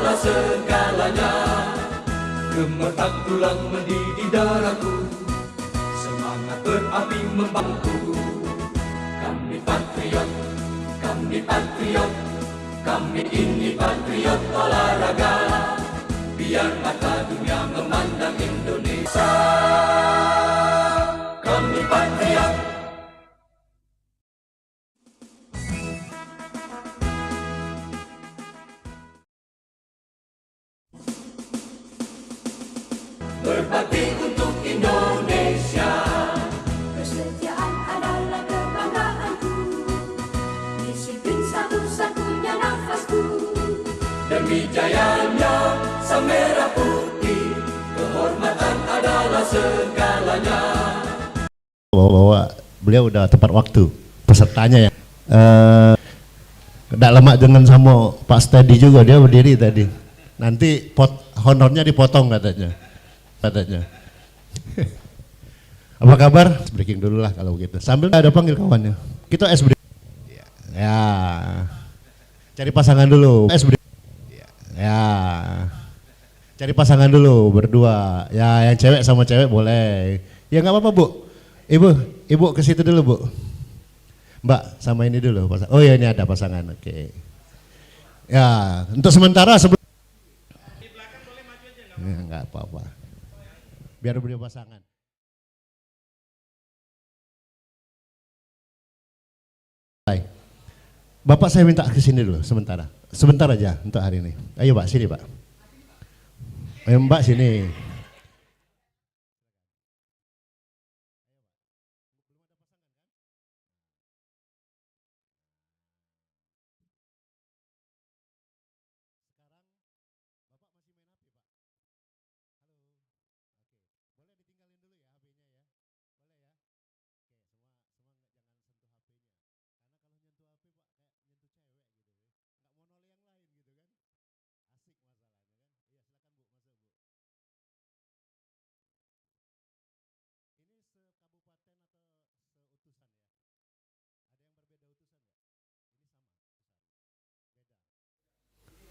adalah segalanya. Gemetar tulang mendidih darahku, semangat berapi membantu. Kami patriot, kami patriot, kami ini patriot olahraga. Biar mata dunia memandang Indonesia. Kami patriot. Berbakti untuk Indonesia. Kesetiaan adalah kebanggaanku. Disiplin satu-satunya nafasku. Demi jayanya sang merah putih, kehormatan adalah segalanya. Bahwa beliau udah tepat waktu pesertanya ya. Tidak lama dengan sama Pak Steady juga, dia berdiri tadi. Nanti honornya dipotong katanya. Apa kabar? Breaking dulu lah kalau begitu. Sambil ada panggil kawannya. Kita ya. Cari pasangan dulu. Ya. Cari pasangan dulu berdua. Ya, yang cewek sama cewek boleh. Ya nggak apa-apa, Bu. Ibu ke situ dulu, Bu. Mbak, sama ini dulu. Oh ya, ini ada pasangan. Oke. Ya, untuk sementara sebelum ya, nggak apa-apa. Biar beliau pasangan. Bapak saya minta ke sini dulu sebentar aja untuk hari ini. Ayo Pak, sini Pak. Ayo Mbak sini.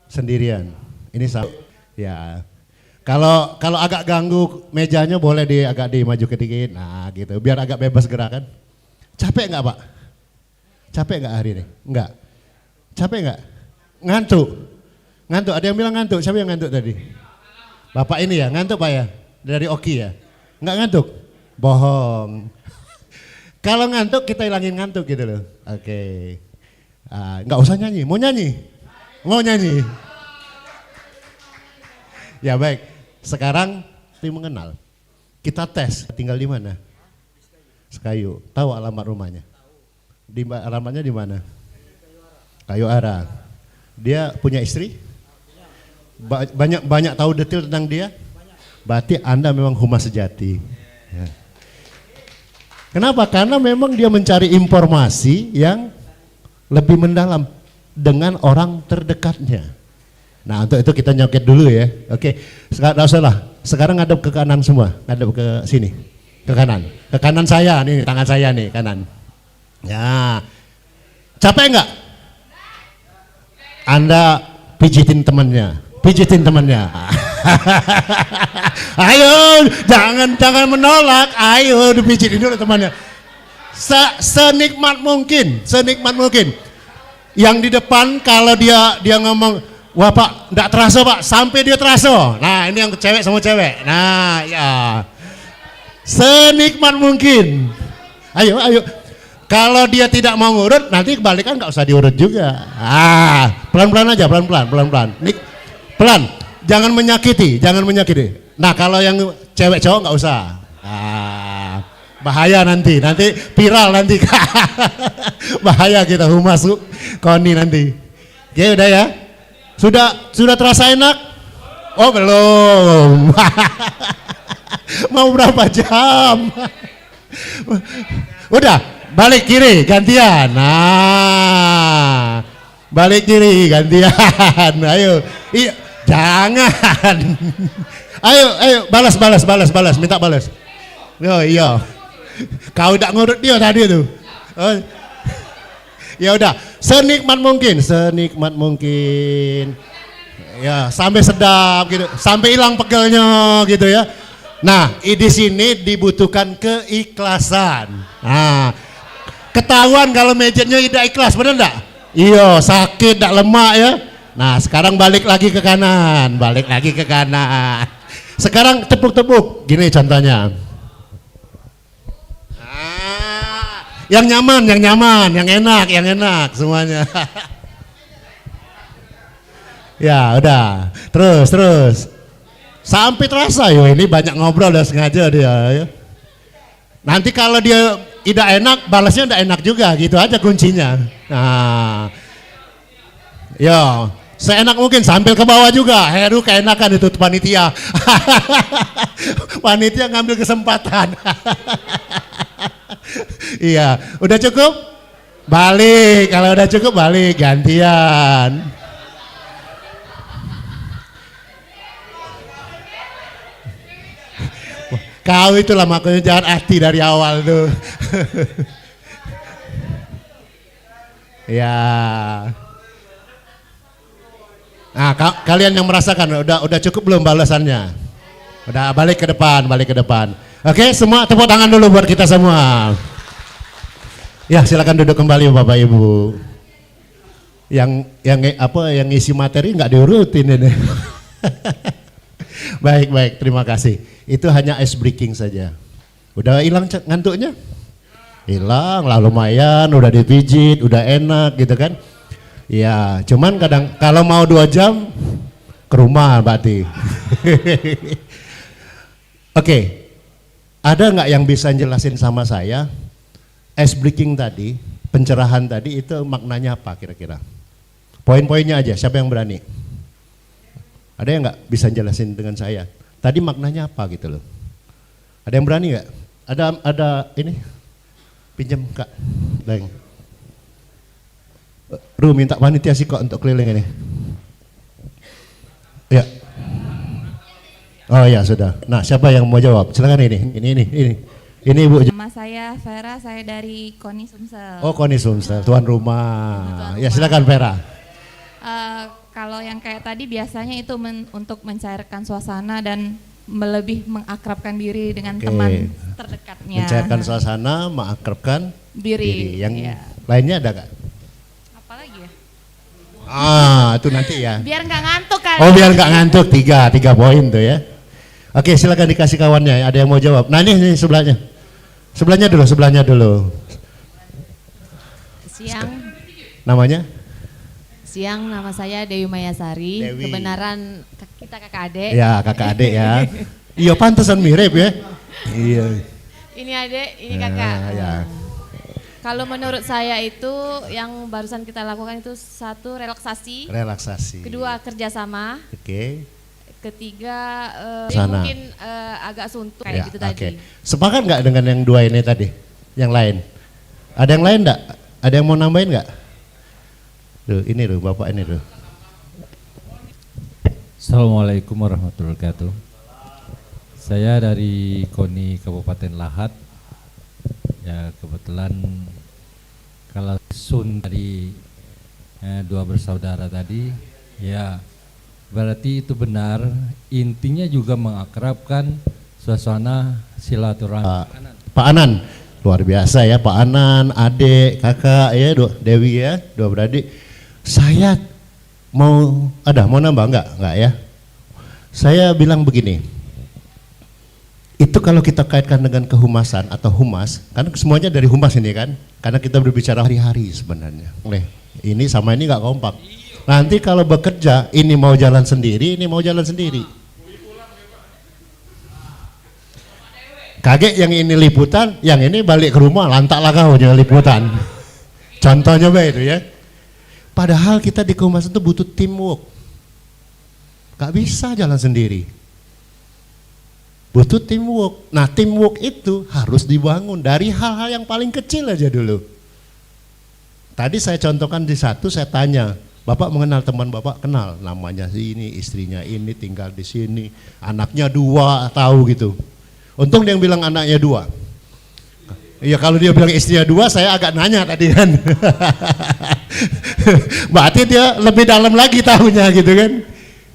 Sendirian. Ini sama. Ya. Kalau agak ganggu mejanya boleh agak dimaju sedikit. Nah, gitu. Biar agak bebas gerakan. Capek nggak, Pak? Capek nggak hari ini? Enggak. Capek nggak? Ngantuk. Ngantuk. Ada yang bilang ngantuk. Siapa yang ngantuk tadi? Bapak ini ya, ngantuk Pak ya? Dari Oki ya? Nggak ngantuk? Bohong. Kalau ngantuk kita hilangin ngantuk gitu loh. Oke. Nggak usah nyanyi. Mau nyanyi? Mau nyanyi? Ya baik, sekarang tim mengenal. Kita tes, tinggal di mana? Sekayu. Tahu alamat rumahnya? Alamatnya di mana? Kayu Ara. Dia punya istri? Banyak tahu detail tentang dia? Berarti Anda memang humas sejati. Ya. Kenapa? Karena memang dia mencari informasi yang lebih mendalam dengan orang terdekatnya. Nah, untuk itu kita nyoket dulu ya. Oke, sekarang usah lah. Sekarang ngadep ke kanan semua, ngadep ke sini, ke kanan. Ke kanan saya nih, tangan saya nih kanan. Ya, capek nggak? Anda pijitin temannya. Ayo, jangan menolak. Ayo, dipijitin dulu temannya. Senikmat mungkin. Yang di depan kalau dia ngomong, wah Pak, enggak terasa Pak, sampai dia terasa. Nah, ini yang cewek sama cewek. Nah, ya. Senikmat mungkin. Ayo. Kalau dia tidak mau ngurut, nanti kebalikan nggak usah diurut juga. Pelan-pelan aja, pelan-pelan. Pelan, jangan menyakiti. Nah, kalau yang cewek cowok nggak usah. Bahaya nanti viral nanti. Bahaya kita humas Koni nanti. Oke, udah ya? Sudah terasa enak? Oh, belum. Mau berapa jam? Udah, balik kiri gantian. Nah. Balik kiri gantian. Ayo. Iya, jangan. Ayo balas, minta balas. Oh iya. Kau udah ngurut dia tadi tuh. Oh. Ya udah, senikmat mungkin. Ya, sampai sedap gitu, sampai hilang pegelnya gitu ya. Nah, di sini dibutuhkan keikhlasan. Nah, ketahuan kalau mejanya tidak ikhlas, benar enggak? Iya, sakit, tidak lemak ya. Nah, sekarang balik lagi ke kanan, balik lagi ke kanan. Sekarang tepuk-tepuk, gini contohnya. Nah, yang nyaman, yang enak semuanya. Ya udah, terus sampai terasa yo ini banyak ngobrol udah sengaja dia ya. Nanti kalau dia tidak enak, balasnya tidak enak juga, gitu aja kuncinya. Nah, yo seenak mungkin sambil ke bawah juga. Heru keenakan itu panitia. Panitia ngambil kesempatan. Iya, udah cukup? Balik, kalau udah cukup balik gantian. Kau itulah makanya jangan hati dari awal tuh. Ya. Nah, kalian yang merasakan udah cukup belum balasannya? Udah balik ke depan. Oke, semua tepuk tangan dulu buat kita semua. Ya, silakan duduk kembali Bapak Ibu. Yang isi materi nggak diurutin ini. Baik, terima kasih. Itu hanya ice breaking saja. Udah hilang ngantuknya? Hilang lah, lumayan, udah dipijit, udah enak gitu kan. Ya, cuman kadang kalau mau 2 jam ke rumah berarti. Oke, ada nggak yang bisa jelasin sama saya ice breaking tadi, pencerahan tadi itu maknanya apa kira-kira? Poin-poinnya aja, siapa yang berani? Ada yang nggak bisa jelasin dengan saya? Tadi maknanya apa gitu loh? Ada yang berani nggak? Ada ini? Pinjam Kak, Leng. Ru minta panitia sih kok untuk keliling ini. Ya. Oh ya sudah. Nah siapa yang mau jawab? Silakan ini. Ini Ibu. Nama saya Vera, saya dari KONI Sumsel. Oh KONI Sumsel, tuan rumah. Ya silakan Vera. Kalau yang kayak tadi biasanya itu untuk mencairkan suasana dan lebih mengakrabkan diri dengan teman terdekatnya. Mencairkan suasana, mengakrabkan diri. Yang lainnya ada gak? Apa lagi ya? Itu nanti ya. Biar nggak ngantuk kan? Oh biar nggak ngantuk, tiga poin tuh ya. Oke silakan dikasih kawannya. Ada yang mau jawab? Nah ini sebelahnya. Sebelahnya dulu. Siang. Namanya? Siang, nama saya Dewi Mayasari. Dewi. Kebenaran kita kakak adik. Ya kakak adik ya. Iya pantesan mirip ya. Iya. Ini adik, ini kakak. Ya. Kalau menurut saya itu yang barusan kita lakukan itu satu relaksasi. Kedua kerjasama. Oke. Ketiga Sana. mungkin agak suntuk kayak gitu tadi. Sepakat nggak dengan yang 2 ini tadi? Yang lain? Ada yang lain nggak? Ada yang mau nambahin nggak? Duh, ini loh Bapak ini loh. Assalamualaikum warahmatullahi wabarakatuh. Saya dari KONI Kabupaten Lahat. Ya kebetulan kalau Sun tadi 2 bersaudara tadi, ya berarti itu benar. Intinya juga mengakrabkan suasana silaturahmi. Pak Anan, luar biasa ya Pak Anan, adik, kakak ya, Dewi ya, 2 beradik. Saya mau nambah enggak ya? Saya bilang begini, itu kalau kita kaitkan dengan kehumasan atau humas, kan semuanya dari humas ini kan, karena kita berbicara hari-hari sebenarnya. Ini sama ini nggak kompak. Nanti kalau bekerja, ini mau jalan sendiri, ini mau jalan sendiri. Kaget yang ini liputan, yang ini balik ke rumah, lantaklah kau jangan liputan. Contohnya itu ya. Padahal kita di kehumasan itu butuh teamwork. Gak bisa jalan sendiri. Butuh teamwork. Nah teamwork itu harus dibangun dari hal-hal yang paling kecil aja dulu. Tadi saya contohkan di satu, saya tanya, Bapak mengenal teman Bapak? Kenal, namanya ini, istrinya ini, tinggal di sini, anaknya 2, tahu gitu. Untung dia yang bilang anaknya 2. Iya kalau dia bilang istrinya 2, saya agak nanya tadi kan. Berarti dia lebih dalam lagi tahunya gitu kan.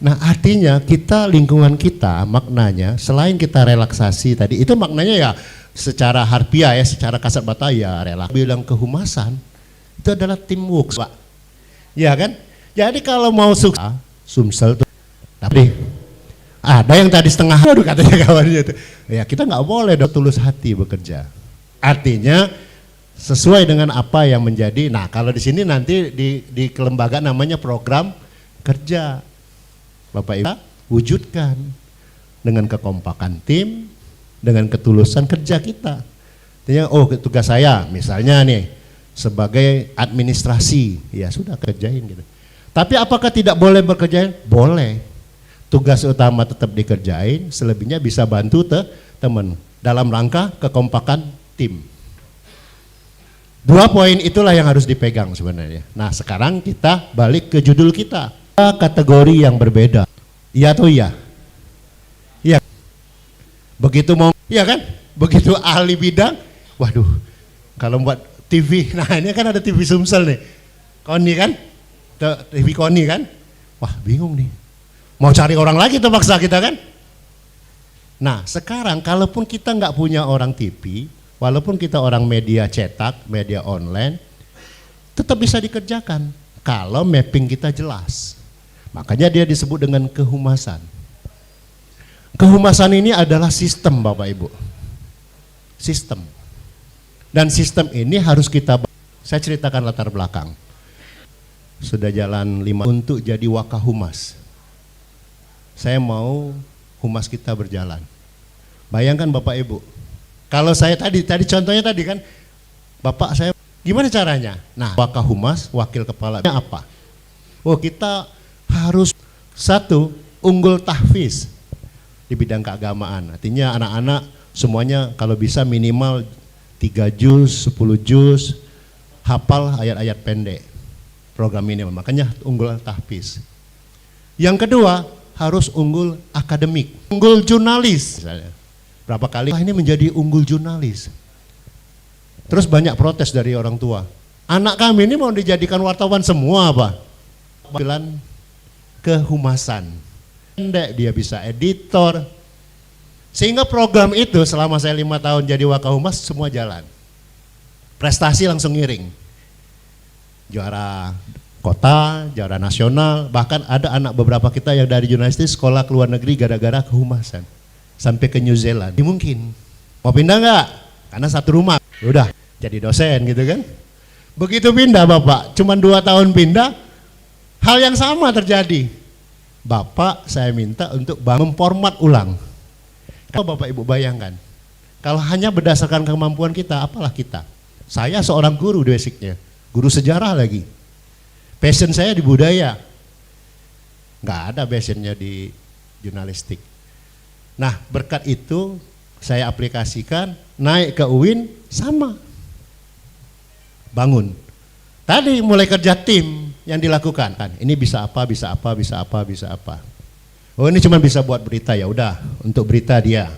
Nah artinya kita, lingkungan kita maknanya selain kita relaksasi tadi, itu maknanya ya secara harfiah ya, secara kasat mata ya relaks. Bilang kehumasan itu adalah teamwork Pak. Ya kan? Jadi kalau mau sukses, Sumsel tuh, tapi ada yang tadi setengah, aduh katanya kawannya itu. Ya kita nggak boleh dong tulus hati bekerja. Artinya sesuai dengan apa yang menjadi. Nah kalau di sini nanti di kelembagaan namanya program kerja. Bapak Ibu wujudkan dengan kekompakan tim, dengan ketulusan kerja kita. Artinya oh tugas saya misalnya nih sebagai administrasi, ya sudah kerjain gitu. Tapi apakah tidak boleh bekerjain? Boleh. Tugas utama tetap dikerjain, selebihnya bisa bantu teman dalam rangka kekompakan tim. 2 poin itulah yang harus dipegang sebenarnya. Nah sekarang kita balik ke judul kita. Kategori yang berbeda. Iya atau iya? Iya. Begitu mau, iya kan? Begitu ahli bidang, waduh, kalau buat TV, nah ini kan ada TV Sumsel nih. Koni kan? TV Koni kan? Wah bingung nih. Mau cari orang lagi terpaksa kita kan? Nah sekarang kalaupun kita nggak punya orang TV, walaupun kita orang media cetak, media online, tetap bisa dikerjakan kalau mapping kita jelas. Makanya dia disebut dengan kehumasan. Kehumasan ini adalah sistem Bapak Ibu. Sistem. Dan sistem ini harus kita, saya ceritakan latar belakang. Sudah jalan 5 untuk jadi Wakahumas. Saya mau humas kita berjalan. Bayangkan Bapak Ibu. Kalau saya tadi contohnya tadi kan, Bapak saya gimana caranya? Nah, Wakahumas, wakil kepalanya apa? Oh kita harus satu, unggul tahfiz di bidang keagamaan. Artinya anak-anak semuanya kalau bisa minimal 3 juz, 10 juz, hafal ayat-ayat pendek. Program ini makanya unggul tahfiz. Yang kedua, harus unggul akademik, unggul jurnalis. Misalnya. Berapa kali ini menjadi unggul jurnalis. Terus banyak protes dari orang tua. Anak kami ini mau dijadikan wartawan semua apa? Bilang kehumasan. Pendek dia bisa editor. Sehingga program itu selama saya 5 tahun jadi Wakahumas semua jalan. Prestasi langsung ngiring. Juara kota, juara nasional, bahkan ada anak beberapa kita yang dari jurnalistik sekolah ke luar negeri gara-gara kehumasan. Sampai ke New Zealand. Mungkin. Mau pindah enggak? Karena satu rumah. Udah jadi dosen gitu kan. Begitu pindah Bapak, cuman 2 tahun pindah, hal yang sama terjadi. Bapak saya minta untuk memformat ulang. Kalau Bapak Ibu bayangkan, kalau hanya berdasarkan kemampuan kita, apalah kita. Saya seorang guru basicnya, guru sejarah lagi. Passion saya di budaya, nggak ada passionnya di jurnalistik. Nah berkat itu saya aplikasikan, naik ke UIN sama. Bangun. Tadi mulai kerja tim yang dilakukan kan, ini bisa apa, bisa apa, bisa apa, bisa apa. Oh ini cuma bisa buat berita, ya udah untuk berita dia.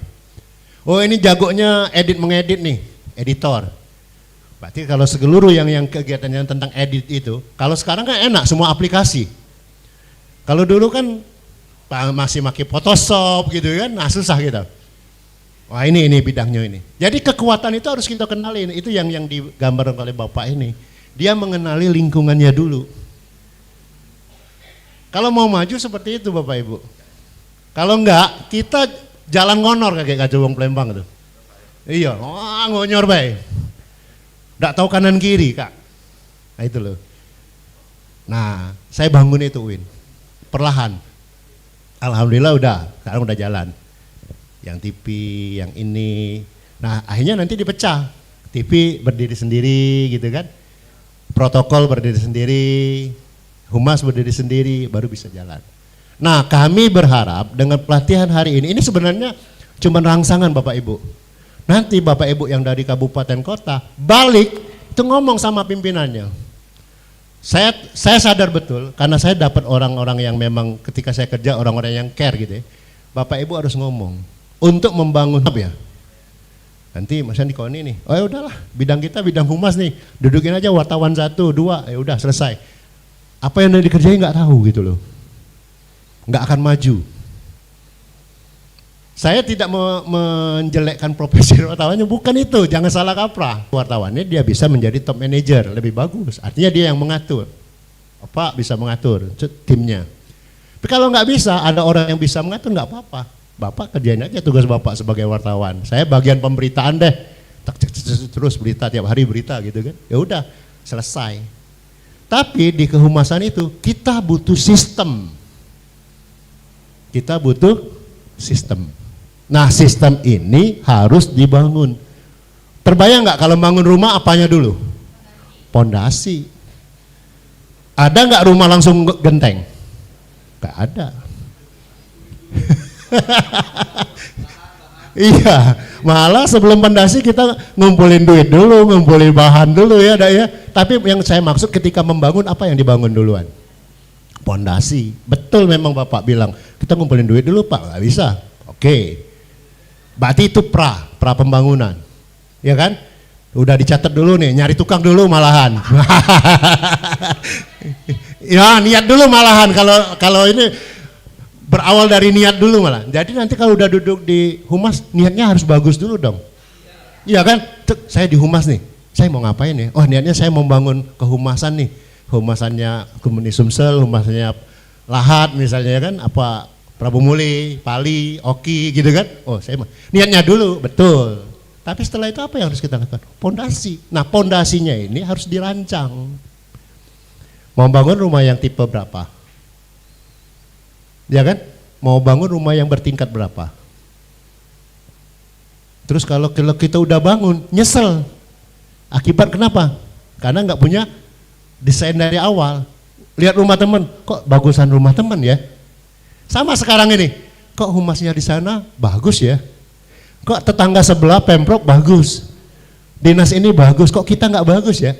Oh ini jagonya edit mengedit nih, editor. Berarti kalau seluruh yang kegiatannya tentang edit itu, kalau sekarang kan enak semua aplikasi. Kalau dulu kan masih pakai Photoshop gitu kan, nah susah gitu. Wah ini bidangnya ini. Jadi kekuatan itu harus kita kenalin, itu yang digambarkan oleh Bapak ini. Dia mengenali lingkungannya dulu. Kalau mau maju seperti itu Bapak Ibu. Kalau enggak, kita jalan ngonor kayak gajah wong Palembang tuh. Iya, ngonyor bae. Enggak tahu kanan kiri, Kak. Nah itu loh. Nah, saya bangun itu Win. Perlahan. Alhamdulillah sekarang udah jalan. Yang TV, yang ini. Nah, akhirnya nanti dipecah. TV berdiri sendiri gitu kan. Protokol berdiri sendiri. Humas berdiri sendiri, baru bisa jalan. Nah kami berharap dengan pelatihan hari ini sebenarnya cuma rangsangan Bapak Ibu. Nanti Bapak Ibu yang dari kabupaten kota balik itu ngomong sama pimpinannya. Saya sadar betul karena saya dapat orang-orang yang memang ketika saya kerja orang-orang yang care gitu ya. Bapak Ibu harus ngomong untuk membangun ya. Nanti Mas Andi Koni nih, oh ya udahlah bidang kita bidang humas nih, dudukin aja wartawan 1, 2, ya udah selesai. Apa yang udah dikerjain nggak tahu gitu loh. nggak akan maju. Saya tidak menjelekkan profesi wartawannya, bukan itu, jangan salah kaprah. Wartawannya dia bisa menjadi top manager, lebih bagus. Artinya dia yang mengatur. Bapak bisa mengatur timnya. Tapi kalau nggak bisa, ada orang yang bisa mengatur, nggak apa-apa. Bapak kerjain aja tugas Bapak sebagai wartawan. Saya bagian pemberitaan deh, terus berita tiap hari berita gitu kan. Ya udah, selesai. Tapi di kehumasan itu kita butuh sistem. Kita butuh sistem. Nah, sistem ini harus dibangun. Terbayang nggak kalau bangun rumah apanya dulu? Pondasi. Ada nggak rumah langsung genteng? Nggak ada. Iya, malah sebelum pondasi kita ngumpulin duit dulu, ngumpulin bahan dulu ya, ya. Tapi yang saya maksud ketika membangun, apa yang dibangun duluan? Pondasi. Betul memang Bapak bilang, kita ngumpulin duit dulu Pak, nggak bisa. Oke. Berarti itu pra pembangunan, ya kan? Udah dicatat dulu nih, nyari tukang dulu malahan. Ya niat dulu malahan, kalau ini berawal dari niat dulu malah. Jadi nanti kalau udah duduk di humas, niatnya harus bagus dulu dong. Iya kan? Saya di humas nih, saya mau ngapain nih? Oh niatnya saya mau bangun kehumasan nih, humasannya Komuni Sumsel, humasannya Lahat misalnya kan, apa Prabu Muli, Pali, Oki gitu kan. Oh saya niatnya dulu, betul. Tapi setelah itu apa yang harus kita lakukan? Pondasi. Nah pondasinya ini harus dirancang. Mau bangun rumah yang tipe berapa? Ya kan? Mau bangun rumah yang bertingkat berapa? Terus kalau kita udah bangun, nyesel. Akibat kenapa? Karena nggak punya desain dari awal. Lihat rumah teman, kok bagusan rumah teman ya? Sama sekarang ini, kok humasnya di sana bagus ya? Kok tetangga sebelah Pemprov bagus? Dinas ini bagus, kok kita nggak bagus ya?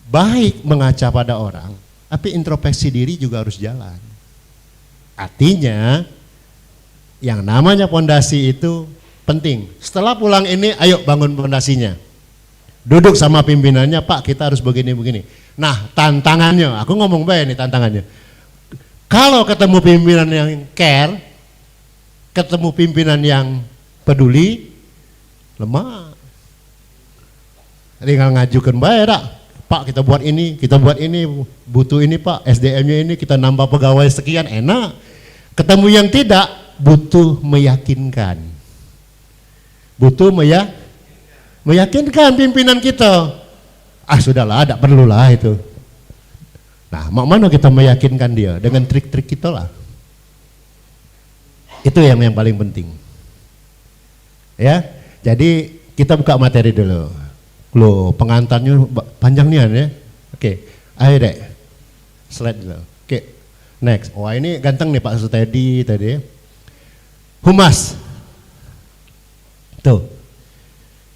Baik mengaca pada orang, tapi introspeksi diri juga harus jalan. Artinya, yang namanya pondasi itu penting. Setelah pulang ini, ayo bangun pondasinya. Duduk sama pimpinannya, Pak kita harus begini-begini. Nah tantangannya, aku ngomong baik nih tantangannya. Kalau ketemu pimpinan yang care, ketemu pimpinan yang peduli, lemah. Tinggal ngajukan baik dak. Pak kita buat ini, butuh ini Pak, SDM-nya ini, kita nambah pegawai sekian, enak. Ketemu yang tidak, butuh meyakinkan. Butuh meyakinkan pimpinan kita. Ah sudahlah, tidak perlulah itu. Nah, mana kita meyakinkan dia? Dengan trik-trik kita lah. Itu yang paling penting. Ya, jadi kita buka materi dulu. Loh, pengantarnya panjang nih ya. Oke, ayo deh. Slide dulu. Oke, next. Wah ini ganteng nih Pak Sutedi tadi. Humas. Tuh.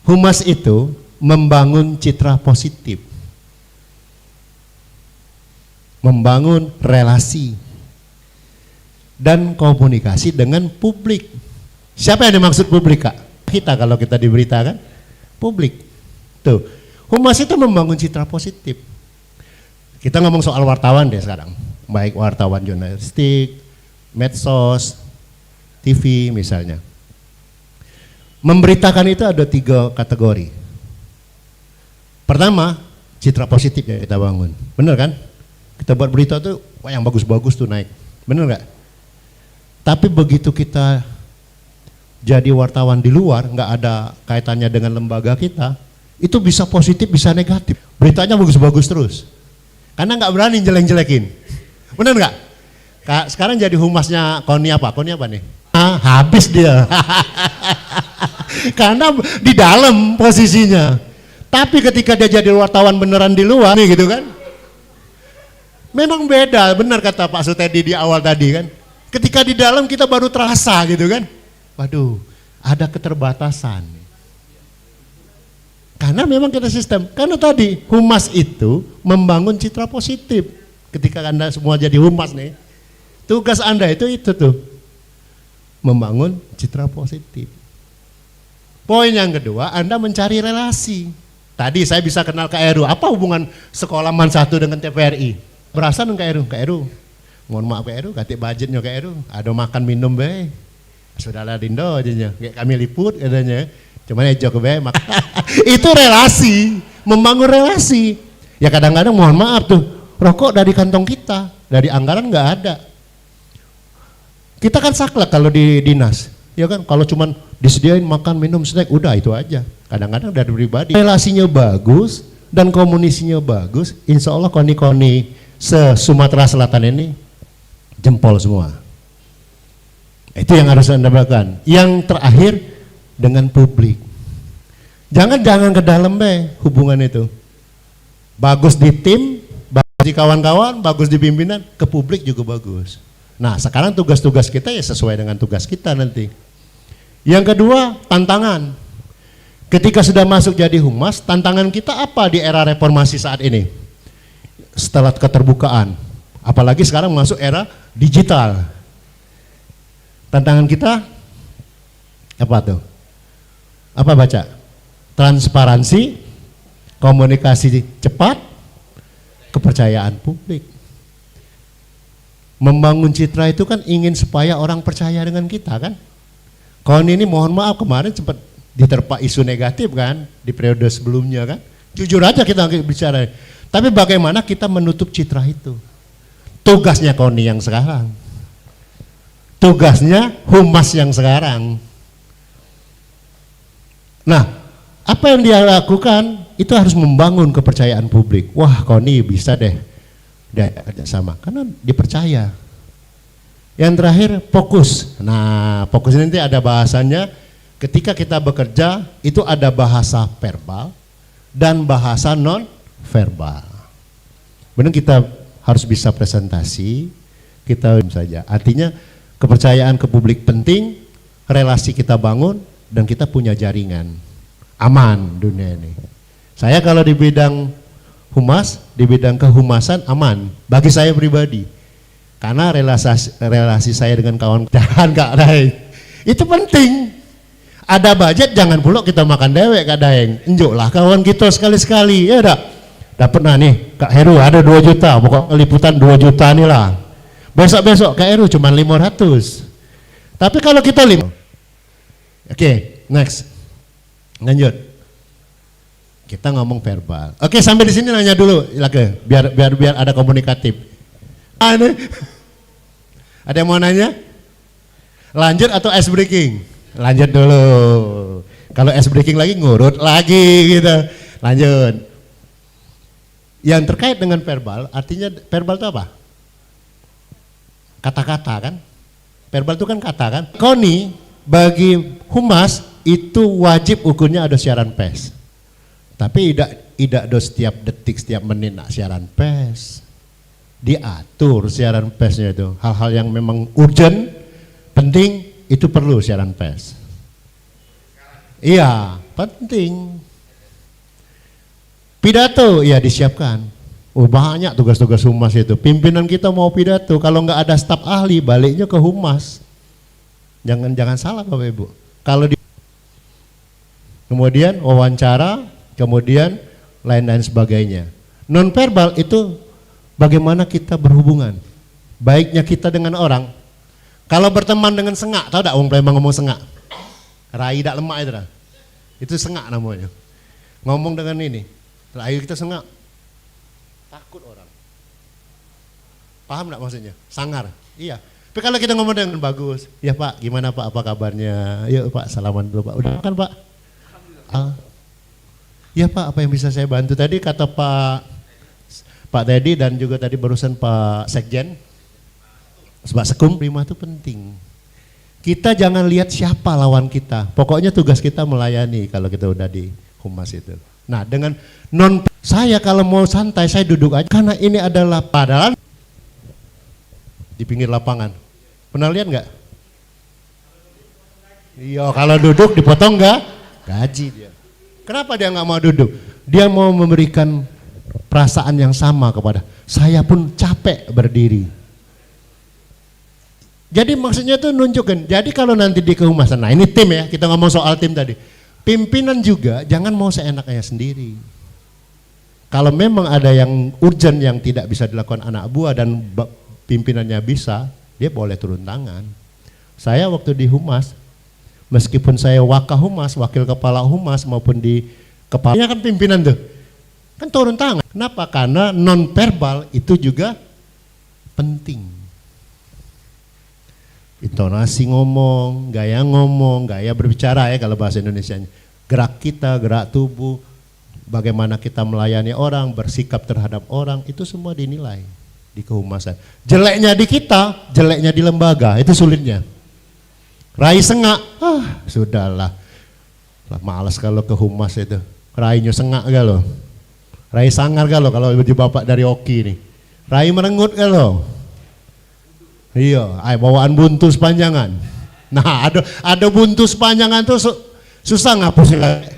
Humas itu membangun citra positif. Membangun relasi dan komunikasi dengan publik. Siapa yang dimaksud publik Kak? Kita kalau kita diberitakan publik. Tuh, humas itu membangun citra positif. Kita ngomong soal wartawan deh sekarang, baik wartawan jurnalistik, medsos, TV misalnya. Memberitakan itu ada 3 kategori. Pertama, citra positif yang kita bangun, bener kan? Kita buat berita tuh, wah yang bagus-bagus tuh naik, bener nggak? Tapi begitu kita jadi wartawan di luar, nggak ada kaitannya dengan lembaga kita, itu bisa positif, bisa negatif. Beritanya bagus-bagus terus, karena nggak berani jelek-jelekin, bener nggak? Sekarang jadi humasnya Koni apa nih? Habis dia, karena di dalam posisinya. Tapi ketika dia jadi wartawan beneran di luar, nih gitu kan? Memang beda, benar kata Pak Sutedi di awal tadi kan. Ketika di dalam kita baru terasa gitu kan. Waduh, ada keterbatasan. Karena memang kita sistem. Karena tadi humas itu membangun citra positif. Ketika Anda semua jadi humas nih, tugas Anda itu tuh. Membangun citra positif. Poin yang kedua, Anda mencari relasi. Tadi saya bisa kenal KRU. Apa hubungan sekolah MAN 1 dengan TVRI? Berasal dengan KRU. Mohon maaf Kak Heru, ganti budgetnya Kak Heru. Ada makan minum be. Saudara Dindo aja kayak kami liput katanya. Cuman ejo ke be. Itu relasi, membangun relasi. Ya kadang-kadang mohon maaf tuh, rokok dari kantong kita, dari anggaran nggak ada. Kita kan saklek kalau di dinas, ya kan kalau cuman disediain makan minum snack udah itu aja. Kadang-kadang dari pribadi relasinya bagus dan komunikasinya bagus, insya Allah koni-koni se-Sumatera Selatan ini jempol semua. Itu yang harus Anda lakukan. Yang terakhir dengan publik. Jangan ke dalam be hubungan itu. Bagus di tim, bagus di kawan-kawan, bagus di pimpinan, ke publik juga bagus. Nah sekarang tugas-tugas kita ya sesuai dengan tugas kita nanti. Yang kedua tantangan. Ketika sudah masuk jadi humas, tantangan kita apa di era reformasi saat ini? Setelah keterbukaan, apalagi sekarang masuk era digital. Tantangan kita apa tuh? Apa baca? Transparansi, komunikasi cepat, kepercayaan publik. Membangun citra itu kan ingin supaya orang percaya dengan kita kan. Kalau ini mohon maaf kemarin sempat diterpa isu negatif kan di periode sebelumnya kan. Jujur aja kita bicara. Tapi bagaimana kita menutup citra itu? Tugasnya Koni yang sekarang. Tugasnya humas yang sekarang. Nah, apa yang dia lakukan itu harus membangun kepercayaan publik. Wah, Koni bisa deh sama karena dipercaya. Yang terakhir fokus. Nah, fokus ini nanti ada bahasanya. Ketika kita bekerja itu ada bahasa verbal dan bahasa non verbal. Benar kita harus bisa presentasi, kita saja. Artinya kepercayaan ke publik penting, relasi kita bangun dan kita punya jaringan. Aman dunia ini. Saya kalau di bidang humas, di bidang kehumasan aman bagi saya pribadi. Karena relasi saya dengan kawan jangan Kak Daeng. Itu penting. Ada budget jangan pula kita makan dewek Kak Daeng. Enjuk lah kawan kita sekali-sekali ya dah. Dapat nah nih Kak Heru ada 2 juta, pokok liputan 2 juta nih lah. Besok-besok Kak Heru cuma 500. Tapi kalau kita Oke, next. Lanjut. Kita ngomong verbal. Oke, sampai di sini nanya dulu lagi biar ada komunikatif. Ada yang mau nanya? Lanjut atau ice breaking? Lanjut dulu. Kalau ice breaking lagi ngurut lagi gitu. Lanjut. Yang terkait dengan verbal, artinya verbal itu apa? Kata-kata kan? Verbal itu kan kata kan? Koni bagi humas itu wajib ukurnya ada siaran pers. Tapi tidak ada setiap detik, setiap menit nak siaran pers. Diatur siaran persnya itu. Hal-hal yang memang urgent, penting, itu perlu siaran pers. Iya, penting. Pidato, ya disiapkan. Oh banyak tugas-tugas humas itu. Pimpinan kita mau pidato, kalau nggak ada staf ahli, baliknya ke humas. Jangan salah Bapak Ibu. Kalau kemudian wawancara, kemudian lain-lain sebagainya. Non verbal itu bagaimana kita berhubungan. Baiknya kita dengan orang. Kalau berteman dengan sengak, tahu tak orang Palembang ngomong sengak? Rai tak lemak itu dah. Itu sengak namanya. Ngomong dengan ini, terakhir kita sengak. Takut orang. Paham enggak maksudnya? Sangar. Iya. Tapi kalau kita ngomong dengan bagus, ya Pak, gimana Pak, apa kabarnya? Yuk Pak, salaman dulu Pak. Udah makan Pak? Ya Pak, apa yang bisa saya bantu? Tadi kata Pak Teddy dan juga tadi barusan Pak Sekjen, Pak Sekum, prima itu penting. Kita jangan lihat siapa lawan kita. Pokoknya tugas kita melayani kalau kita udah di humas itu. Nah dengan saya kalau mau santai saya duduk aja. Karena ini adalah padahal di pinggir lapangan. Pernah lihat nggak? Iya kalau duduk dipotong nggak? Gaji dia. Kenapa dia nggak mau duduk? Dia mau memberikan perasaan yang sama kepada saya pun capek berdiri. Jadi maksudnya itu nunjukkan, jadi kalau nanti di kehumasan, nah ini tim ya, kita ngomong soal tim tadi. Pimpinan juga jangan mau seenaknya sendiri. Kalau memang ada yang urgent yang tidak bisa dilakukan anak buah dan pimpinannya bisa, dia boleh turun tangan. Saya waktu di Humas, meskipun saya Wakahumas, wakil kepala Humas maupun di kepalanya kan pimpinan tuh, kan turun tangan. Kenapa? Karena non verbal itu juga penting. Intonasi ngomong, gaya berbicara ya kalau bahasa Indonesianya. Gerak kita, gerak tubuh, bagaimana kita melayani orang, bersikap terhadap orang, itu semua dinilai di kehumasan. Jeleknya di kita, jeleknya di lembaga, itu sulitnya. Rai sengak, sudahlah. Malas kalau ke humas itu. Rainya sengak gak lo? Rai sangar gak lo kalau baju bapak dari Oki nih? Rai merengut gak lo? Iya, bawaan buntu sepanjangan. Nah, ada buntu sepanjangan tuh susah ngapusnya.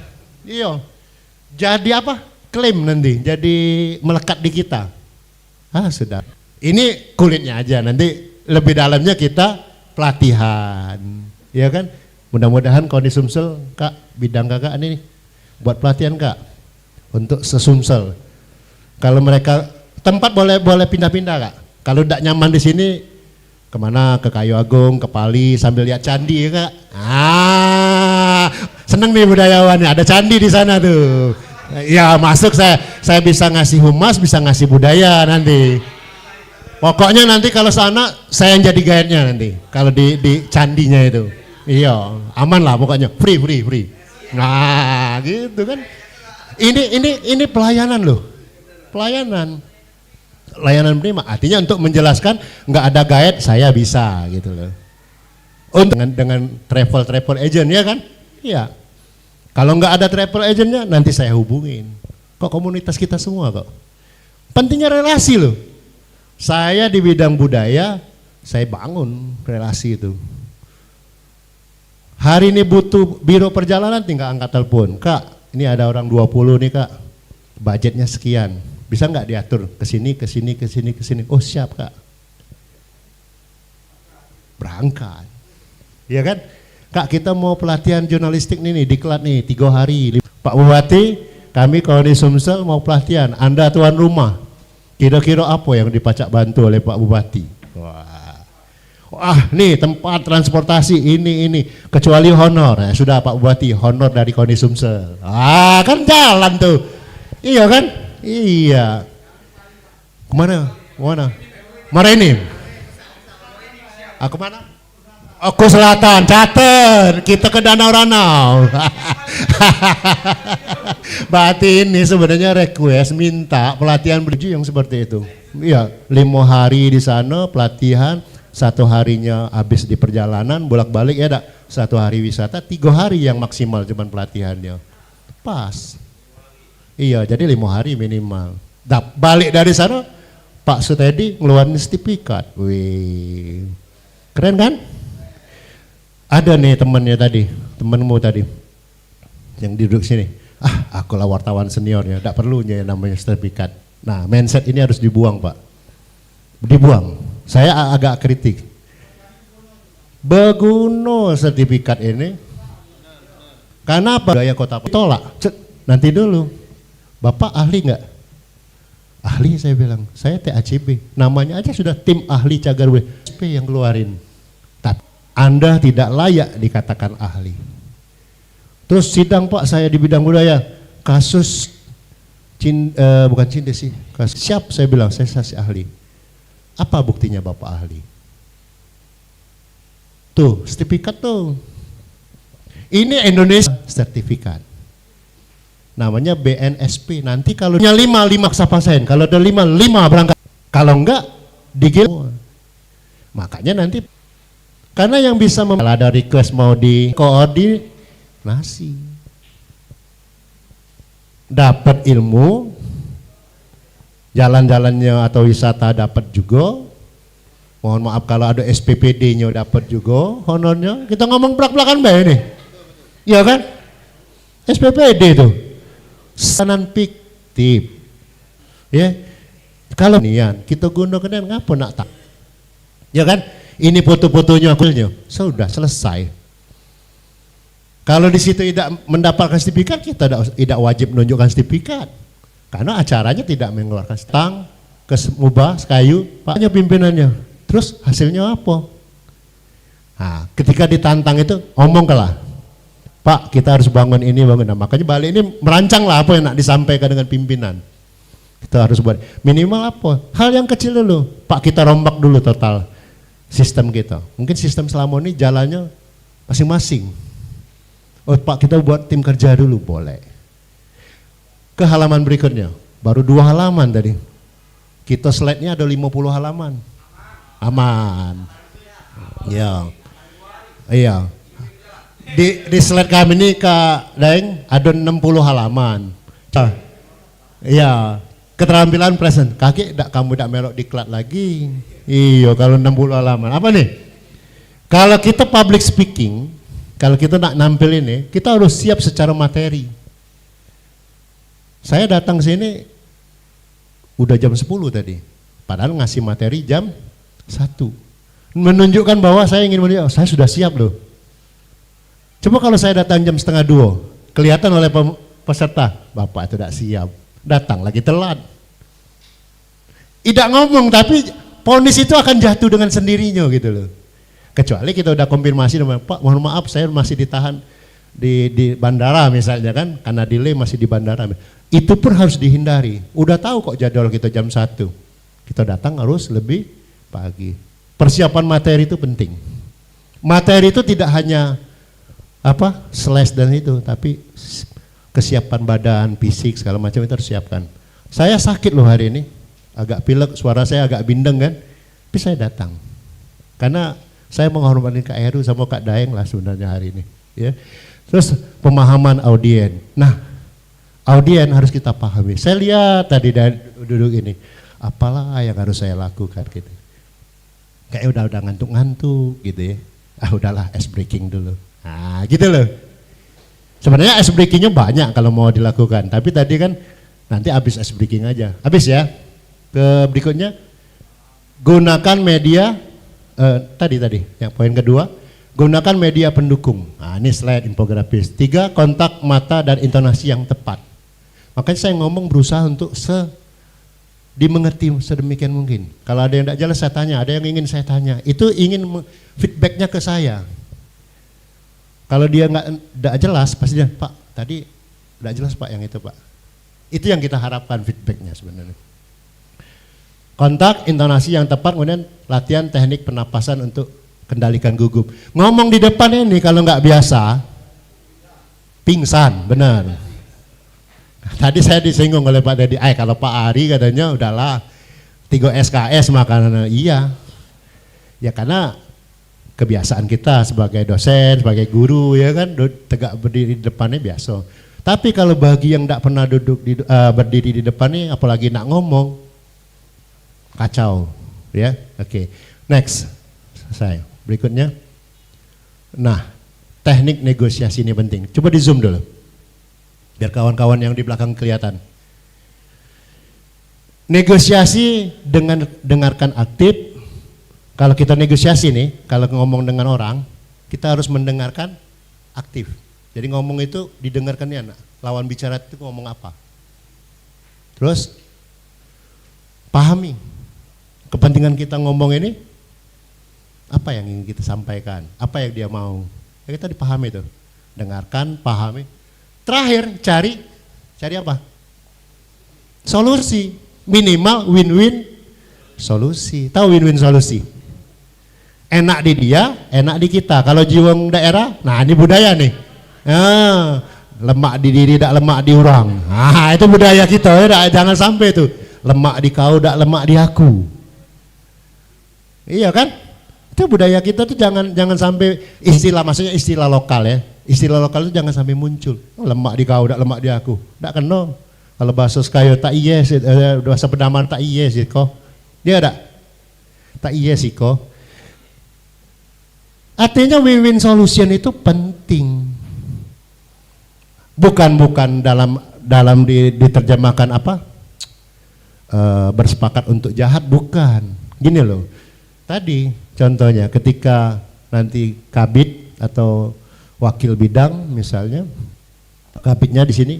Iya. Jadi apa? Klaim nanti, jadi melekat di kita. Sudah. Ini kulitnya aja, nanti lebih dalamnya kita pelatihan. Ya kan? Mudah-mudahan kalau di Sumsel, Kak, bidang kakak ini buat pelatihan Kak. Untuk se-Sumsel. Kalau mereka, tempat boleh pindah-pindah Kak. Kalau tidak nyaman di sini, kemana? Ke Kayu Agung, ke Pali, sambil lihat candi ya Kak. Seneng nih budayawannya, ada candi di sana tuh. Ya masuk saya bisa ngasih humas, bisa ngasih budaya nanti. Pokoknya nanti kalau sana saya yang jadi guide-nya nanti. Kalau di candinya itu, iya aman lah pokoknya, free. Nah gitu kan. Ini pelayanan loh, layanan prima. Artinya untuk menjelaskan nggak ada guide saya bisa gitu loh. Dengan travel agent ya kan? Iya. Kalau nggak ada travel agentnya nanti saya hubungin. Kok komunitas kita semua kok. Pentingnya relasi loh. Saya di bidang budaya, saya bangun relasi itu. Hari ini butuh biro perjalanan, tinggal angkat telepon. Kak, ini ada orang 20 nih Kak. Budgetnya sekian. Bisa nggak diatur ke sini. Oh siap Kak. Berangkat. Iya kan? Kak, kita mau pelatihan jurnalistik nih diklat nih 3 hari. Pak Bupati, kami kalau di Sumsel mau pelatihan, Anda tuan rumah. Kira-kira apa yang dipacak bantu oleh Pak Bupati? Wah, nih tempat transportasi ini. Kecuali honor. Nah, sudah Pak Bupati, honor dari Koni Sumsel. Kan jalan tuh. Iya kan? Iya. Kemana? Mana ini? Aku mana? Aku Selatan, catet, kita ke Danau Ranau. Berarti ini sebenarnya request minta pelatihan berji yang seperti itu. Iya, 5 hari di sana pelatihan, 1 harinya habis di perjalanan, bolak-balik ya dak. 1 hari wisata, 3 hari yang maksimal cuman pelatihannya. Pas. Iya, jadi 5 hari minimal. Balik dari sana, Pak Sutedi ngeluarin sertifikat. Wih, keren kan? Ada nih temenmu tadi yang duduk sini. Akulah wartawan seniornya, tidak perlunya yang namanya sertifikat. Nah, mindset ini harus dibuang Pak. Dibuang. Saya agak kritik. Beguno sertifikat ini. Karena apa? Gaya kota tolak. Nanti dulu. Bapak ahli nggak? Ahli saya bilang. Saya TACP. Namanya aja sudah tim ahli cagar budaya. SP yang keluarin. Anda tidak layak dikatakan ahli. Terus sidang Pak, saya di bidang budaya, kasus bukan cinta sih, kasus siap saya bilang, saya saksi ahli. Apa buktinya Bapak ahli? Tuh, sertifikat tuh. Ini Indonesia sertifikat. Namanya BNSP. Nanti kalau 5 kesapasen, kalau ada 5 berangkat. Kalau enggak, digil. Makanya nanti karena yang bisa ada request mau dikoordinasi, dapat ilmu, jalan-jalannya atau wisata dapat juga. Mohon maaf kalau ada SPPD-nya dapat juga, honornya. Kita ngomong belak-belakan bae nih, iya kan? SPPD itu, sanan fiktif, ya. Kalau nian kita gunakan ngapa nak tak, ya kan? Ini foto-fotonya akulnya, sudah selesai. Kalau di situ tidak mendapatkan sertifikat, kita tidak wajib menunjukkan sertifikat, karena acaranya tidak mengeluarkan tentang ke Mubah, Sekayu, Paknya pimpinannya. Terus hasilnya apa? Nah, ketika ditantang itu omong lah, Pak kita harus bangun ini, bangun. Nah, makanya balik ini merancang lah apa yang nak disampaikan dengan pimpinan. Kita harus buat minimal apa? Hal yang kecil dulu. Pak kita rombak dulu total sistem kita. Mungkin sistem selama ini jalannya masing-masing. Oh Pak kita buat tim kerja dulu, boleh. Ke halaman berikutnya, baru 2 halaman tadi. Kita slide-nya ada 50 halaman. Aman. Ya. Iya. Di slide kami ini Kak Daeng ada 60 halaman. Iya. Keterampilan present. Kaki kamu tidak melok diklat lagi. Iya kalau 60 halaman. Apa nih? Kalau kita public speaking, kalau kita nak nampil ini, kita harus siap secara materi. Saya datang sini udah jam 10 tadi. Padahal ngasih materi jam 1. Menunjukkan bahwa saya ingin menunjukkan, saya sudah siap loh. Coba kalau saya datang jam 1:30, kelihatan oleh peserta, Bapak itu tidak siap. Datang lagi telat. Tidak ngomong tapi vonis itu akan jatuh dengan sendirinya gitu loh. Kecuali kita udah konfirmasi, Pak mohon maaf saya masih ditahan di bandara misalnya kan, karena delay masih di bandara. Itu pun harus dihindari. Udah tahu kok jadwal kita jam 1. Kita datang harus lebih pagi. Persiapan materi itu penting. Materi itu tidak hanya slash dan itu, tapi kesiapan badan, fisik segala macam itu harus siapkan. Saya sakit loh hari ini, agak pilek, suara saya agak bindeng kan, tapi saya datang. Karena saya menghormati Kak Heru sama Kak Daeng lah sebenarnya hari ini. Ya. Terus pemahaman audien. Nah, audien harus kita pahami. Saya lihat tadi dari duduk ini, apalah yang harus saya lakukan gitu. Kayak udah ngantuk-ngantuk gitu ya. Udahlah ice breaking dulu. Nah gitu loh. Sebenarnya ice breakingnya banyak kalau mau dilakukan. Tapi tadi kan nanti habis ice breaking aja. Habis ya. Ke berikutnya. Gunakan media. Tadi yang poin kedua. Gunakan media pendukung. Nah ini slide infografis. 3. Kontak mata dan intonasi yang tepat. Makanya saya ngomong berusaha untuk dimengerti sedemikian mungkin. Kalau ada yang tidak jelas saya tanya, ada yang ingin saya tanya. Itu ingin feedbacknya ke saya. Kalau dia nggak jelas, pasti dia, Pak tadi nggak jelas Pak yang itu Pak. Itu yang kita harapkan feedbacknya sebenarnya. Kontak, intonasi yang tepat, kemudian latihan teknik pernapasan untuk kendalikan gugup. Ngomong di depan ini kalau nggak biasa, pingsan, benar. Tadi saya disinggung oleh Pak Dedi, kalau Pak Ari katanya udahlah 3 SKS makanan, iya. Ya karena kebiasaan kita sebagai dosen, sebagai guru ya kan, tegak berdiri di depannya biasa. Tapi kalau bagi yang tidak pernah berdiri di depannya, apalagi nak ngomong, kacau ya. Oke. Next, selesai. Berikutnya, nah teknik negosiasi ini penting. Coba di zoom dulu, biar kawan-kawan yang di belakang kelihatan. Negosiasi dengan dengarkan aktif. Kalau kita negosiasi nih, kalau ngomong dengan orang, kita harus mendengarkan aktif. Jadi ngomong itu didengarkannya, lawan bicara itu ngomong apa. Terus pahami kepentingan kita ngomong ini, apa yang ingin kita sampaikan, apa yang dia mau. Ya kita dipahami itu, dengarkan, pahami. Terakhir cari apa? Solusi, minimal win-win solusi. Tahu win-win solusi? Enak di dia, enak di kita. Kalau jiwang daerah, nah ini budaya nih. Lemak di diri, tak lemak di orang. Nah itu budaya kita ya, jangan sampai tuh. Lemak di kau, tak lemak di aku. Iya kan? Itu budaya kita tuh jangan sampai istilah, maksudnya istilah lokal ya. Istilah lokal itu jangan sampai muncul. Lemak di kau, tak lemak di aku. Tak kena. Kalau bahasa Sekayo tak iya sih, bahasa Pedaman tak iya sih kok. Dia ada? Tak iya sih kok. Artinya win-win solution itu penting. Bukan dalam diterjemahkan apa? Bersepakat untuk jahat, bukan. Gini loh. Tadi contohnya ketika nanti kabid atau wakil bidang misalnya, kabidnya di sini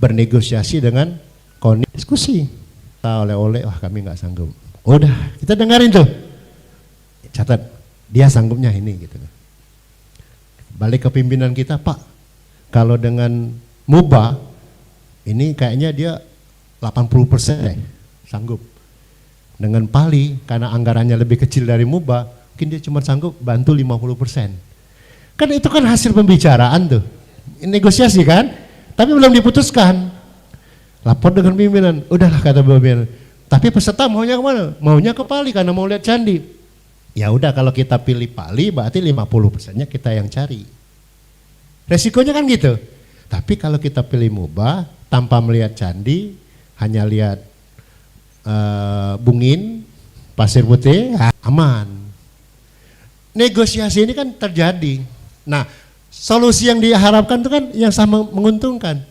bernegosiasi dengan KONI, diskusi. kita oleh-oleh, wah kami nggak sanggup. Udah, kita dengerin tuh. Catat, dia sanggupnya ini gitu. Balik ke pimpinan kita, Pak, kalau dengan Muba, ini kayaknya dia 80% deh, sanggup. Dengan Pali, karena anggarannya lebih kecil dari Muba, mungkin dia cuma sanggup bantu 50%. Kan itu kan hasil pembicaraan tuh, negosiasi kan, tapi belum diputuskan. Lapor dengan pimpinan, udahlah kata pimpinan. Tapi peserta maunya kemana? Maunya ke Pali karena mau lihat candi. Ya udah kalau kita pilih Pali berarti 50%-nya kita yang cari. Resikonya kan gitu. Tapi kalau kita pilih Muba tanpa melihat candi, hanya lihat bungin, pasir putih, aman. Negosiasi ini kan terjadi. Nah, solusi yang diharapkan itu kan yang sama menguntungkan.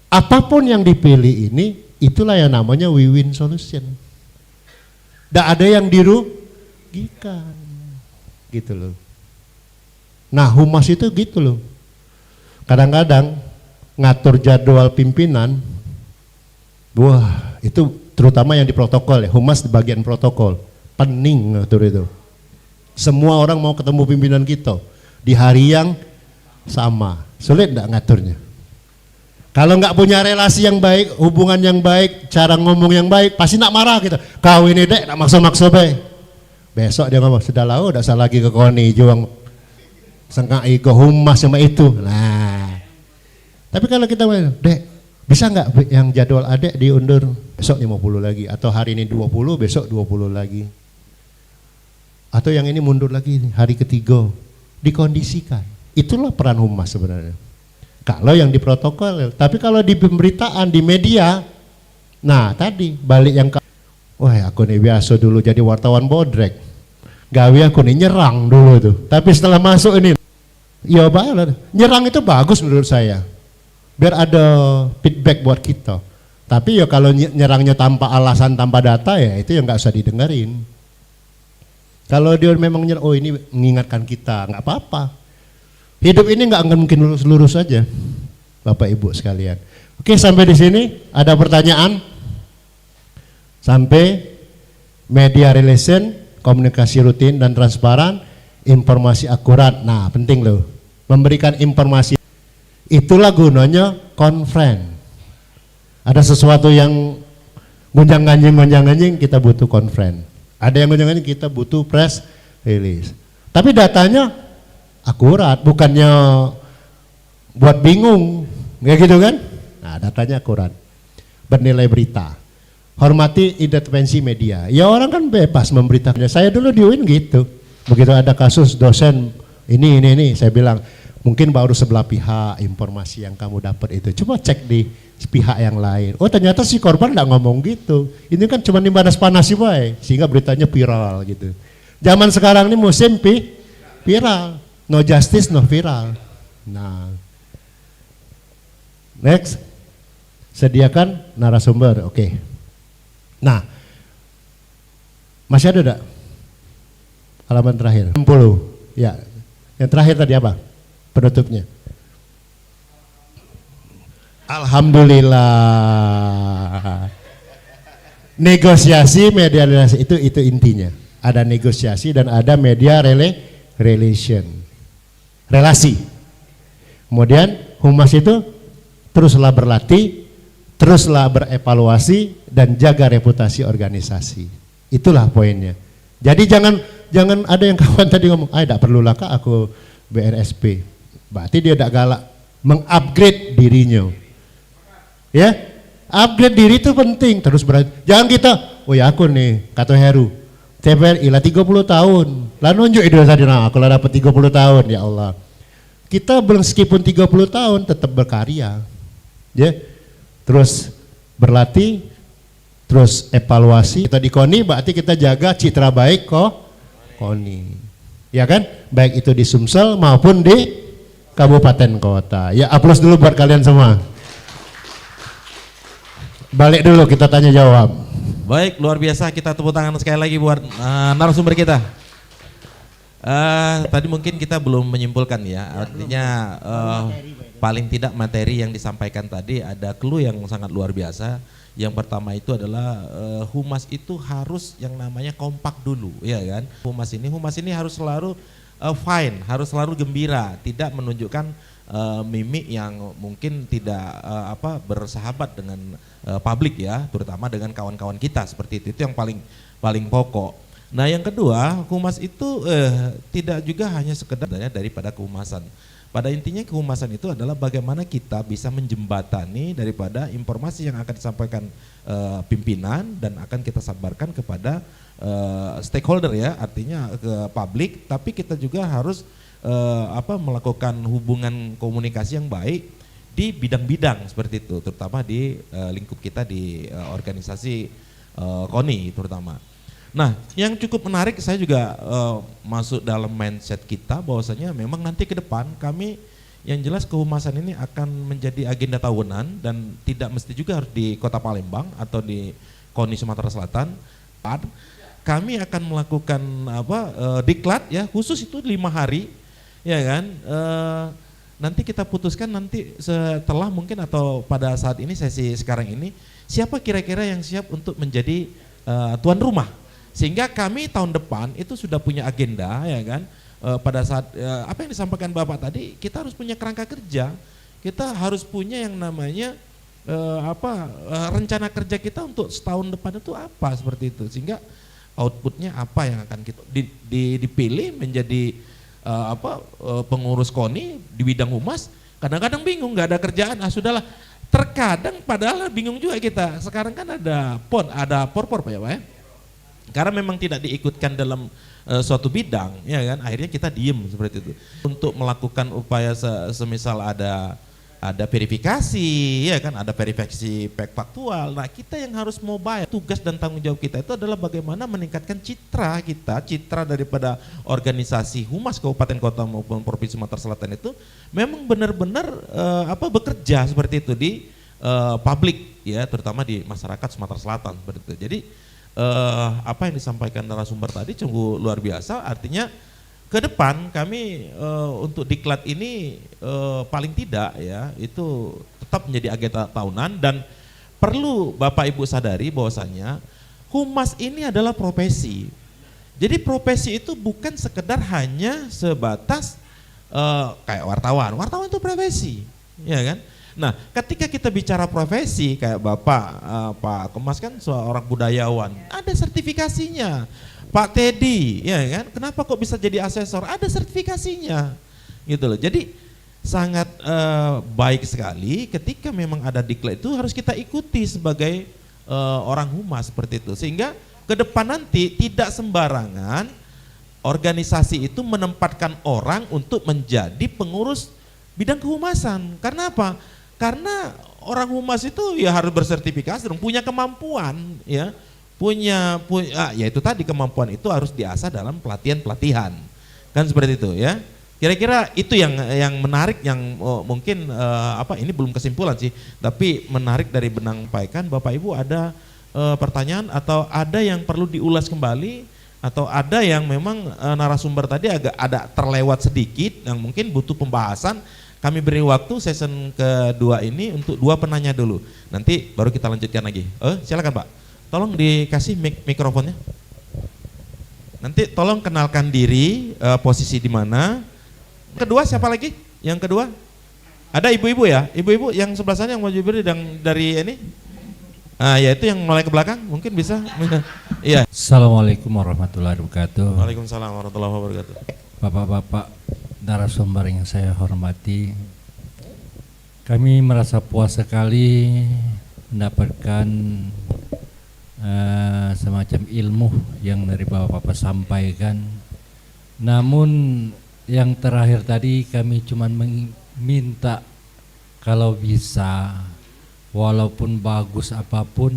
Apapun yang dipilih ini, itulah yang namanya win-win solution. Tidak ada yang dirugikan, gitu loh. Nah, humas itu gitu loh. Kadang-kadang ngatur jadwal pimpinan, wah itu terutama yang di protokol ya, humas di bagian protokol, pening ngatur itu. Semua orang mau ketemu pimpinan kita di hari yang sama, sulit enggak ngaturnya. Kalau nggak punya relasi yang baik, hubungan yang baik, cara ngomong yang baik, pasti nak marah gitu. Kau ini dek, nak maksa-maksa be. Besok dia ngomong, sudah lah, udah usah lagi ke koni juang sengai ke humas sama itu. Nah, tapi kalau kita dek, bisa nggak yang jadwal adek diundur besok 50 lagi, atau hari ini 20, besok 20 lagi, atau yang ini mundur lagi hari ketiga, dikondisikan. Itulah peran humas sebenarnya. Kalau yang di protokol, tapi kalau di pemberitaan, di media, nah tadi balik yang wah aku nih biasa dulu jadi wartawan bodrek, gawe aku nih nyerang dulu tuh, tapi setelah masuk ini, ya balas, nyerang itu bagus menurut saya, biar ada feedback buat kita. Tapi ya kalau nyerangnya tanpa alasan, tanpa data ya itu yang nggak usah didengerin. Kalau dia memang nyerang, oh ini mengingatkan kita, nggak apa-apa. Hidup ini nggak akan mungkin lurus saja, Bapak Ibu sekalian. Oke, sampai di sini ada pertanyaan? Sampai media relation, komunikasi rutin dan transparan, informasi akurat. Nah, penting loh, memberikan informasi. Itulah gunanya conference. Ada sesuatu yang gonjang-ganjing, kita butuh conference. Ada yang gonjang-ganjing, kita butuh press release. Tapi datanya akurat, bukannya buat bingung, kayak gitu kan? Nah, datanya akurat, bernilai berita. Hormati intervensi media. Ya orang kan bebas memberitakannya. Saya dulu di UIN gitu. Begitu ada kasus dosen ini, saya bilang mungkin baru sebelah pihak informasi yang kamu dapat itu. Coba cek di pihak yang lain. Oh ternyata si korban nggak ngomong gitu. Ini kan cuma panas-panas sih, baik, sehingga beritanya viral gitu. Zaman sekarang ini musim viral. No justice, no viral. Nah, next, sediakan narasumber, oke. Nah, masih ada enggak? Halaman terakhir, 60, ya. Yang terakhir tadi apa? Penutupnya. Alhamdulillah. Negosiasi, media relasi itu intinya. Ada negosiasi dan ada media relation. Relasi. Kemudian humas itu teruslah berlatih, teruslah berevaluasi dan jaga reputasi organisasi. Itulah poinnya. Jadi jangan ada yang kawan tadi ngomong, tidak perlulah kak aku BRSP. Berarti dia tidak galak, mengupgrade dirinya. Ya, upgrade diri itu penting. Terus berarti jangan kita, oh ya aku nih kata Heru, TPRI lah 30 tahun, lah nunjuk itu tadi, nah aku lah dapat 30 tahun, ya Allah. Kita belum meskipun 30 tahun tetap berkarya, ya. Terus berlatih, terus evaluasi. Kita di KONI berarti kita jaga citra baik KONI, ya kan? Baik itu di Sumsel maupun di kabupaten kota. Ya aplaus dulu buat kalian semua. Balik dulu kita tanya jawab. Baik, luar biasa, kita tepuk tangan sekali lagi buat narasumber kita. Tadi mungkin kita belum menyimpulkan ya, artinya paling tidak materi yang disampaikan tadi ada clue yang sangat luar biasa, Yang pertama itu adalah humas itu harus yang namanya kompak dulu, ya kan? Humas ini harus selalu fine, harus selalu gembira, tidak menunjukkan mimik yang mungkin tidak bersahabat dengan publik ya, terutama dengan kawan-kawan kita seperti itu yang paling pokok. Nah yang kedua, humas itu tidak juga hanya sekedar daripada kehumasan. Pada intinya kehumasan itu adalah bagaimana kita bisa menjembatani daripada informasi yang akan disampaikan pimpinan dan akan kita sabarkan kepada stakeholder ya, artinya ke publik, tapi kita juga harus melakukan hubungan komunikasi yang baik di bidang-bidang seperti itu, terutama di lingkup kita di organisasi KONI terutama. Nah, yang cukup menarik saya juga masuk dalam mindset kita bahwasanya memang nanti ke depan kami yang jelas kehumasan ini akan menjadi agenda tahunan dan tidak mesti juga harus di Kota Palembang atau di KONI Sumatera Selatan. Kami akan melakukan diklat ya khusus itu 5 hari ya kan. Nanti kita putuskan nanti setelah mungkin atau pada saat ini sesi sekarang ini siapa kira-kira yang siap untuk menjadi tuan rumah. Sehingga kami tahun depan itu sudah punya agenda ya kan, pada saat apa yang disampaikan Bapak tadi, kita harus punya kerangka kerja, kita harus punya yang namanya rencana kerja kita untuk setahun depan itu apa seperti itu, sehingga outputnya apa yang akan kita dipilih menjadi pengurus KONI di bidang humas. Kadang-kadang bingung, nggak ada kerjaan, sudahlah. Terkadang padahal bingung juga kita, sekarang kan ada porpor Pak ya Pak ya. Karena memang tidak diikutkan dalam suatu bidang, ya kan, akhirnya kita diem seperti itu. Untuk melakukan upaya semisal ada verifikasi, ya kan, ada verifikasi faktual. Nah kita yang harus mobile, tugas dan tanggung jawab kita itu adalah bagaimana meningkatkan citra kita, citra daripada organisasi humas kabupaten kota maupun provinsi Sumatera Selatan itu memang benar-benar bekerja seperti itu di publik, ya, terutama di masyarakat Sumatera Selatan seperti itu. Jadi apa yang disampaikan narasumber tadi sungguh luar biasa, artinya ke depan kami untuk diklat ini paling tidak ya itu tetap menjadi agenda tahunan, dan perlu Bapak Ibu sadari bahwasanya humas ini adalah profesi. Jadi profesi itu bukan sekedar hanya sebatas kayak wartawan itu profesi, ya kan? Nah, ketika kita bicara profesi kayak Bapak Pak Kemas kan seorang budayawan, ada sertifikasinya. Pak Teddy, ya kan? Kenapa kok bisa jadi asesor? Ada sertifikasinya, gitu loh. Jadi sangat baik sekali ketika memang ada diklat itu harus kita ikuti sebagai orang humas seperti itu, sehingga ke depan nanti tidak sembarangan organisasi itu menempatkan orang untuk menjadi pengurus bidang kehumasan. Karena apa? Karena orang humas itu ya harus bersertifikasi, punya kemampuan, ya, ya itu tadi kemampuan itu harus diasah dalam pelatihan, kan seperti itu, ya. Kira-kira itu yang menarik, yang mungkin ini belum kesimpulan sih, tapi menarik dari Benang Paikan. Bapak Ibu ada pertanyaan atau ada yang perlu diulas kembali, atau ada yang memang narasumber tadi agak ada terlewat sedikit yang mungkin butuh pembahasan. Kami beri waktu season kedua ini untuk 2 penanya dulu. Nanti baru kita lanjutkan lagi. Silakan Pak. Tolong dikasih mikrofonnya. Nanti tolong kenalkan diri, posisi di mana. Kedua siapa lagi? Yang kedua? Ada ibu-ibu ya? Ibu-ibu yang sebelah sana yang mau beri dari ini. Ya itu yang mulai ke belakang mungkin bisa. Iya. Assalamualaikum warahmatullahi wabarakatuh. Waalaikumsalam warahmatullahi wabarakatuh. Bapak-bapak narasumber yang saya hormati, kami merasa puas sekali mendapatkan semacam ilmu yang dari Bapak-bapak sampaikan. Namun yang terakhir tadi kami cuma meminta kalau bisa, walaupun bagus apapun,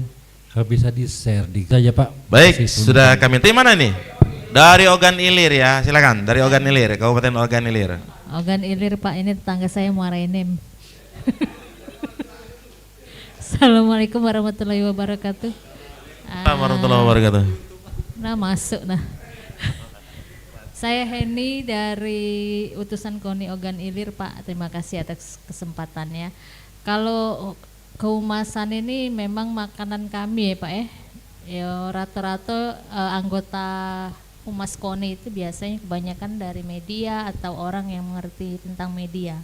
kalau bisa di-share saja Pak. Baik, sudah kami terima. Mana nih? Dari Ogan Ilir ya, silakan. Dari Ogan Ilir, Kabupaten Ogan Ilir. Ogan Ilir Pak, ini tetangga saya Muarainim. Assalamualaikum warahmatullahi wabarakatuh. Warahmatullahi wabarakatuh. Nah masuk nah. Saya Heni dari utusan KONI Ogan Ilir Pak. Terima kasih atas kesempatannya. Kalau kehumasan ini memang makanan kami ya Pak ya. Ya rata-rata anggota Humas KONI itu biasanya kebanyakan dari media atau orang yang mengerti tentang media.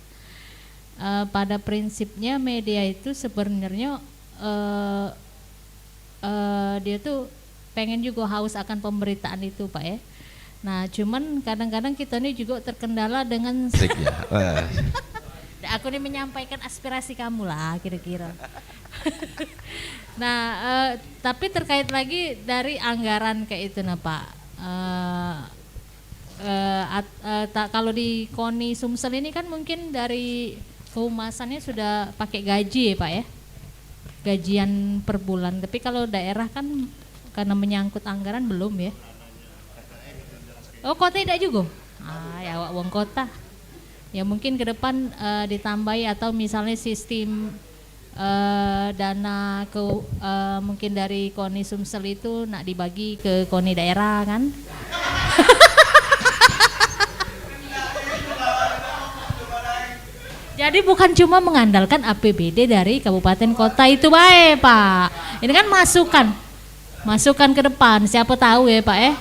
Pada prinsipnya media itu sebenarnya dia tuh pengen juga haus akan pemberitaan itu Pak ya. Nah cuman kadang-kadang kita ini juga terkendala dengan aku ini menyampaikan aspirasi kamu lah kira-kira. Nah tapi terkait lagi dari anggaran kayak itu nah Pak. Kalau di KONI Sumsel ini kan mungkin dari kehumasannya sudah pakai gaji ya Pak ya, gajian per bulan. Tapi kalau daerah kan karena menyangkut anggaran belum ya. Oh kota tidak juga? Ya uang kota. Ya mungkin ke depan ditambahi atau misalnya sistem dana ke mungkin dari KONI Sumsel itu nak dibagi ke KONI daerah kan? Jadi bukan cuma mengandalkan APBD dari kabupaten kota itu baik Pak. Ini kan masukan ke depan. Siapa tahu ya Pak ya.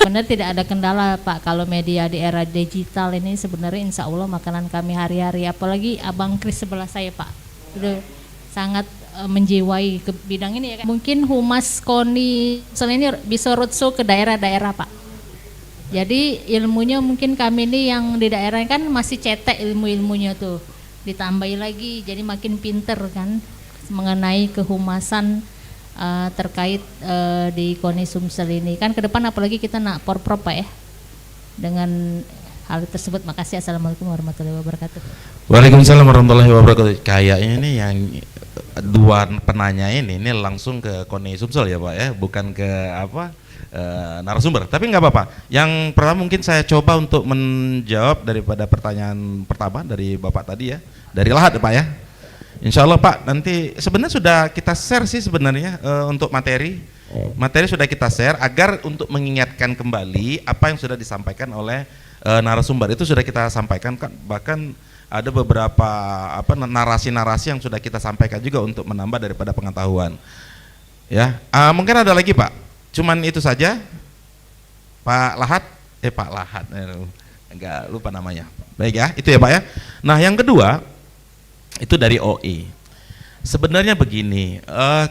Benar tidak ada kendala Pak kalau media di era digital ini sebenarnya insya Allah makanan kami hari-hari. Apalagi Abang Kris sebelah saya Pak. Itu sangat menjiwai ke bidang ini ya kan. Mungkin Humas KONI selain ini bisa roadshow ke daerah-daerah Pak. Jadi ilmunya mungkin kami ini yang di daerah kan masih cetek ilmu-ilmunya tuh, ditambahi lagi jadi makin pinter kan mengenai kehumasan terkait di KONI Sumsel ini kan ke depan apalagi kita nak porprov Pak ya dengan hal tersebut. Makasih. Assalamualaikum warahmatullahi wabarakatuh. Waalaikumsalam warahmatullahi wabarakatuh. Kayaknya ini yang dua penanya ini langsung ke KONI Sumsel ya Pak ya, bukan ke narasumber, tapi nggak apa-apa. Yang pertama mungkin saya coba untuk menjawab daripada pertanyaan pertama dari Bapak tadi ya, dari Lahat ya Pak ya. Insya Allah Pak, nanti sebenarnya sudah kita share sih sebenarnya untuk materi sudah kita share agar untuk mengingatkan kembali apa yang sudah disampaikan oleh narasumber itu sudah kita sampaikan kan, bahkan ada beberapa narasi-narasi yang sudah kita sampaikan juga untuk menambah daripada pengetahuan. Ya, mungkin ada lagi Pak. Cuman itu saja, Pak Lahat, enggak lupa namanya. Baik ya, itu ya Pak ya. Nah yang kedua, itu dari OI. Sebenarnya begini,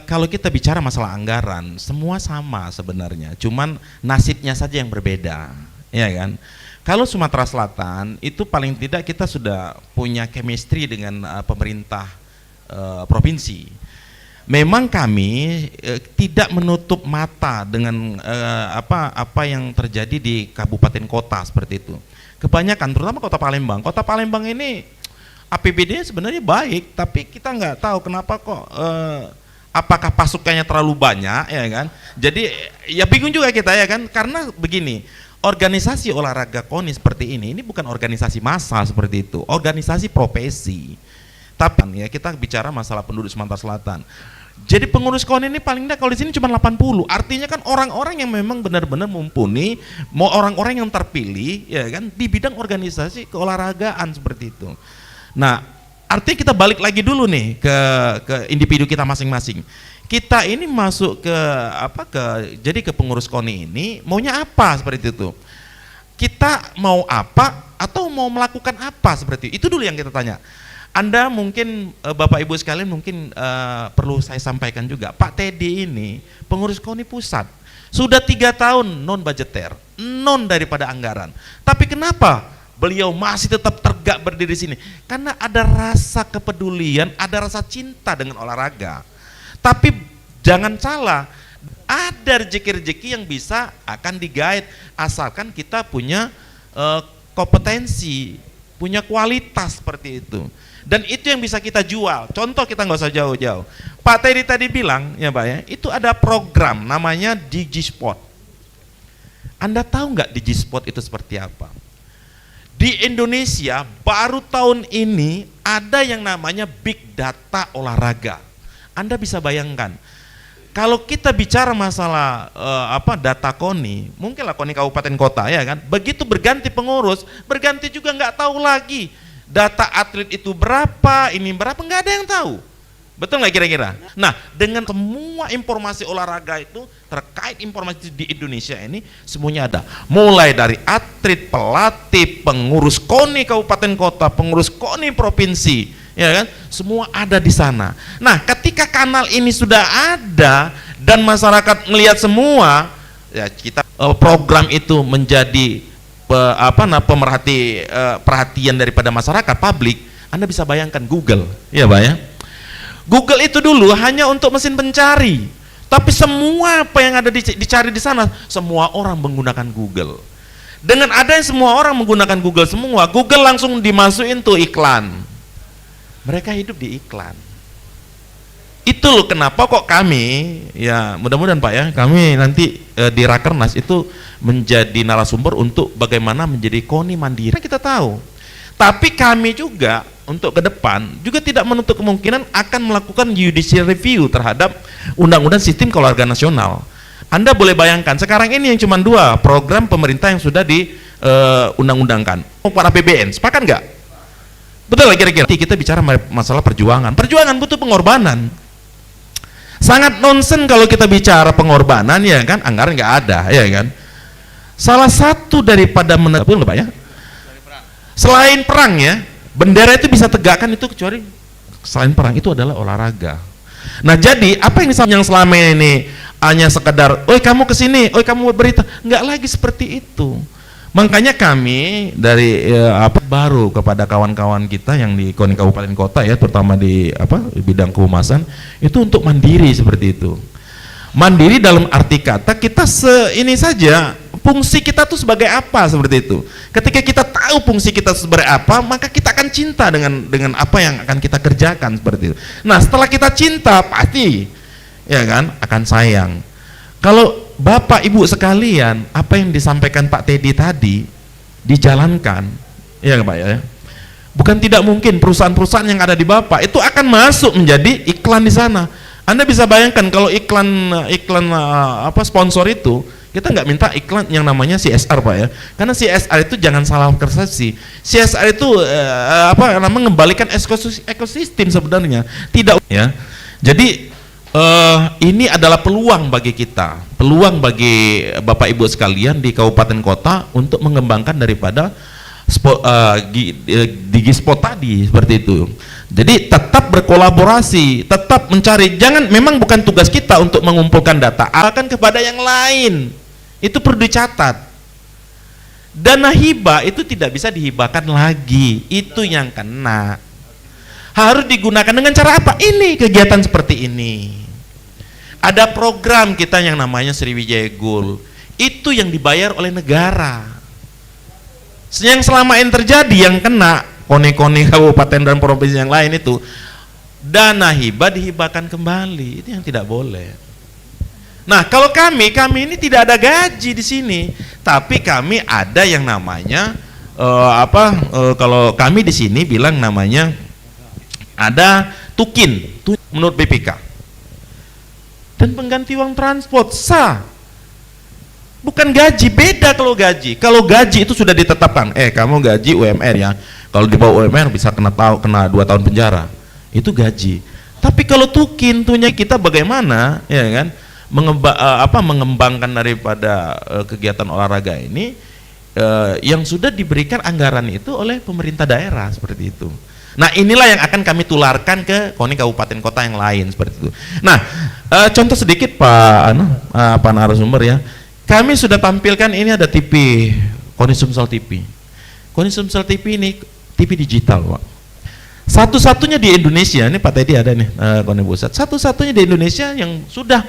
kalau kita bicara masalah anggaran, semua sama sebenarnya, cuman nasibnya saja yang berbeda, ya kan? Kalau Sumatera Selatan, itu paling tidak kita sudah punya chemistry dengan pemerintah provinsi. Memang kami tidak menutup mata dengan apa yang terjadi di kabupaten kota seperti itu. Kebanyakan, terutama Kota Palembang. Kota Palembang ini APBD-nya sebenarnya baik, tapi kita nggak tahu kenapa kok apakah pasukannya terlalu banyak, ya kan? Jadi ya bingung juga kita ya kan, karena begini. Organisasi olahraga KONI seperti ini bukan organisasi massa seperti itu, organisasi profesi. Tapi ya kita bicara masalah penduduk Sumatera Selatan. Jadi pengurus KONI ini paling tidak kalau di sini cuma 80. Artinya kan orang-orang yang memang benar-benar mumpuni, mau orang-orang yang terpilih ya kan di bidang organisasi keolahragaan seperti itu. Nah, artinya kita balik lagi dulu nih ke individu kita masing-masing. Kita ini masuk jadi ke pengurus KONI ini maunya apa seperti itu? Kita mau apa atau mau melakukan apa seperti itu? Itu dulu yang kita tanya. Anda mungkin Bapak Ibu sekalian mungkin perlu saya sampaikan juga, Pak Teddy ini pengurus KONI pusat sudah 3 tahun non budgeter, non daripada anggaran. Tapi kenapa beliau masih tetap tegak berdiri di sini? Karena ada rasa kepedulian, ada rasa cinta dengan olahraga. Tapi jangan salah, ada rezeki-rezeki yang bisa akan digait asalkan kita punya kompetensi, punya kualitas seperti itu. Dan itu yang bisa kita jual. Contoh kita nggak usah jauh-jauh. Pak Teddy tadi bilang ya Pak ya, itu ada program namanya DigiSport. Anda tahu nggak DigiSport itu seperti apa? Di Indonesia baru tahun ini ada yang namanya Big Data olahraga. Anda bisa bayangkan, kalau kita bicara masalah data KONI, mungkinlah KONI kabupaten kota ya kan, begitu berganti pengurus, berganti juga nggak tahu lagi Data atlet itu berapa, ini berapa, nggak ada yang tahu. Betul nggak kira-kira? Nah, dengan semua informasi olahraga itu terkait informasi di Indonesia ini semuanya ada. Mulai dari atlet, pelatih, pengurus KONI kabupaten kota, pengurus KONI provinsi, ya kan? Semua ada di sana. Nah, ketika kanal ini sudah ada dan masyarakat melihat semua, ya kita program itu menjadi perhatian daripada masyarakat publik. Anda bisa bayangkan Google, ya Pak ya. Google itu dulu hanya untuk mesin pencari, tapi semua apa yang ada dicari di sana, semua orang menggunakan Google. Dengan adanya semua orang menggunakan Google semua, Google langsung dimasukin tuh iklan. Mereka hidup di iklan. Itu loh kenapa kok kami, ya mudah-mudahan Pak ya, kami nanti di Rakernas itu menjadi narasumber untuk bagaimana menjadi KONI mandiri. Kita tahu, tapi kami juga untuk ke depan juga tidak menutup kemungkinan akan melakukan judicial review terhadap undang-undang sistem keluarga nasional. Anda boleh bayangkan sekarang ini yang cuma 2 program pemerintah yang sudah di undang-undangkan. Para APBN, sepakat nggak? Betul lah kira-kira. Kita bicara masalah perjuangan. Perjuangan butuh pengorbanan. Sangat nonsen kalau kita bicara pengorbanan, ya kan, anggaran nggak ada, ya kan. Salah satu daripada betul Pak ya. Selain perang ya, bendera itu bisa tegakkan itu kecuali selain perang itu adalah olahraga. Nah, jadi apa yang selama ini hanya sekedar, "Oi kamu kesini, oi kamu buat berita," nggak lagi seperti itu. Makanya kami dari baru kepada kawan-kawan kita yang di KONI kabupaten kota ya, terutama di bidang kehumasan itu untuk mandiri seperti itu. Mandiri dalam arti kata kita ini saja, fungsi kita tuh sebagai apa seperti itu. Ketika kita tahu fungsi kita sebagai apa, maka kita akan cinta dengan apa yang akan kita kerjakan seperti itu. Nah, setelah kita cinta pasti ya kan akan sayang. Kalau Bapak Ibu sekalian, apa yang disampaikan Pak Teddy tadi dijalankan, ya Pak ya. Bukan tidak mungkin perusahaan-perusahaan yang ada di Bapak itu akan masuk menjadi iklan di sana. Anda bisa bayangkan kalau iklan sponsor itu, kita nggak minta iklan yang namanya CSR Pak ya, karena CSR itu jangan salah persepsi. CSR itu mengembalikan ekosistem sebenarnya, tidak ya. Jadi ini adalah peluang bagi kita, peluang bagi Bapak Ibu sekalian di kabupaten kota untuk mengembangkan daripada Digispot tadi seperti itu. Jadi tetap berkolaborasi, tetap mencari. Memang bukan tugas kita untuk mengumpulkan data, akan kepada yang lain. Itu perlu dicatat. Dana hibah itu tidak bisa dihibahkan lagi, itu yang kena. Harus digunakan dengan cara apa? Ini kegiatan seperti ini. Ada program kita yang namanya Sriwijaya Gold. Itu yang dibayar oleh negara. Yang selama ini terjadi yang kena KONI kabupaten dan provinsi yang lain itu dana hibah dihibahkan kembali, itu yang tidak boleh. Nah, kalau kami ini tidak ada gaji di sini, tapi kami ada yang namanya kalau kami di sini bilang namanya ada tukin menurut BPK dan pengganti uang transport sah. Bukan gaji, beda kalau gaji. Kalau gaji itu sudah ditetapkan, kamu gaji UMR ya. Kalau di bawah UMR bisa kena 2 tahun penjara. Itu gaji. Tapi kalau tukin, tuhnya kita bagaimana, ya kan? Mengembangkan daripada kegiatan olahraga ini yang sudah diberikan anggaran itu oleh pemerintah daerah seperti itu. Nah, inilah yang akan kami tularkan ke KONI kabupaten kota yang lain seperti itu. Nah, contoh sedikit Pak narasumber ya. Kami sudah tampilkan ini ada TV KONI Sumsel TV. KONI Sumsel TV ini TV digital, Pak. Satu-satunya di Indonesia, ini Pak Teddy ada nih KONI Pusat. Satu-satunya di Indonesia yang sudah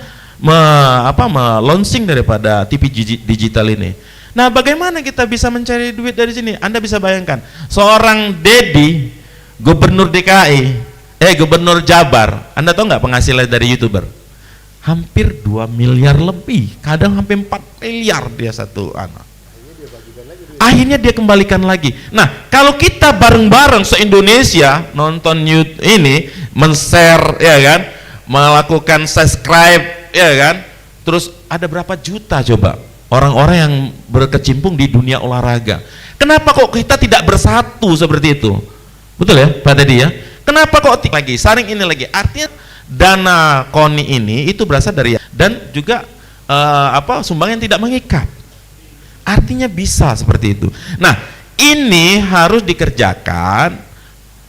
launching daripada TV digital ini. Nah, bagaimana kita bisa mencari duit dari sini? Anda bisa bayangkan, seorang Dedi, gubernur DKI, gubernur Jabar, Anda tahu nggak penghasilan dari YouTuber? Hampir 2 miliar lebih, kadang hampir 4 miliar dia satu anak. Akhirnya dia kembalikan lagi. Nah, kalau kita bareng-bareng se-Indonesia nonton YouTube ini, men-share ya kan, melakukan subscribe ya kan, terus ada berapa juta coba orang-orang yang berkecimpung di dunia olahraga. Kenapa kok kita tidak bersatu seperti itu? Betul ya Pak Teddy ya? Kenapa kok lagi, saring ini lagi? Artinya dana KONI ini itu berasal dari dan juga sumbang yang tidak mengikat. Artinya bisa seperti itu. Nah, ini harus dikerjakan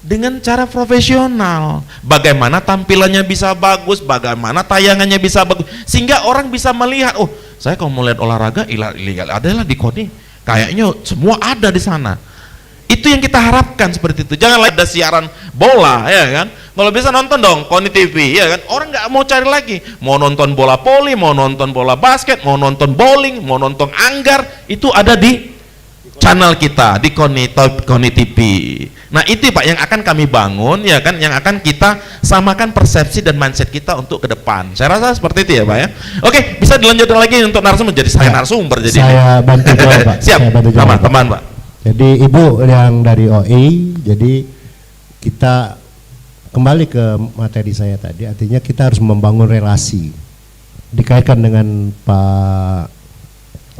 dengan cara profesional. Bagaimana tampilannya bisa bagus, bagaimana tayangannya bisa bagus, sehingga orang bisa melihat, oh, saya kalau mau lihat olahraga ilegal adalah di KONI. Kayaknya semua ada di sana. Itu yang kita harapkan seperti itu. Jangan ada siaran bola, ya kan? Kalau bisa nonton dong KONI TV, ya kan? Orang nggak mau cari lagi, mau nonton bola voli, mau nonton bola basket, mau nonton bowling, mau nonton anggar, itu ada di channel kita di KONI TV. Nah itu Pak yang akan kami bangun, ya kan? Yang akan kita samakan persepsi dan mindset kita untuk ke depan. Saya rasa seperti itu ya Pak ya. Oke, bisa dilanjutkan lagi untuk narasumber. Jadi saya narasumber jadi. Saya bantu jawab Pak. Siap, teman-teman Pak. Jadi Ibu yang dari OI, jadi kita kembali ke materi saya tadi, artinya kita harus membangun relasi. Dikaitkan dengan Pak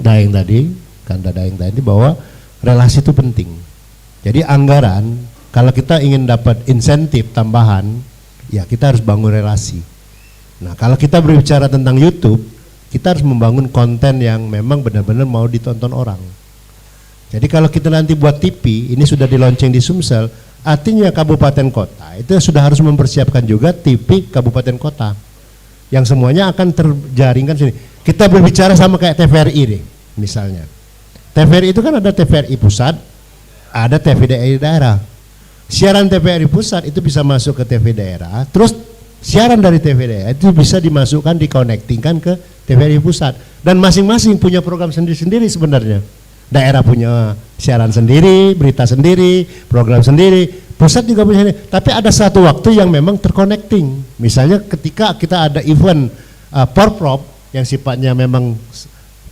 Daeng tadi, Kanda Daeng tadi, bahwa relasi itu penting. Jadi anggaran, kalau kita ingin dapat insentif tambahan, ya kita harus bangun relasi. Nah kalau kita berbicara tentang YouTube, kita harus membangun konten yang memang benar-benar mau ditonton orang. Jadi kalau kita nanti buat TV, ini sudah di launching di Sumsel, artinya kabupaten kota itu sudah harus mempersiapkan juga TV kabupaten kota yang semuanya akan terjaringkan sini. Kita berbicara sama kayak TVRI deh misalnya. TVRI itu kan ada TVRI pusat, ada TVRI daerah. Siaran TVRI pusat itu bisa masuk ke TV daerah, terus siaran dari TV daerah itu bisa dimasukkan, dikonektingkan ke TVRI pusat, dan masing-masing punya program sendiri-sendiri sebenarnya. Daerah punya siaran sendiri, berita sendiri, program sendiri, pusat juga punya sendiri. Tapi ada satu waktu yang memang terconnecting. Misalnya ketika kita ada event Porprov yang sifatnya memang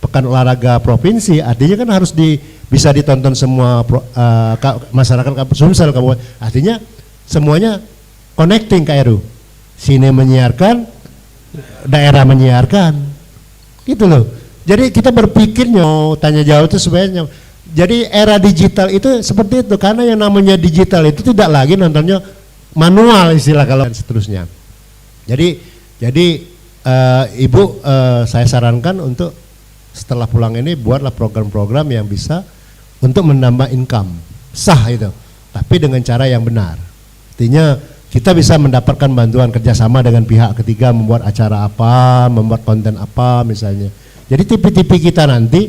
pekan olahraga provinsi, artinya kan harus bisa ditonton semua masyarakat Sumsel kabupaten. Artinya semuanya connecting Kak Heru. Sini menyiarkan, daerah menyiarkan, gitu loh. Jadi kita berpikirnya tanya jawab itu sebenarnya. Jadi era digital itu seperti itu, karena yang namanya digital itu tidak lagi nontonnya manual istilah kalau dan seterusnya. Jadi Ibu saya sarankan untuk setelah pulang ini buatlah program-program yang bisa untuk menambah income sah itu, tapi dengan cara yang benar. Artinya kita bisa mendapatkan bantuan kerjasama dengan pihak ketiga, membuat acara apa, membuat konten apa misalnya. Jadi TV-TV kita nanti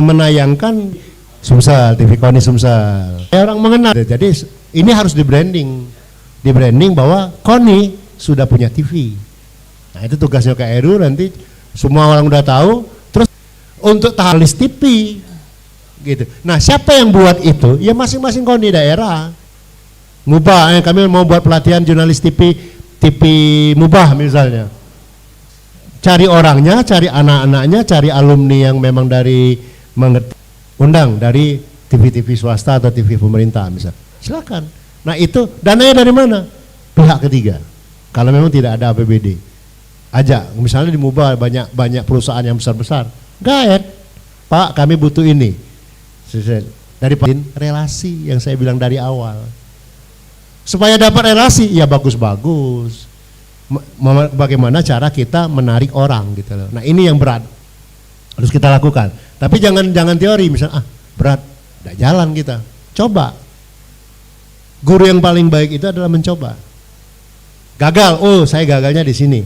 menayangkan Sumsel, TV KONI Sumsel. Orang mengenal. Jadi ini harus di branding bahwa KONI sudah punya TV. Nah itu tugasnya Kak Heru, nanti semua orang udah tahu. Terus untuk talis TV, gitu. Nah siapa yang buat itu? Ya masing-masing KONI daerah. Mubah, kami mau buat pelatihan jurnalis TV Mubah misalnya. Cari orangnya, cari anak-anaknya, cari alumni yang memang dari undang dari TV-TV swasta atau TV pemerintah misal. Silakan. Nah itu dananya dari mana? Pihak ketiga. Kalau memang tidak ada APBD. Ajak, misalnya di Mubah banyak perusahaan yang besar-besar. Gaet, Pak kami butuh ini. Dari relasi yang saya bilang dari awal. Supaya dapat relasi, ya bagus-bagus. Bagaimana cara kita menarik orang gitu loh. Nah ini yang berat harus kita lakukan. Tapi jangan teori misalnya berat, tidak jalan kita. Coba. Guru yang paling baik itu adalah mencoba. Gagal, oh saya gagalnya di sini.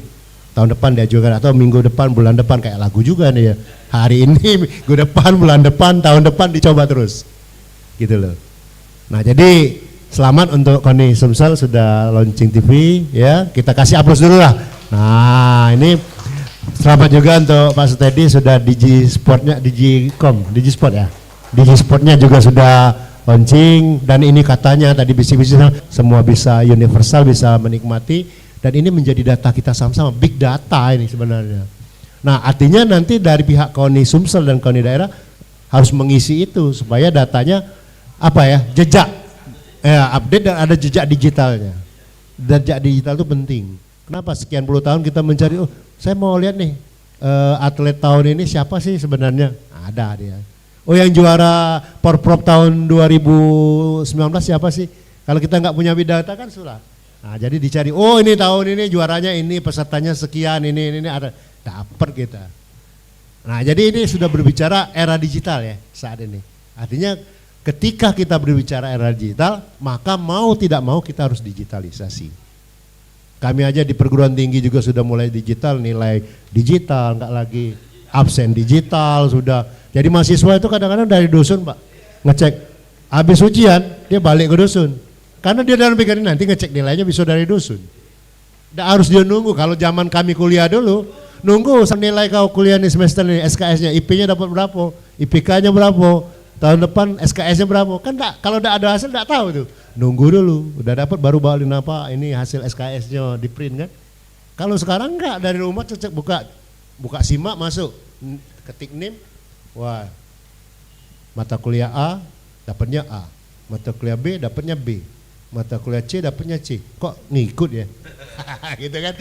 Tahun depan diajukan atau minggu depan, bulan depan kayak lagu juga nih ya. Hari ini, minggu depan, bulan depan, tahun depan dicoba terus. Gitu loh. Nah jadi selamat untuk KONI Sumsel sudah launching TV ya. Kita kasih aplaus dulu lah. Nah, ini selamat juga untuk Pak Sutedi sudah Digisportnya Digisport ya. Digisportnya juga sudah launching, dan ini katanya tadi bisik-bisik semua bisa universal, bisa menikmati, dan ini menjadi data kita sama-sama, big data ini sebenarnya. Nah, artinya nanti dari pihak KONI Sumsel dan KONI daerah harus mengisi itu supaya datanya apa ya, jejak update dan ada jejak digitalnya. Jejak digital itu penting. Kenapa sekian puluh tahun kita mencari, oh saya mau lihat nih atlet tahun ini siapa sih sebenarnya? Ada dia. Oh yang juara Porprov tahun 2019 siapa sih? Kalau kita nggak punya big data kan sulit. Nah, jadi dicari, oh ini tahun ini juaranya ini, pesertanya sekian, ini ada, dapat kita. Nah, jadi ini sudah berbicara era digital ya saat ini. Artinya ketika kita berbicara era digital, maka mau tidak mau kita harus digitalisasi. Kami aja di perguruan tinggi juga sudah mulai digital, nilai digital, enggak lagi absen digital sudah. Jadi mahasiswa itu kadang-kadang dari dusun Pak, ngecek habis ujian dia balik ke dusun. Karena dia dalam pikiran nanti ngecek nilainya bisa dari dusun. Nggak harus dia nunggu, kalau zaman kami kuliah dulu, nunggu nilai kau kuliah nih semester ini, SKS-nya, IP-nya dapat berapa, IPK-nya berapa, tahun depan SKS-nya berapa, kan enggak, kalau udah ada hasil enggak tahu tuh. Nunggu dulu, udah dapat baru balikin apa, ini hasil SKS-nya di print kan. Kalau sekarang enggak, dari rumah cecek buka simak masuk, ketik NIM, wah mata kuliah A dapatnya A, mata kuliah B dapatnya B, mata kuliah C dapatnya C, kok ngikut ya, gitu kan.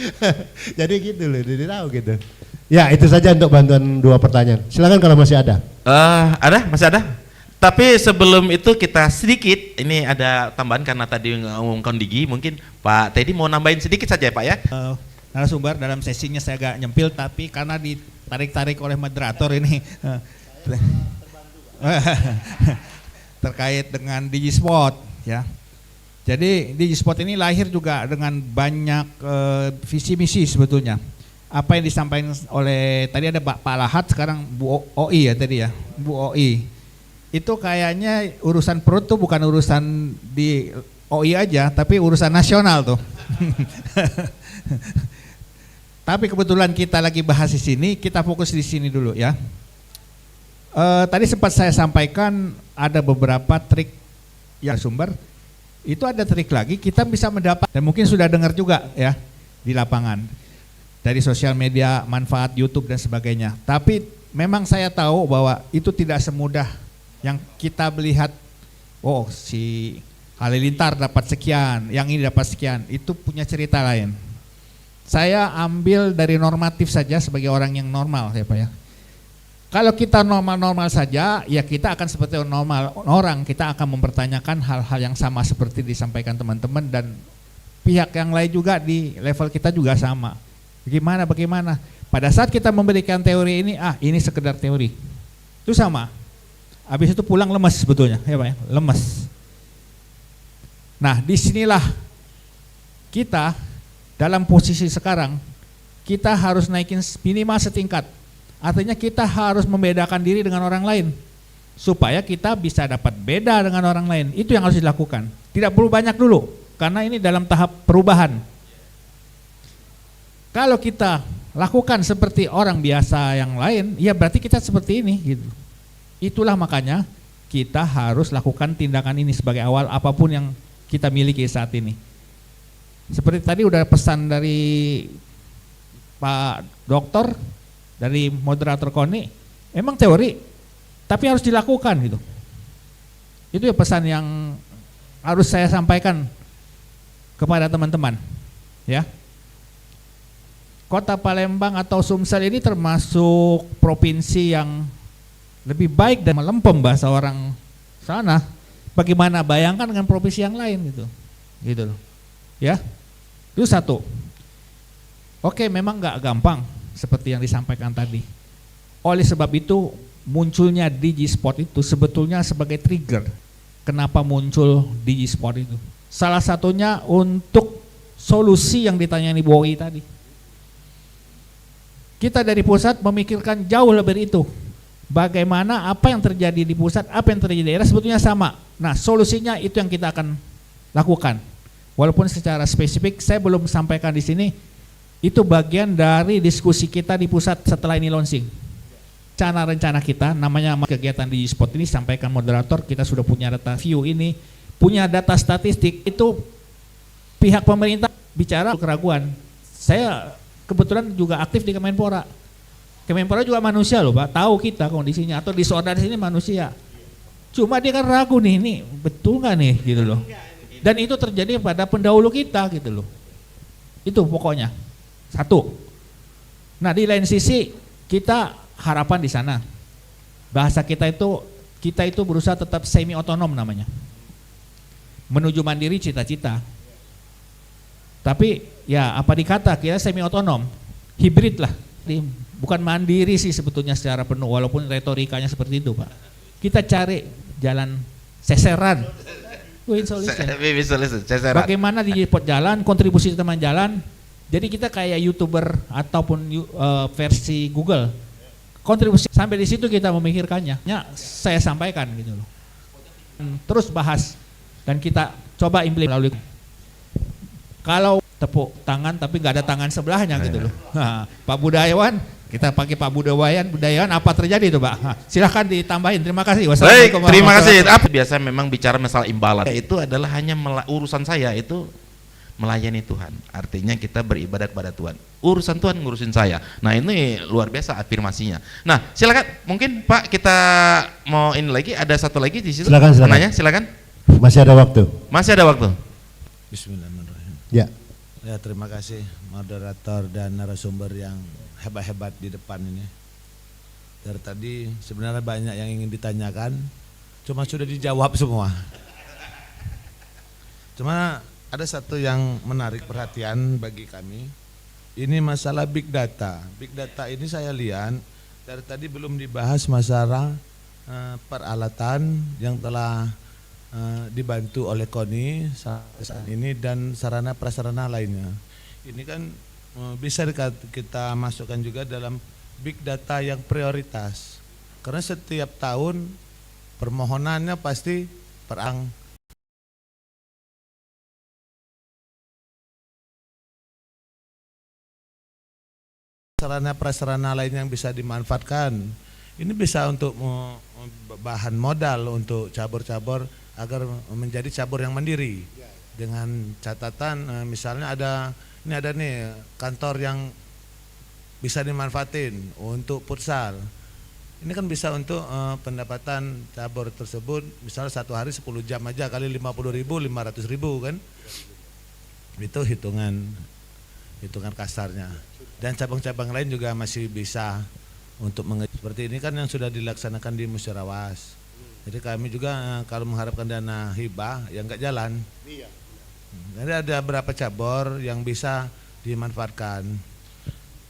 Jadi gitu loh, jadi tahu gitu. Ya itu saja untuk bantuan 2 pertanyaan. Silakan kalau masih ada. Masih ada. Tapi sebelum itu kita sedikit, ini ada tambahan karena tadi ngomongkan Digi, mungkin Pak Teddy mau nambahin sedikit saja ya Pak ya. Narasumber dalam sesinya saya agak nyempil, tapi karena ditarik-tarik oleh moderator ini terkait dengan Digisport ya. Jadi Digisport ini lahir juga dengan banyak visi misi sebetulnya. Apa yang disampaikan oleh tadi ada Pak Lahat, sekarang Bu OI ya tadi ya, Bu OI. Itu kayaknya urusan perut tuh bukan urusan di OI aja, tapi urusan nasional tuh. Tapi kebetulan kita lagi bahas di sini, kita fokus di sini dulu ya. Tadi sempat saya sampaikan ada beberapa trik yang sumber. Itu ada trik lagi, kita bisa mendapat, dan mungkin sudah dengar juga ya di lapangan dari sosial media, manfaat YouTube dan sebagainya. Tapi memang saya tahu bahwa itu tidak semudah yang kita melihat, oh si Halilintar dapat sekian, yang ini dapat sekian, itu punya cerita lain. Saya ambil dari normatif saja sebagai orang yang normal ya Pak ya. Kalau kita normal-normal saja, ya kita akan seperti normal orang, kita akan mempertanyakan hal-hal yang sama seperti disampaikan teman-teman, dan pihak yang lain juga di level kita juga sama. Bagaimana? Pada saat kita memberikan teori ini, ini sekedar teori. Itu sama. Habis itu pulang lemes sebetulnya, ya Pak ya, lemes. Nah, disinilah kita dalam posisi sekarang, kita harus naikin minimal setingkat. Artinya kita harus membedakan diri dengan orang lain supaya kita bisa dapat beda dengan orang lain. Itu yang harus dilakukan. Tidak perlu banyak dulu, karena ini dalam tahap perubahan. Kalau kita lakukan seperti orang biasa yang lain, ya berarti kita seperti ini gitu. Itulah makanya kita harus lakukan tindakan ini sebagai awal apapun yang kita miliki saat ini. Seperti tadi udah pesan dari Pak Dokter, dari moderator KONI, emang teori, tapi harus dilakukan gitu. Itu ya pesan yang harus saya sampaikan kepada teman-teman ya. Kota Palembang atau Sumsel ini termasuk provinsi yang lebih baik dan melempem bahasa orang sana. Bagaimana bayangkan dengan provinsi yang lain gitu. Gitu loh. Ya. Itu satu. Oke, memang enggak gampang seperti yang disampaikan tadi. Oleh sebab itu munculnya Digisport itu sebetulnya sebagai trigger kenapa muncul Digisport itu. Salah satunya untuk solusi yang ditanyai Bu Oi tadi. Kita dari pusat memikirkan jauh lebih itu. Bagaimana apa yang terjadi di pusat, apa yang terjadi di daerah sebetulnya sama. Nah, solusinya itu yang kita akan lakukan. Walaupun secara spesifik saya belum sampaikan di sini, itu bagian dari diskusi kita di pusat setelah ini launching. Rencana kita, namanya kegiatan di Digisport ini, sampaikan moderator, kita sudah punya data view ini, punya data statistik, itu pihak pemerintah bicara keraguan. Saya kebetulan juga aktif di Kemenpora. Kemenpora juga manusia loh Pak, tahu kita kondisinya, atau disorder di sini manusia. Cuma dia kan ragu nih, ini betul nggak nih gitu loh. Dan itu terjadi pada pendahulu kita gitu loh. Itu pokoknya. Satu. Nah, di lain sisi kita harapan di sana. Bahasa kita itu berusaha tetap semi otonom namanya. menuju mandiri cita-cita. Tapi ya apa dikata, kita semi otonom, hibrid lah. Bukan mandiri sih sebetulnya secara penuh, walaupun retorikanya seperti itu Pak. Kita cari jalan seseran. Win solution. Bagaimana di jalan, kontribusi teman jalan. Jadi kita kayak YouTuber ataupun versi Google. Kontribusi sampai di situ kita memikirkannya. Ya, saya sampaikan gitu loh. Terus bahas dan kita coba implementasi. Kalau tepuk tangan tapi nggak ada tangan sebelahnya gitu loh. Nah, Pak Budayawan, kita pakai Pak Budayawan apa terjadi itu Pak? Silahkan ditambahin. Terima kasih. Baik, terima kasih. Biasa memang bicara masalah imbalan. Itu adalah hanya urusan saya itu melayani Tuhan. Artinya kita beribadah kepada Tuhan. Urusan Tuhan ngurusin saya. Nah ini luar biasa afirmasinya. Nah silakan, mungkin Pak kita mau ini lagi, ada satu lagi di situ. Silakan. Silakan. Masih ada waktu. Masih ada waktu. Bismillahirrahmanirrahim. Ya. Ya terima kasih moderator dan narasumber yang hebat-hebat di depan ini. Dari tadi sebenarnya banyak yang ingin ditanyakan, cuma sudah dijawab semua. Cuma ada satu yang menarik perhatian bagi kami, ini masalah big data. Big data ini saya lihat dari tadi belum dibahas masalah peralatan yang telah dibantu oleh KONI saat ini dan sarana prasarana lainnya. Ini kan bisa kita masukkan juga dalam big data yang prioritas. Karena setiap tahun permohonannya pasti sarana prasarana lain yang bisa dimanfaatkan. Ini bisa untuk bahan modal untuk cabur-cabur agar menjadi cabur yang mandiri. Dengan catatan misalnya ini ada nih kantor yang bisa dimanfaatin untuk futsal. Ini kan bisa untuk pendapatan cabur tersebut, misalnya satu hari 10 jam aja kali 50.000, 500.000 kan. Itu hitungan kasarnya. Dan cabang-cabang lain juga masih bisa untuk seperti ini kan yang sudah dilaksanakan di Musyarawah. Jadi kami juga kalau mengharapkan dana hibah yang enggak jalan. Jadi ada beberapa cabur yang bisa dimanfaatkan.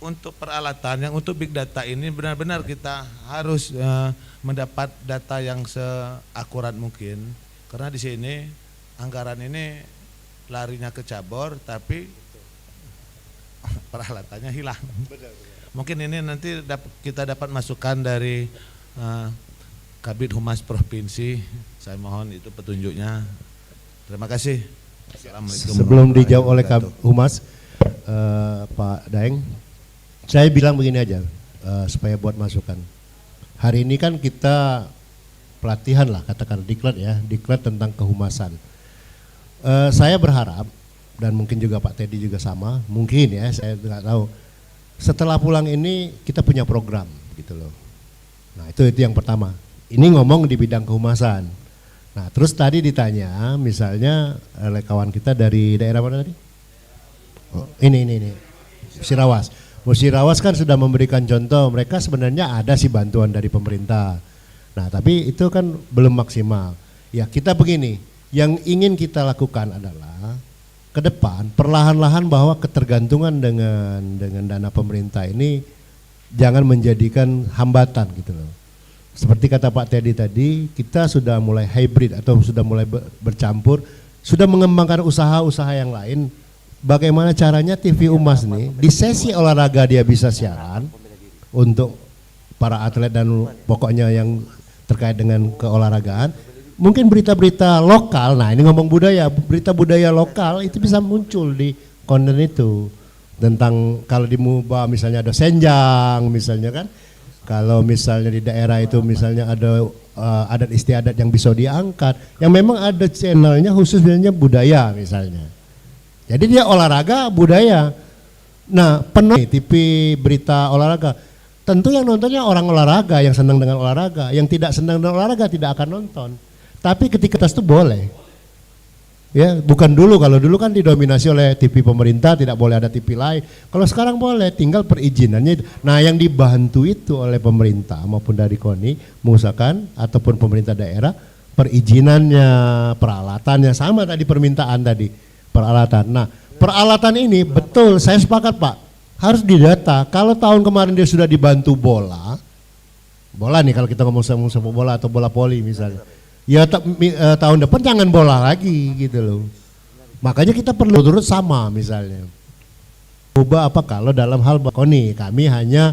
Untuk peralatan yang untuk big data ini benar-benar kita harus mendapat data yang seakurat mungkin. Karena di sini anggaran ini larinya ke cabur tapi peralatannya hilang. Mungkin ini nanti kita dapat masukan dari Kabid Humas Provinsi. Saya mohon itu petunjuknya. Terima kasih. Sebelum dijawab oleh Kabid Humas, Pak Daeng, saya bilang begini aja supaya buat masukan. Hari ini kan kita pelatihan lah, katakan diklat tentang kehumasan. Saya berharap dan mungkin juga Pak Teddy juga sama, mungkin ya, saya nggak tahu. Setelah pulang ini kita punya program gitu loh. Nah itu yang pertama. Ini ngomong di bidang kehumasan. Nah terus tadi ditanya misalnya oleh kawan kita dari daerah mana tadi? Oh, ini. Musirawas kan sudah memberikan contoh, mereka sebenarnya ada sih bantuan dari pemerintah. Nah tapi itu kan belum maksimal. Ya kita begini, yang ingin kita lakukan adalah ke depan perlahan-lahan bahwa ketergantungan dengan dana pemerintah ini jangan menjadikan hambatan gitu loh. Seperti kata Pak Teddy tadi, kita sudah mulai hybrid atau sudah mulai bercampur, sudah mengembangkan usaha-usaha yang lain. Bagaimana caranya TV Umas nih di sesi olahraga dia bisa siaran untuk para atlet dan pokoknya yang terkait dengan keolahragaan. Mungkin berita-berita lokal, nah ini ngomong budaya, berita budaya lokal itu bisa muncul di konten itu. Tentang kalau di Muba misalnya ada senjang misalnya kan, kalau misalnya di daerah itu misalnya ada adat istiadat yang bisa diangkat, yang memang ada channelnya khusus misalnya budaya misalnya. Jadi dia olahraga budaya. Nah penuh TV berita olahraga, tentu yang nontonnya orang olahraga, yang senang dengan olahraga, yang tidak senang dengan olahraga tidak akan nonton. Tapi ketika tes itu boleh, ya bukan dulu. Kalau dulu kan didominasi oleh TV pemerintah, tidak boleh ada TV lain. Kalau sekarang boleh, tinggal perizinannya. Nah yang dibantu itu oleh pemerintah maupun dari KONI mengusahakan ataupun pemerintah daerah perizinannya, peralatannya, sama tadi permintaan tadi, peralatan. Nah, peralatan ini betul, saya sepakat Pak, harus didata. Kalau tahun kemarin dia sudah dibantu bola nih kalau kita ngomong sepak bola atau bola voli misalnya, ya tahun depan jangan bola lagi gitu loh. Makanya kita perlu turut sama misalnya. Ubah apa kalau dalam hal KONI, kami hanya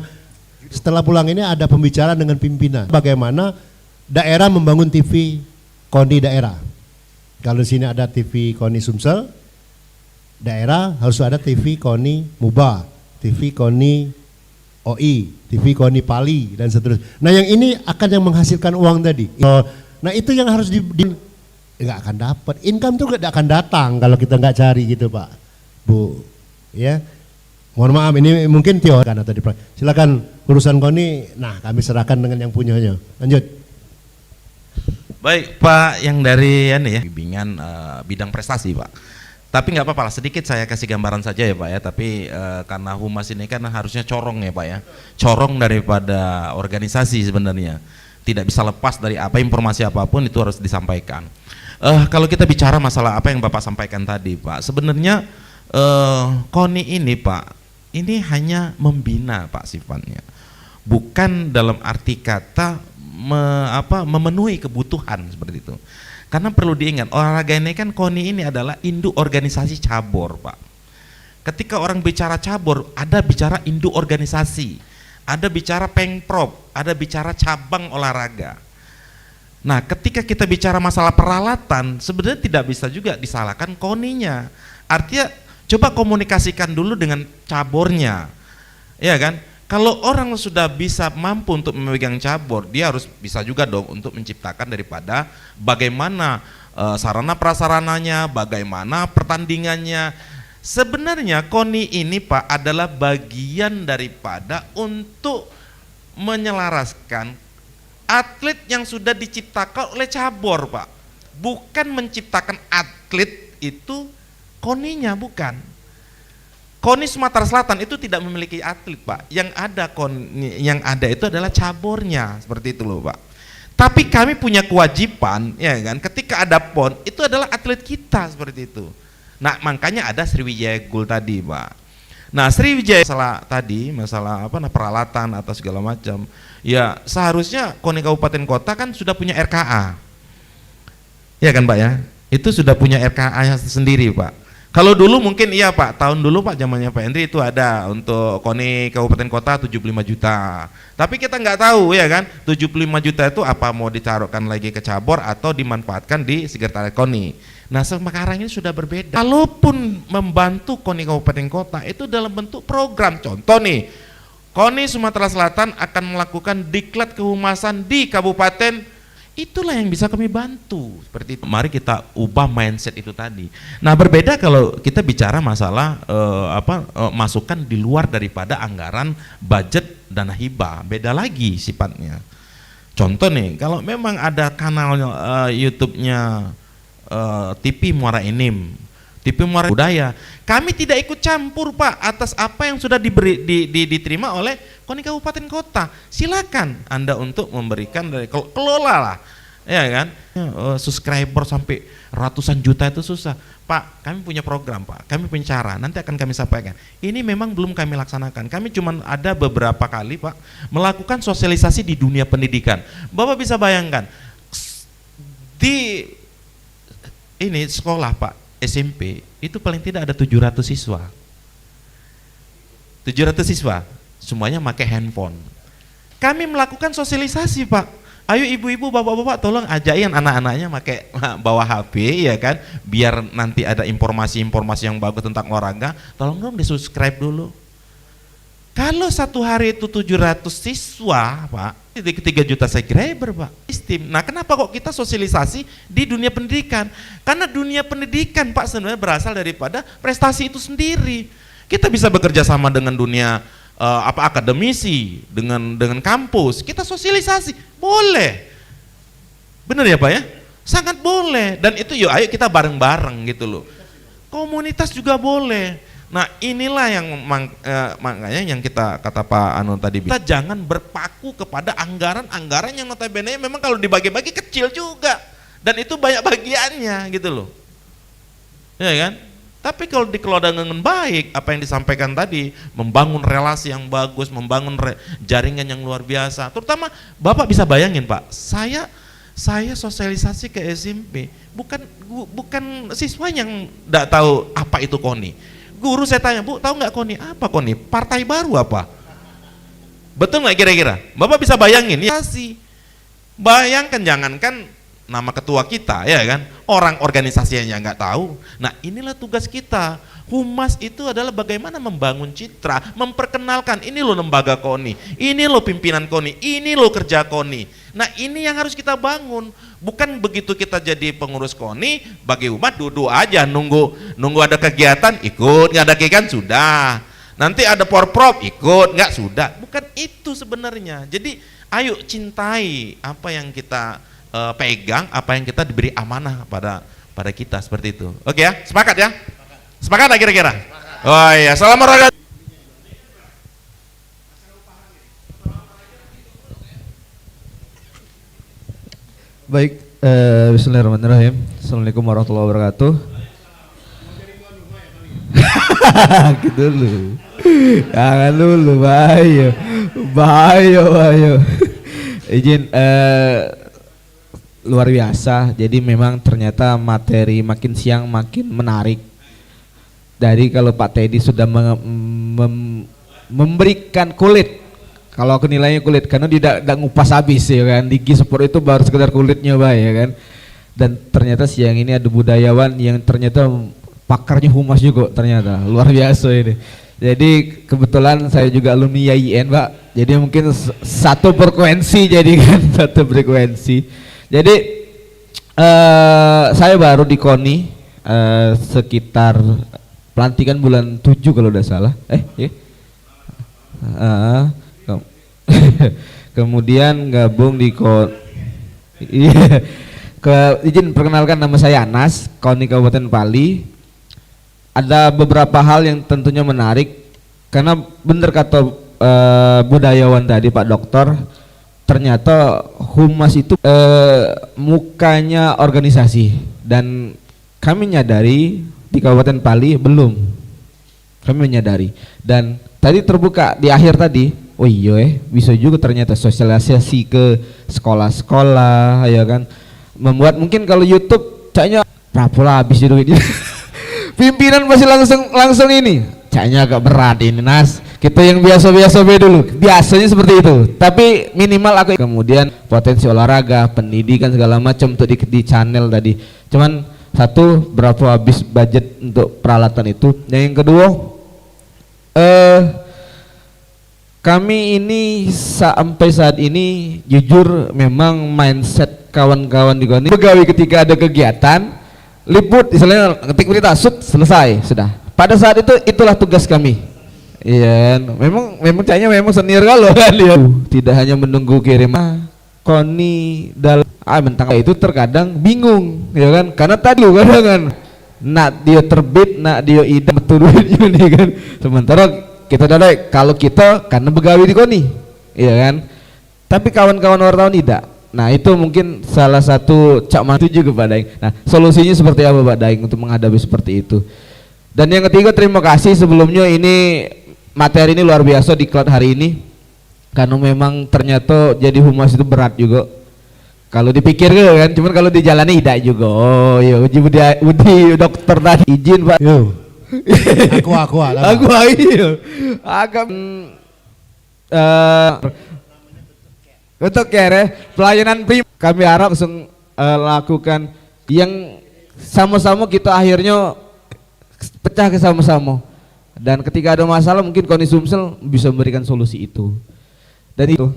setelah pulang ini ada pembicaraan dengan pimpinan. Bagaimana daerah membangun TV KONI daerah. Kalau di sini ada TV KONI Sumsel, daerah harus ada TV KONI Muba, TV KONI OI, TV KONI Pali dan seterusnya. Nah yang ini akan yang menghasilkan uang tadi. Nah itu yang harus nggak akan dapat. Income tuh nggak akan datang kalau kita nggak cari gitu Pak, Bu. Ya. Mohon maaf ini mungkin teori kan atau silakan urusan KONI, nah kami serahkan dengan yang punyanya. Lanjut. Baik Pak, yang dari bimbingan bidang prestasi Pak. Tapi nggak apa-apa lah, sedikit saya kasih gambaran saja ya Pak ya. Tapi karena humas ini kan harusnya corong ya Pak ya, corong daripada organisasi sebenarnya. Tidak bisa lepas dari apa informasi apapun itu harus disampaikan. Kalau kita bicara masalah apa yang Bapak sampaikan tadi Pak, sebenarnya KONI ini Pak, ini hanya membina Pak sifatnya, bukan dalam arti kata memenuhi kebutuhan seperti itu. Karena perlu diingat, olahraga ini kan KONI ini adalah induk organisasi cabur Pak. Ketika orang bicara cabur, ada bicara induk organisasi, ada bicara pengprov, ada bicara cabang olahraga. Nah ketika kita bicara masalah peralatan, sebenarnya tidak bisa juga disalahkan KONI-nya. Artinya coba komunikasikan dulu dengan cabornya, ya kan? Kalau orang sudah bisa mampu untuk memegang cabur, dia harus bisa juga dong untuk menciptakan daripada bagaimana sarana prasarananya, bagaimana pertandingannya. Sebenarnya KONI ini Pak adalah bagian daripada untuk menyelaraskan atlet yang sudah diciptakan oleh cabur Pak, bukan menciptakan atlet itu KONI-nya, bukan. KONI Sumatera Selatan itu tidak memiliki atlet Pak, yang ada KONI, yang ada itu adalah cabornya, seperti itu loh Pak. Tapi kami punya kewajiban ya kan, ketika ada PON itu adalah atlet kita seperti itu. Nah makanya ada Sriwijaya Gold tadi Pak. Nah Sriwijaya masalah peralatan atau segala macam, ya seharusnya KONI kabupaten kota kan sudah punya RKA, ya kan Pak ya, itu sudah punya RKA sendiri Pak. Kalau dulu mungkin iya Pak, tahun dulu Pak zamannya Pak Hendri itu ada untuk KONI kabupaten kota 75 juta. Tapi kita nggak tahu ya kan, 75 juta itu apa mau ditaruhkan lagi ke cabur atau dimanfaatkan di sekretariat KONI. Nah sekarang ini sudah berbeda. Kalaupun membantu KONI kabupaten kota itu dalam bentuk program, contoh nih, KONI Sumatera Selatan akan melakukan diklat kehumasan di kabupaten. Itulah yang bisa kami bantu seperti itu. Mari kita ubah mindset itu tadi. Nah berbeda kalau kita bicara masalah masukan di luar daripada anggaran budget dana hibah, beda lagi sifatnya. Contoh nih, kalau memang ada kanal YouTube-nya TV Muara Enim, TV Muara Budaya, kami tidak ikut campur Pak atas apa yang sudah diterima oleh KONI kabupaten kota. Silakan Anda untuk memberikan dari kelola lah, ya kan? Subscriber sampai ratusan juta itu susah. Pak, kami punya program Pak, kami punya cara, nanti akan kami sampaikan. Ini memang belum kami laksanakan. Kami cuma ada beberapa kali Pak melakukan sosialisasi di dunia pendidikan. Bapak bisa bayangkan di ini sekolah Pak SMP itu paling tidak ada 700 siswa. 700 siswa, semuanya pakai handphone. Kami melakukan sosialisasi Pak. Ayo ibu-ibu, bapak-bapak tolong ajain anak-anaknya pakai bawa HP ya kan, biar nanti ada informasi-informasi yang bagus tentang olahraga, tolong dong di-subscribe dulu. Kalau satu hari itu 700 siswa Pak, 3 juta subscriber Pak. Nah kenapa kok kita sosialisasi di dunia pendidikan? Karena dunia pendidikan Pak sebenarnya berasal daripada prestasi itu sendiri. Kita bisa bekerja sama dengan dunia akademisi, dengan kampus, kita sosialisasi, boleh. Benar ya Pak ya? Sangat boleh, dan itu yuk ayo kita bareng-bareng gitu loh. Komunitas juga boleh. Nah inilah yang makanya yang kita kata Pak Anu tadi, kita jangan berpaku kepada anggaran yang notabene memang kalau dibagi-bagi kecil juga. Dan itu banyak bagiannya gitu loh. Ya kan? Tapi kalau dikelola dengan baik, apa yang disampaikan tadi, membangun relasi yang bagus, membangun jaringan yang luar biasa. Terutama Bapak bisa bayangin Pak, saya sosialisasi ke SMP, bukan siswa yang enggak tahu apa itu KONI. Guru saya tanya, Bu, tahu nggak KONI? Apa KONI? Partai baru apa? Betul nggak kira-kira? Bapak bisa bayangin? Ya sih. Bayangkan, jangankan nama ketua kita, ya kan? Orang organisasinya nggak tahu. Nah, inilah tugas kita. Humas itu adalah bagaimana membangun citra, memperkenalkan ini loh lembaga KONI, ini loh pimpinan KONI, ini loh kerja KONI. Nah, ini yang harus kita bangun. Bukan begitu kita jadi pengurus KONI, bagi umat duduk aja nunggu ada kegiatan ikut, nggak ada kegiatan sudah. Nanti ada porprov ikut, nggak sudah. Bukan itu sebenarnya. Jadi ayo cintai apa yang kita pegang, apa yang kita diberi amanah pada kita, seperti itu. Oke ya, sepakat ya? Sepakat lah kira-kira? Oh iya, salam olahraga. Baik, bismillahirrahmanirrahim. Assalamualaikum warahmatullahi wabarakatuh. Gitu dulu. Jangan dulu, bahaya. Izin, luar biasa. Jadi memang ternyata materi makin siang makin menarik. Dari kalau Pak Teddy sudah memberikan kulit, kalau aku nilainya kulit, karena tidak ngupas habis ya kan. Di G-Sport itu baru sekedar kulitnya ya kan. Dan ternyata siang ini ada budayawan yang ternyata pakarnya humas juga ternyata, luar biasa ini. Jadi kebetulan saya juga alumni YIN Pak, jadi mungkin satu frekuensi jadi kan, satu frekuensi. Jadi saya baru di KONI sekitar pelantikan bulan 7 kalau udah salah. Kemudian gabung di KONI. Izin perkenalkan, nama saya Anas, KONI Kabupaten Pali. Ada beberapa hal yang tentunya menarik karena benar kata budayawan tadi Pak Dokter, ternyata humas itu mukanya organisasi, dan kami menyadari di Kabupaten Pali belum, kami menyadari. Dan tadi terbuka di akhir tadi, oh iya bisa juga ternyata sosialisasi ke sekolah-sekolah ya kan, membuat mungkin kalau YouTube caknya berapa lah habis duitnya. Pimpinan masih langsung ini, caknya agak berat ini Nas. Kita yang biasa-biasa dulu, biasanya seperti itu. Tapi minimal aku kemudian potensi olahraga, pendidikan segala macam untuk di channel tadi. Cuman satu, berapa habis budget untuk peralatan itu. Dan yang kedua, kami ini sampai saat ini jujur memang mindset kawan-kawan di KONI pegawai ketika ada kegiatan liput, misalnya ngetik berita, selesai sudah. Pada saat itu itulah tugas kami. Iya, memang cahaya memang senior kalau kan dia. Tidak hanya menunggu kiriman KONI dalam mentang itu terkadang bingung, ya kan? Karena tadi kadang kan nak dia terbit, nak dia idam betul ini kan. Sementara kita dadai kalau kita karena begawi di KONI, iya kan? Tapi kawan-kawan wartawan tidak. Nah itu mungkin salah satu cak mantu juga Pak Daeng. Nah solusinya seperti apa Pak Daeng untuk menghadapi seperti itu? Dan yang ketiga, terima kasih sebelumnya, ini materi ini luar biasa diklat hari ini, karena memang ternyata jadi humas itu berat juga. Kalau dipikir kan, cuman kalau dijalani tidak juga. Oh iya, uji dokter tadi izin Pak. Yo. aku iya. Agak untuk pelayanan prim kami harap langsung lakukan yang sama-sama kita akhirnya pecah ke sama-sama, dan ketika ada masalah mungkin KONI Sumsel bisa memberikan solusi itu. Dan itu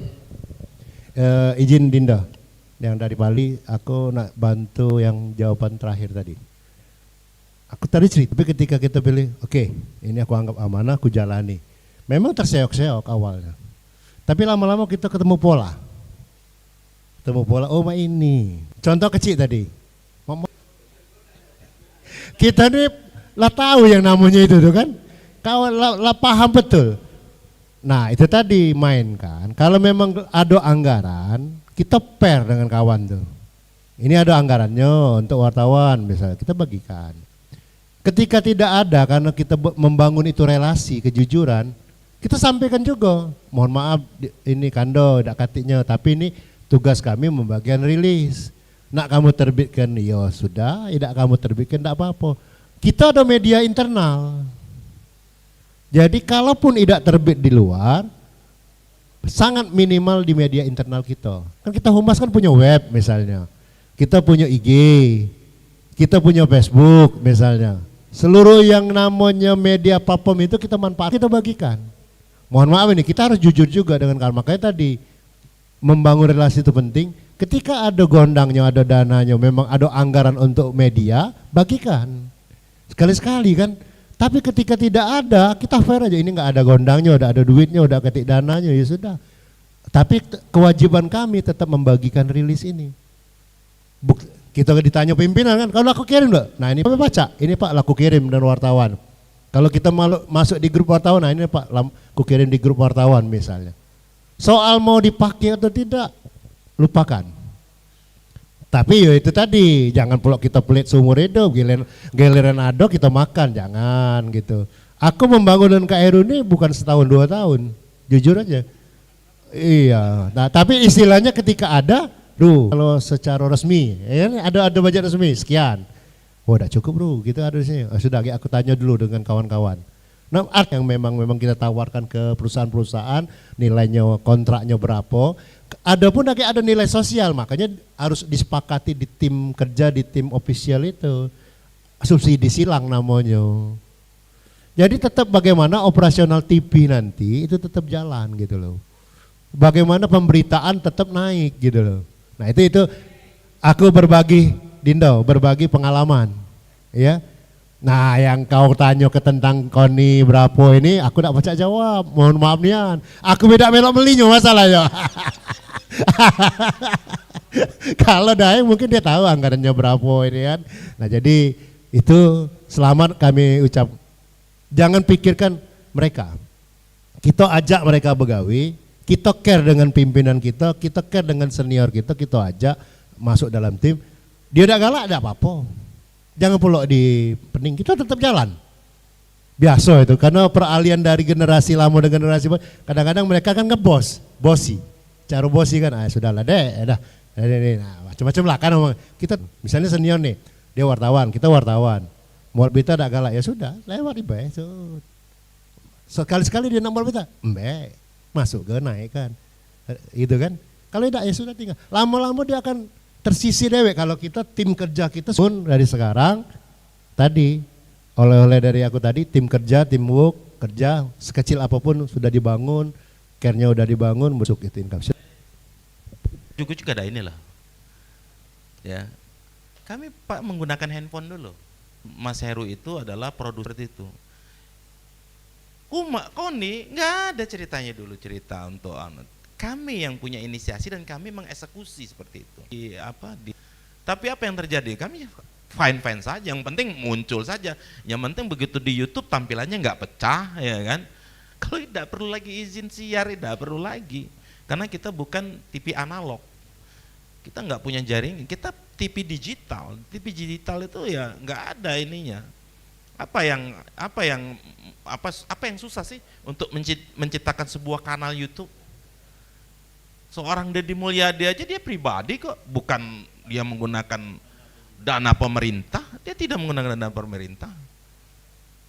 izin Dinda yang dari Bali, aku nak bantu yang jawaban terakhir tadi. Aku tadi cerita, tapi ketika kita pilih, oke, ini aku anggap amanah, aku jalani. Memang terseok-seok awalnya, tapi lama-lama kita ketemu pola, oh ini contoh kecil tadi, kita nih lah tahu yang namanya itu tuh kan, kawan lah paham betul. Nah itu tadi main kan, kalau memang ada anggaran kita pair dengan kawan tuh, Ini ada anggarannya untuk wartawan misalnya, kita bagikan. Ketika tidak ada karena kita membangun itu relasi kejujuran, kita sampaikan juga, mohon maaf ini kando tidak katiknya, tapi ini tugas kami membagian rilis. Nak kamu terbitkan, ya sudah, tidak kamu terbitkan tidak apa-apa. Kita ada media internal. Jadi kalaupun tidak terbit di luar, sangat minimal di media internal kita. Kan kita Humas kan punya web misalnya, kita punya IG, kita punya Facebook misalnya. Seluruh yang namanya media platform itu kita manfaat, kita bagikan. Mohon maaf ini, kita harus jujur juga dengan kalian. Makanya tadi membangun relasi itu penting. Ketika ada gondangnya, ada dananya, memang ada anggaran untuk media, bagikan. Sekali-sekali kan. Tapi ketika tidak ada, kita fair aja, ini nggak ada gondangnya, udah ada duitnya, udah ketik dananya, ya sudah. Tapi kewajiban kami tetap membagikan rilis ini. Kita ditanya pimpinan kan, kalau aku kirim enggak? Nah ini Pak baca, ini Pak laku kirim dan wartawan. Kalau kita masuk di grup wartawan, nah ini Pak aku kirim di grup wartawan misalnya. Soal mau dipakai atau tidak, lupakan. Tapi ya itu tadi, jangan pula kita pelit seumur hidup, giliran ada kita makan, jangan gitu. Aku membangun dengan Kak Heru ini bukan setahun 2 tahun, jujur aja. Iya, nah tapi istilahnya ketika ada, kalau secara resmi, ya, ada budget resmi, sekian. Oh udah cukup bro, gitu ada di sini. Sudah aku tanya dulu dengan kawan-kawan. Nah art yang memang kita tawarkan ke perusahaan-perusahaan, nilainya kontraknya berapa. Ada pun ada nilai sosial, makanya harus disepakati di tim kerja, di tim official itu. Subsidi silang namanya. Jadi tetap bagaimana operasional TV nanti itu tetap jalan gitu loh. Bagaimana pemberitaan tetap naik gitu loh. Nah itu aku berbagi Dindo, berbagi pengalaman ya. Nah yang kau tanya ke tentang Koni berapa ini aku tidak baca jawab, mohon maaf nian. Aku beda melok melinya masalahnya. Kalau Daeng mungkin dia tahu anggarannya berapa ini kan. Nah jadi itu selamat kami ucap. Jangan pikirkan mereka. Kita ajak mereka begawi. Kita care dengan pimpinan kita care dengan senior kita ajak masuk dalam tim. Dia udah galak, tidak apa-apa. Jangan pula di pening, kita tetap jalan. Biasa itu, karena peralihan dari generasi lama dan generasi baru, kadang-kadang mereka kan bosi. Cara bosi kan, sudahlah deh, nah, macam-macam lah kan. Kita misalnya senior nih, dia wartawan, kita wartawan. Mau berita tidak galak, ya sudah, lewat ibadah. Sekali-sekali dia nambah berita, masuk ke naik kan, gitu kan. Kalau tidak ya sudah tinggal. Lama-lama dia akan tersisi dewek. Kalau kita tim kerja kita pun dari sekarang tadi oleh-oleh dari aku tadi, tim kerja, teamwork kerja sekecil apapun sudah dibangun, care-nya udah dibangun, masuk itu income. Juga ada inilah. Ya. Kami Pak menggunakan handphone dulu. Mas Heru itu adalah produser itu. Koni nggak ada ceritanya dulu, cerita untuk kami yang punya inisiasi dan kami mengeksekusi seperti itu. Tapi apa yang terjadi? Kami fine saja, yang penting muncul saja. Yang penting begitu di YouTube tampilannya nggak pecah, ya kan? Kalau tidak perlu lagi izin siar, tidak perlu lagi, karena kita bukan TV analog, kita nggak punya jaring, kita TV digital. TV digital itu ya nggak ada ininya. Apa yang susah sih untuk menciptakan sebuah kanal YouTube? Seorang Deddy Mulyadi aja dia pribadi kok, bukan dia menggunakan dana pemerintah, dia tidak menggunakan dana pemerintah.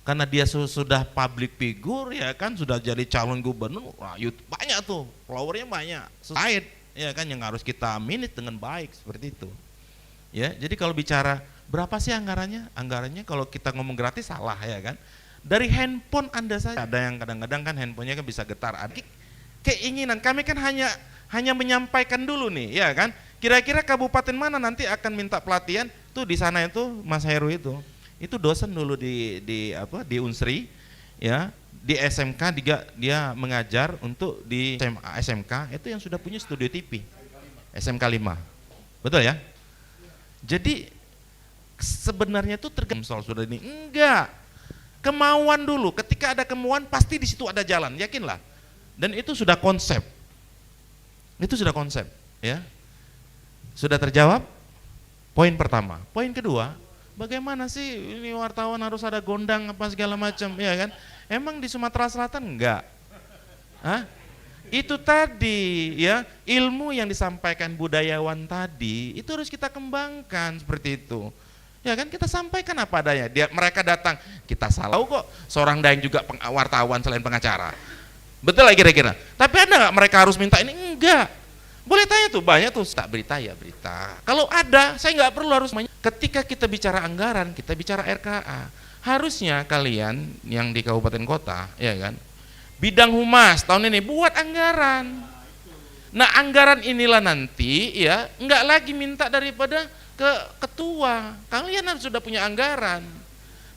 Karena dia sudah public figure ya kan, sudah jadi calon gubernur, YouTube banyak tuh, followernya banyak. Society ya kan yang harus kita manage dengan baik seperti itu. Ya, jadi kalau bicara berapa sih anggarannya? Anggarannya kalau kita ngomong gratis salah ya kan. Dari handphone Anda saja, ada yang kadang-kadang kan handphonenya kan bisa getar. Keinginan kami kan hanya menyampaikan dulu nih, ya kan? Kira-kira kabupaten mana nanti akan minta pelatihan? Tuh di sana itu Mas Heru itu dosen dulu di Unsri, ya, di SMK dia mengajar untuk di SMK itu yang sudah punya studio TV, SMK 5, betul ya? Jadi sebenarnya itu tergantung soal sudah ini, enggak, kemauan dulu. Ketika ada kemauan pasti di situ ada jalan, yakinlah. Dan itu sudah konsep. Itu sudah konsep, ya. Sudah terjawab? Poin pertama. Poin kedua, bagaimana sih ini wartawan harus ada gondang apa segala macam, ya kan? Emang di Sumatera Selatan enggak? Hah? Itu tadi ya, ilmu yang disampaikan budayawan tadi itu harus kita kembangkan seperti itu. Ya kan, kita sampaikan apa adanya. Mereka datang, kita salah kok. Seorang daeng juga wartawan selain pengacara. Betul lah kira-kira. Tapi ada nggak mereka harus minta ini? Enggak. Boleh tanya tuh, banyak tuh tak berita ya berita. Kalau ada, saya nggak perlu harus. Ketika kita bicara anggaran, kita bicara RKA. Harusnya kalian yang di kabupaten kota, ya kan, bidang humas tahun ini buat anggaran. Nah anggaran inilah nanti ya nggak lagi minta daripada ke ketua, kalian harus sudah punya anggaran.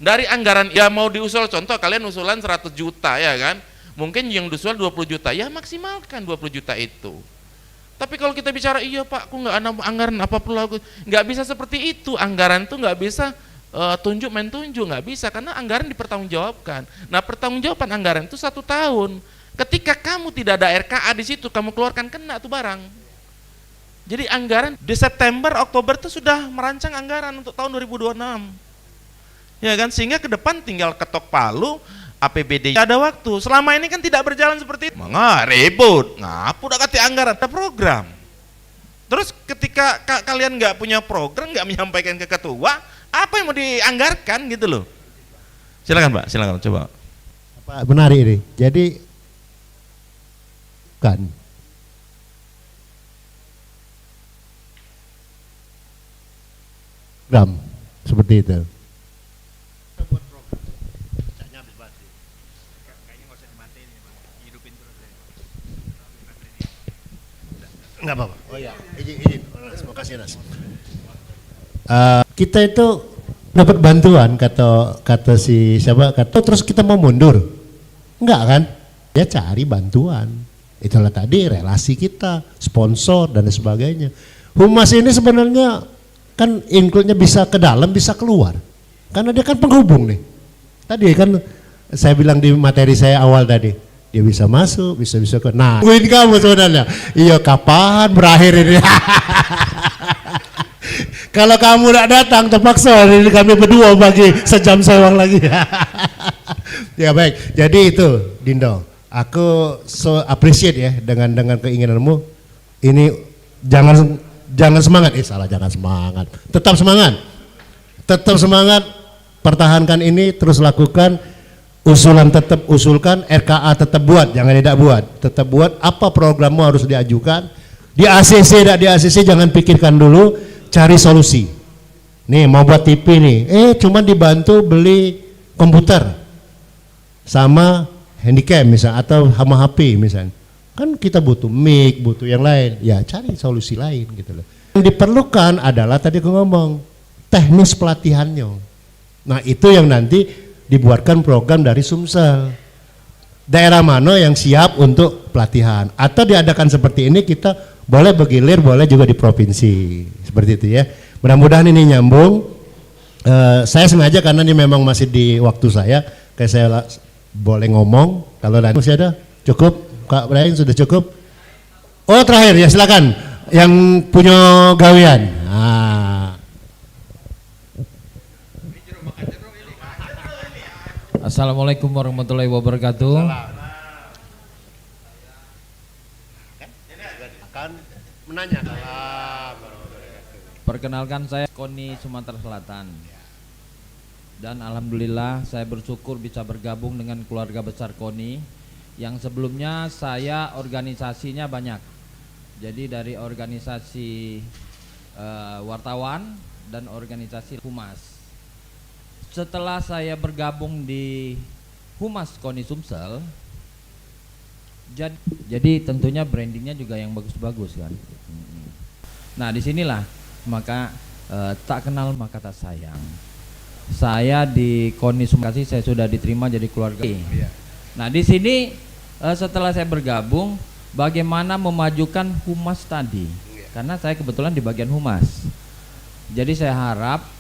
Dari anggaran ya mau diusul, contoh kalian usulan 100 juta ya kan, mungkin yang diusul 20 juta, ya maksimalkan 20 juta itu. Tapi kalau kita bicara iya pak, aku nggak ada anggaran apa perlu aku, nggak bisa seperti itu. Anggaran tuh nggak bisa tunjuk main tunjuk, nggak bisa, karena anggaran dipertanggungjawabkan. Nah pertanggungjawaban anggaran itu 1 tahun. Ketika kamu tidak ada RKA di situ, kamu keluarkan kena tuh barang. Jadi anggaran di September, Oktober itu sudah merancang anggaran untuk tahun 2026. Ya kan, sehingga ke depan tinggal ketok palu, APBD ada waktu. Selama ini kan tidak berjalan seperti itu. Ribut, ngapa udah kasih anggaran, ada program. Terus ketika kalian nggak punya program, nggak menyampaikan ke ketua, apa yang mau dianggarkan gitu loh. Silakan Pak, silakan coba. Pak, menarik ini. Jadi kan program seperti itu. Enggak apa-apa. Oh iya, izin. Terima kasih Nas. Kita itu dapat bantuan kata si siapa, terus kita mau mundur. Enggak kan? Ya cari bantuan. Itulah tadi relasi kita, sponsor dan sebagainya. Humas ini sebenarnya kan include-nya bisa ke dalam, bisa keluar. Karena dia kan penghubung nih. Tadi kan saya bilang di materi saya awal tadi, dia bisa masuk, bisa ke. Nah, tungguin kamu sebenarnya. Iya, kapan berakhir ini? Kalau kamu tidak datang, terpaksa ini kami berdua bagi sejam sewang lagi. Ya baik. Jadi itu, Dindo. Aku so appreciate ya dengan keinginanmu. Ini jangan semangat, jangan semangat. Tetap semangat. Tetap semangat, pertahankan ini, terus lakukan. Usulan tetap usulkan, RKA tetap buat, jangan tidak buat. Tetap buat, apa programmu harus diajukan. Di ACC, tidak di ACC, jangan pikirkan dulu, cari solusi. Nih mau buat TV nih, cuma dibantu beli komputer sama handycam misalnya, atau sama HP misalnya. Kan kita butuh mic, butuh yang lain, ya cari solusi lain gitu loh. Yang diperlukan adalah tadi aku ngomong, teknis pelatihannya. Nah itu yang nanti dibuatkan program dari Sumsel. Daerah mana yang siap untuk pelatihan atau diadakan seperti ini, kita boleh bergilir, boleh juga di provinsi seperti itu ya. Mudah-mudahan ini nyambung. Saya sengaja karena ini memang masih di waktu saya, kayak saya boleh ngomong. Kalau masih ada cukup, Kak Brian sudah cukup. Oh terakhir ya silakan yang punya gawean. Assalamualaikum warahmatullahi wabarakatuh. Akan menanya. Perkenalkan, saya Koni Sumatera Selatan. Dan alhamdulillah saya bersyukur bisa bergabung dengan keluarga besar Koni yang sebelumnya saya organisasinya banyak. Jadi dari organisasi wartawan dan organisasi humas. Setelah saya bergabung di Humas Koni Sumsel, jadi tentunya brandingnya juga yang bagus-bagus kan. Nah disinilah maka tak kenal maka tak sayang. Saya di Koni Sumsel saya sudah diterima jadi keluarga. Nah di sini setelah saya bergabung, bagaimana memajukan humas tadi? Karena saya kebetulan di bagian humas. Jadi saya harap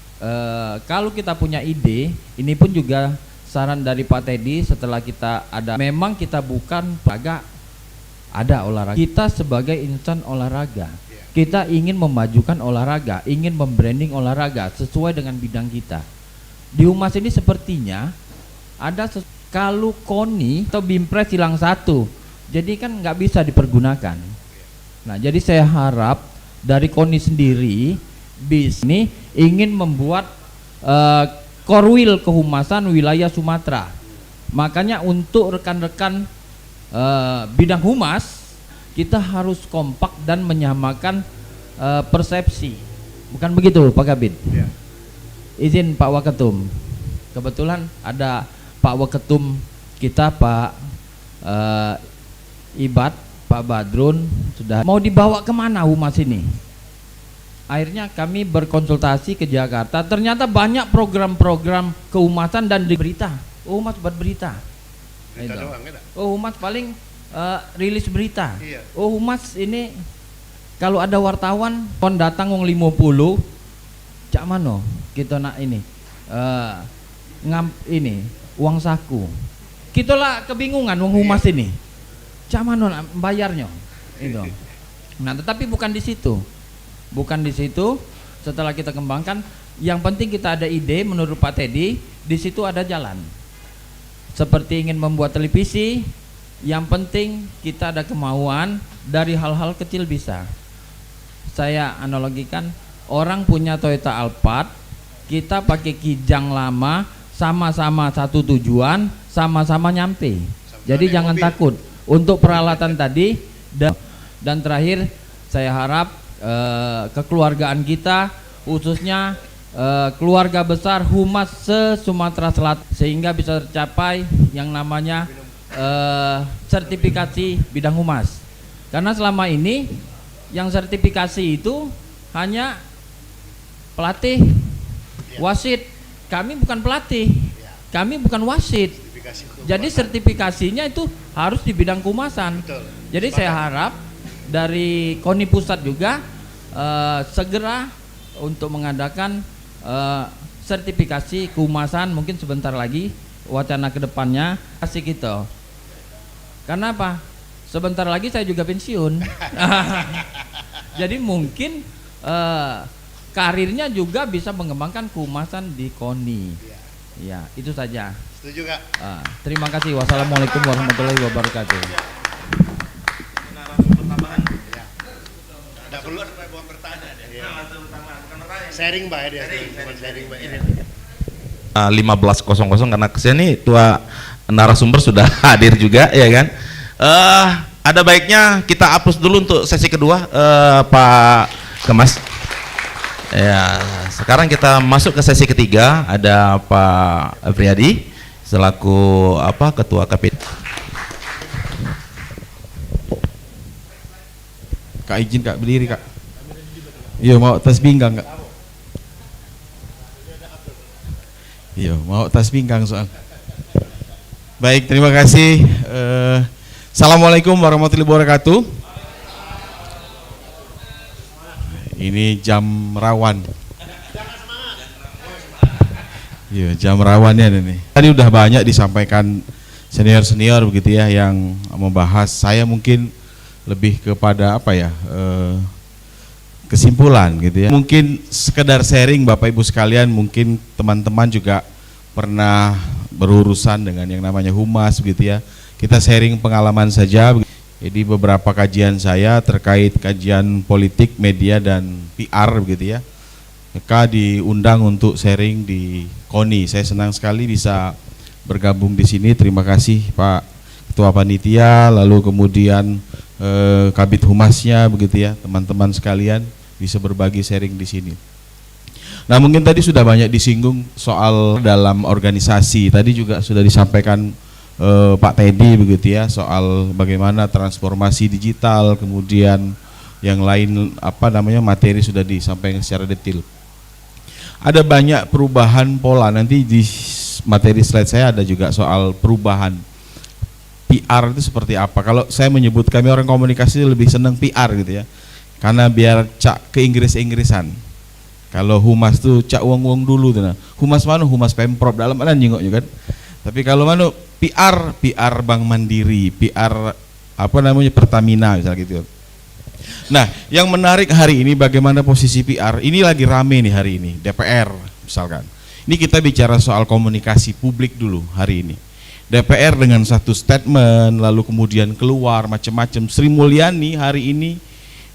kalau kita punya ide, ini pun juga saran dari Pak Teddy, setelah kita ada, memang kita bukan agak ada olahraga. Kita sebagai insan olahraga, kita ingin memajukan olahraga, ingin membranding olahraga sesuai dengan bidang kita. Di Humas ini sepertinya ada kalau KONI atau BIMPRES hilang satu, jadi kan nggak bisa dipergunakan. Nah, jadi saya harap dari KONI sendiri ini ingin membuat korwil kehumasan wilayah Sumatera. Makanya untuk rekan-rekan bidang humas, kita harus kompak dan menyamakan persepsi. Bukan begitu Pak Kabid? Ya. Izin Pak Waketum, kebetulan ada Pak Waketum kita, Pak Ibad, Pak Badrun, sudah mau dibawa kemana humas ini? Akhirnya kami berkonsultasi ke Jakarta, ternyata banyak program-program kehumasan dan di berita. Oh, humas buat berita. Oh, humas paling rilis berita. Iya. Oh, humas ini kalau ada wartawan kon datang wong 50, cak mano kita nak ini ini uang saku. Kita lah kebingungan wong humas ini. Cak mano nak bayarnya. Itu. Nah, tetapi bukan di situ. Bukan di situ. Setelah kita kembangkan, yang penting kita ada ide menurut Pak Teddy, di situ ada jalan. Seperti ingin membuat televisi, yang penting kita ada kemauan, dari hal-hal kecil bisa. Saya analogikan, orang punya Toyota Alphard, kita pakai Kijang lama, sama-sama satu tujuan, sama-sama nyampe. Jadi jangan takut untuk peralatan tadi. Dan terakhir, saya harap kekeluargaan kita, khususnya keluarga besar Humas se-Sumatera Selatan, sehingga bisa tercapai yang namanya sertifikasi bidang humas. Karena selama ini yang sertifikasi itu hanya pelatih, wasit. Kami bukan pelatih, kami bukan wasit. Jadi sertifikasinya itu harus di bidang kehumasan. Jadi saya harap dari KONI pusat juga segera untuk mengadakan sertifikasi kehumasan, mungkin sebentar lagi wacana kedepannya kasih kita. Karena apa? Sebentar lagi saya juga pensiun. Jadi mungkin karirnya juga bisa mengembangkan kehumasan di KONI. Ya, itu saja. Setuju Kak? Terima kasih. Wassalamualaikum warahmatullahi wabarakatuh. Tidak perlu buat bertanya deh. Sharing Mbak ya dia. Sharing Mbak ini. 15.00 karena kesini tua narasumber sudah hadir juga ya kan. Ada baiknya kita hapus dulu untuk sesi kedua, Pak Kemas. Ya, sekarang kita masuk ke sesi ketiga. Ada Pak Priyadi selaku Ketua KPD. Kak izin Kak berdiri Kak. Iya mau tas pinggang Kak. Iya mau tas pinggang soal. Baik, terima kasih. Assalamualaikum warahmatullahi wabarakatuh. Ini jam rawan. Iya jam rawannya nih. Tadi udah banyak disampaikan senior-senior begitu ya yang membahas. Saya mungkin lebih kepada kesimpulan gitu ya. Mungkin sekedar sharing Bapak Ibu sekalian, mungkin teman-teman juga pernah berurusan dengan yang namanya humas begitu ya. Kita sharing pengalaman saja. Jadi beberapa kajian saya terkait kajian politik, media dan PR begitu ya. Mereka diundang untuk sharing di KONI. Saya senang sekali bisa bergabung di sini. Terima kasih Pak Ketua Panitia, lalu kemudian Kabid Humasnya begitu ya, teman-teman sekalian bisa berbagi sharing di sini. Nah, mungkin tadi sudah banyak disinggung soal dalam organisasi. Tadi juga sudah disampaikan Pak Teddy begitu ya, soal bagaimana transformasi digital, kemudian yang lain materi sudah disampaikan secara detail. Ada banyak perubahan pola, nanti di materi slide saya ada juga soal perubahan PR itu seperti apa. Kalau saya menyebut, kami orang komunikasi lebih senang PR gitu ya, karena biar cak ke Inggris-Inggrisan. Kalau humas tuh cak uang-uang dulu tuh. Nah, humas mana? Humas Pemprov dalam mana nyingoknya kan. Tapi kalau mana PR Bank Mandiri, PR Pertamina misalnya gitu. Nah, yang menarik hari ini bagaimana posisi PR. Ini lagi rame nih hari ini, DPR misalkan. Ini kita bicara soal komunikasi publik dulu hari ini. DPR dengan satu statement, lalu kemudian keluar macam-macam. Sri Mulyani hari ini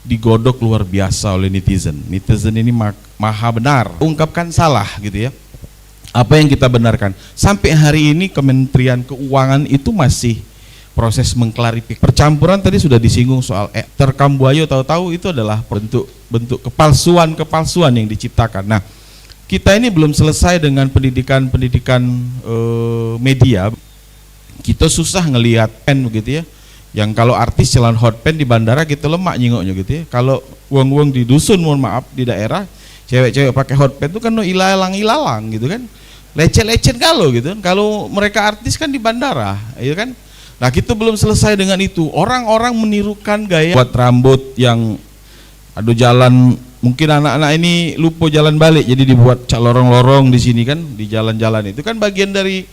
digodok luar biasa oleh netizen. Netizen ini maha benar, ungkapkan salah gitu ya. Apa yang kita benarkan. Sampai hari ini Kementerian Keuangan itu masih proses mengklarifikasi. Percampuran tadi sudah disinggung soal terkambuayo, tahu-tahu itu adalah bentuk kepalsuan yang diciptakan. Nah, kita ini belum selesai dengan pendidikan media. Kita susah ngelihat pen begitu ya. Yang kalau artis jalan hot pen di bandara kita lemak nyingoknya gitu ya. Kalau uang-uang di dusun, mohon maaf, di daerah cewek-cewek pakai hot pen itu kan ilalang gitu kan. Lecet-lecet kalau gitu kan. Kalau mereka artis kan di bandara, ya kan. Nah, kita belum selesai dengan itu. Orang-orang menirukan gaya buat rambut yang jalan, mungkin anak-anak ini lupa jalan balik, jadi dibuat lorong-lorong di sini kan, di jalan-jalan itu kan bagian dari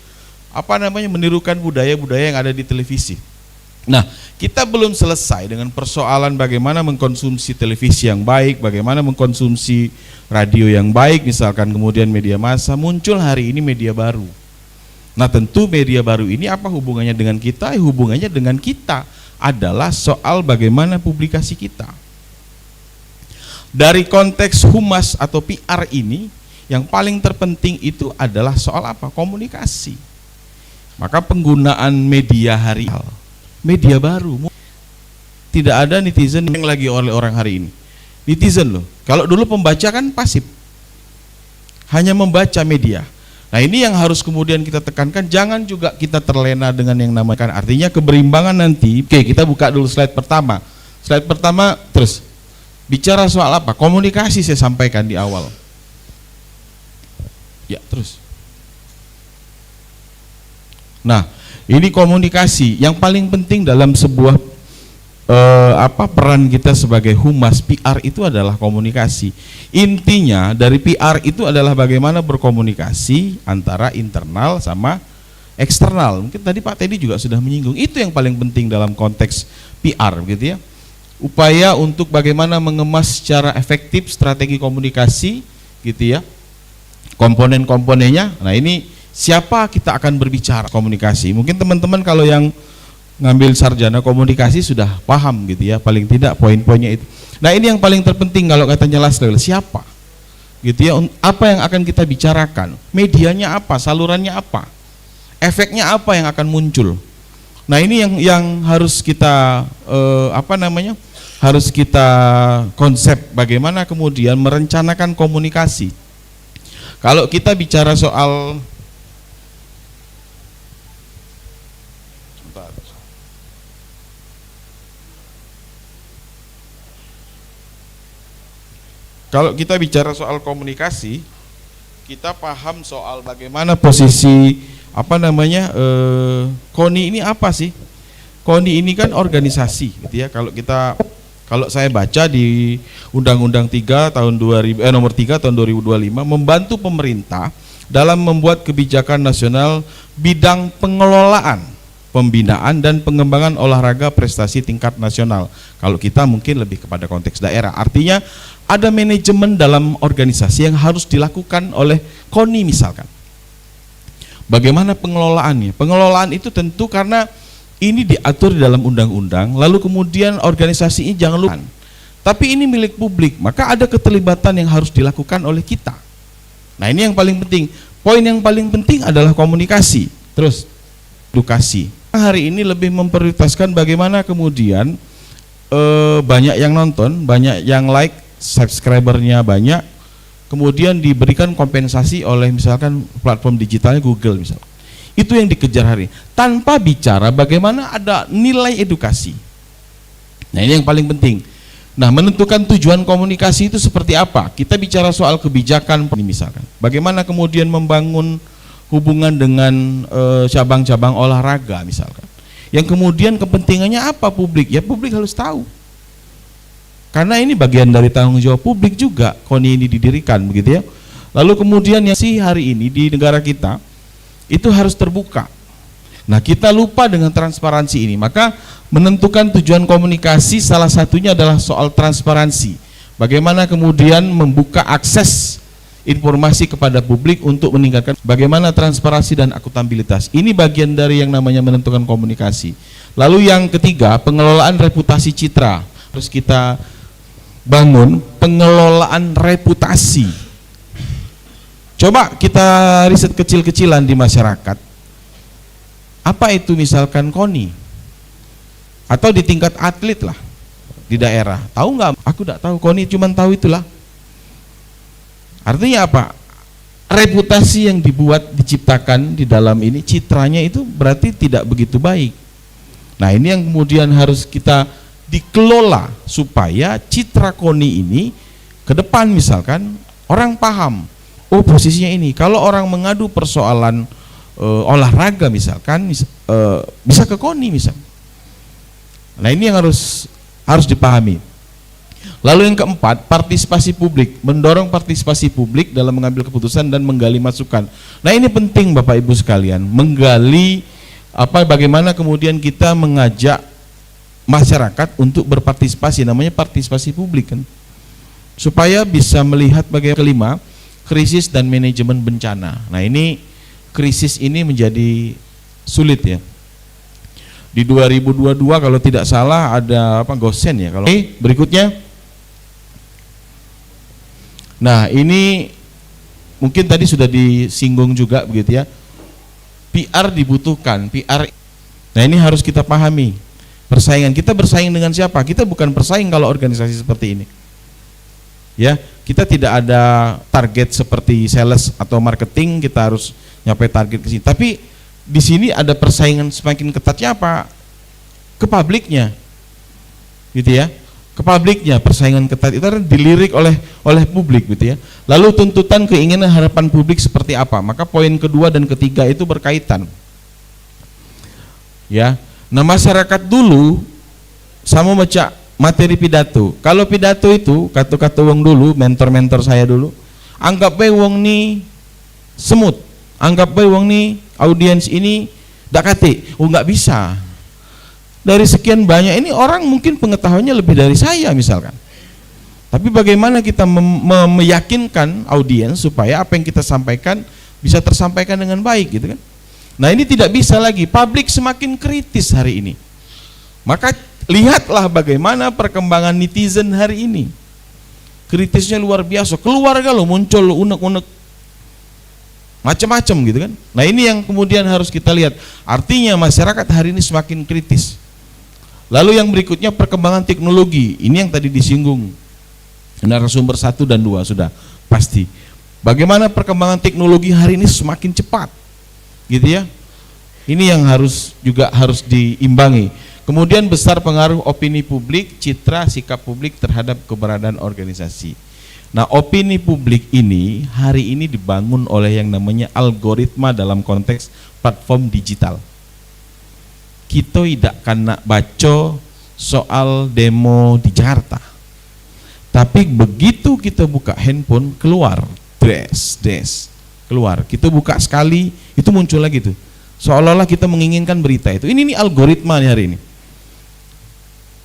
menirukan budaya-budaya yang ada di televisi. Nah, kita belum selesai dengan persoalan bagaimana mengkonsumsi televisi yang baik, bagaimana mengkonsumsi radio yang baik, misalkan kemudian media massa. Muncul hari ini media baru. Nah, tentu media baru ini apa hubungannya dengan kita? Hubungannya dengan kita adalah soal bagaimana publikasi kita. Dari konteks humas atau PR ini, yang paling terpenting itu adalah soal apa? Komunikasi. Maka penggunaan media media baru. Tidak ada netizen yang lagi oleh orang hari ini. Netizen loh. Kalau dulu pembaca kan pasif. Hanya membaca media. Nah, ini yang harus kemudian kita tekankan, jangan juga kita terlena dengan yang namanya, artinya keberimbangan nanti. Oke, kita buka dulu slide pertama. Slide pertama terus bicara soal apa? Komunikasi saya sampaikan di awal. Ya, terus. Nah, ini komunikasi yang paling penting dalam sebuah peran kita sebagai humas PR itu adalah komunikasi. Intinya dari PR itu adalah bagaimana berkomunikasi antara internal sama eksternal. Mungkin tadi Pak Teddy juga sudah menyinggung, itu yang paling penting dalam konteks PR gitu ya. Upaya untuk bagaimana mengemas secara efektif strategi komunikasi gitu ya. Komponen-komponennya. Nah, ini siapa kita akan berbicara komunikasi. Mungkin teman-teman kalau yang ngambil sarjana komunikasi sudah paham gitu ya, paling tidak poin-poinnya itu. Nah, ini yang paling terpenting kalau katanya Lasrel, siapa gitu ya, apa yang akan kita bicarakan, medianya apa, salurannya apa, efeknya apa yang akan muncul. Nah, ini yang harus kita harus kita konsep bagaimana kemudian merencanakan komunikasi. Kalau kita bicara soal komunikasi, kita paham soal bagaimana posisi KONI ini apa sih? KONI ini kan organisasi gitu ya. Kalau saya baca di Undang-Undang 3 tahun nomor 3 tahun 2025 membantu pemerintah dalam membuat kebijakan nasional bidang pengelolaan, pembinaan dan pengembangan olahraga prestasi tingkat nasional. Kalau kita mungkin lebih kepada konteks daerah. Artinya ada manajemen dalam organisasi yang harus dilakukan oleh KONI misalkan. Bagaimana pengelolaannya? Pengelolaan itu tentu karena ini diatur di dalam undang-undang, lalu kemudian organisasi ini jangan lupa. Tapi ini milik publik, maka ada keterlibatan yang harus dilakukan oleh kita. Nah, ini yang paling penting. Poin yang paling penting adalah komunikasi. Terus edukasi. Hari ini lebih memprioritaskan bagaimana kemudian banyak yang nonton, banyak yang like, subscribernya banyak, kemudian diberikan kompensasi oleh misalkan platform digitalnya Google misalnya. Itu yang dikejar hari ini, tanpa bicara bagaimana ada nilai edukasi. Nah, ini yang paling penting. Nah, menentukan tujuan komunikasi itu seperti apa? Kita bicara soal kebijakan misalkan. Bagaimana kemudian membangun hubungan dengan cabang-cabang olahraga misalkan. Yang kemudian kepentingannya apa publik? Ya, publik harus tahu. Karena ini bagian dari tanggung jawab publik juga KONI ini didirikan begitu ya. Lalu kemudian yang hari ini di negara kita itu harus terbuka. Nah, kita lupa dengan transparansi ini. Maka menentukan tujuan komunikasi salah satunya adalah soal transparansi. Bagaimana kemudian membuka akses informasi kepada publik untuk meningkatkan bagaimana transparansi dan akuntabilitas. Ini bagian dari yang namanya menentukan komunikasi. Lalu yang ketiga, pengelolaan reputasi citra. Terus kita bangun pengelolaan reputasi. Coba kita riset kecil-kecilan di masyarakat. Apa itu misalkan KONI? Atau di tingkat atlet lah di daerah. Tahu nggak? Aku tidak tahu, KONI cuman tahu itulah. Artinya apa? Reputasi yang dibuat, diciptakan di dalam ini, citranya itu berarti tidak begitu baik. Nah, ini yang kemudian harus kita dikelola supaya citra KONI ini ke depan misalkan orang paham, oh posisinya ini. Kalau orang mengadu persoalan olahraga misalkan bisa ke KONI misal. Nah, ini yang harus dipahami. Lalu yang keempat, partisipasi publik, mendorong partisipasi publik dalam mengambil keputusan dan menggali masukan. Nah, ini penting Bapak Ibu sekalian, menggali bagaimana kemudian kita mengajak masyarakat untuk berpartisipasi, namanya partisipasi publik kan. Supaya bisa melihat bagaimana. Kelima, krisis dan manajemen bencana. Nah, ini krisis ini menjadi sulit ya. Di 2022 kalau tidak salah ada gosen ya kalau. Berikutnya. Nah, ini mungkin tadi sudah disinggung juga begitu ya. PR dibutuhkan, PR. Nah, ini harus kita pahami. Persaingan, kita bersaing dengan siapa? Kita bukan bersaing kalau organisasi seperti ini. Ya, kita tidak ada target seperti sales atau marketing, kita harus nyampe target ke sini. Tapi di sini ada persaingan semakin ketatnya apa? Ke publiknya, gitu ya. Ke publiknya persaingan ketat itu dilirik oleh publik, gitu ya. Lalu tuntutan, keinginan, harapan publik seperti apa? Maka poin kedua dan ketiga itu berkaitan. Ya, nah masyarakat dulu sama baca materi pidato. Kalau pidato itu kata-kata wong dulu, mentor-mentor saya dulu, anggap bae wong ni semut. Anggap bae wong nih audiens ini dak kate, oh nggak bisa. Dari sekian banyak ini orang mungkin pengetahuannya lebih dari saya misalkan. Tapi bagaimana kita meyakinkan audiens supaya apa yang kita sampaikan bisa tersampaikan dengan baik gitu kan? Nah, ini tidak bisa lagi. Publik semakin kritis hari ini. Maka lihatlah bagaimana perkembangan netizen hari ini. Kritisnya luar biasa. Keluarga lo muncul unek-unek macam-macam gitu kan. Nah, ini yang kemudian harus kita lihat. Artinya masyarakat hari ini semakin kritis. Lalu yang berikutnya perkembangan teknologi. Ini yang tadi disinggung narasumber 1 dan 2 sudah pasti. Bagaimana perkembangan teknologi hari ini semakin cepat. Gitu ya. Ini yang harus diimbangi. Kemudian besar pengaruh opini publik, citra, sikap publik terhadap keberadaan organisasi. Nah, opini publik ini hari ini dibangun oleh yang namanya algoritma dalam konteks platform digital. Kita tidak kena baca soal demo di Jakarta. Tapi begitu kita buka handphone, keluar keluar. Kita buka sekali, itu muncul lagi tuh. Seolah-olah kita menginginkan berita itu. Ini algoritma nih hari ini.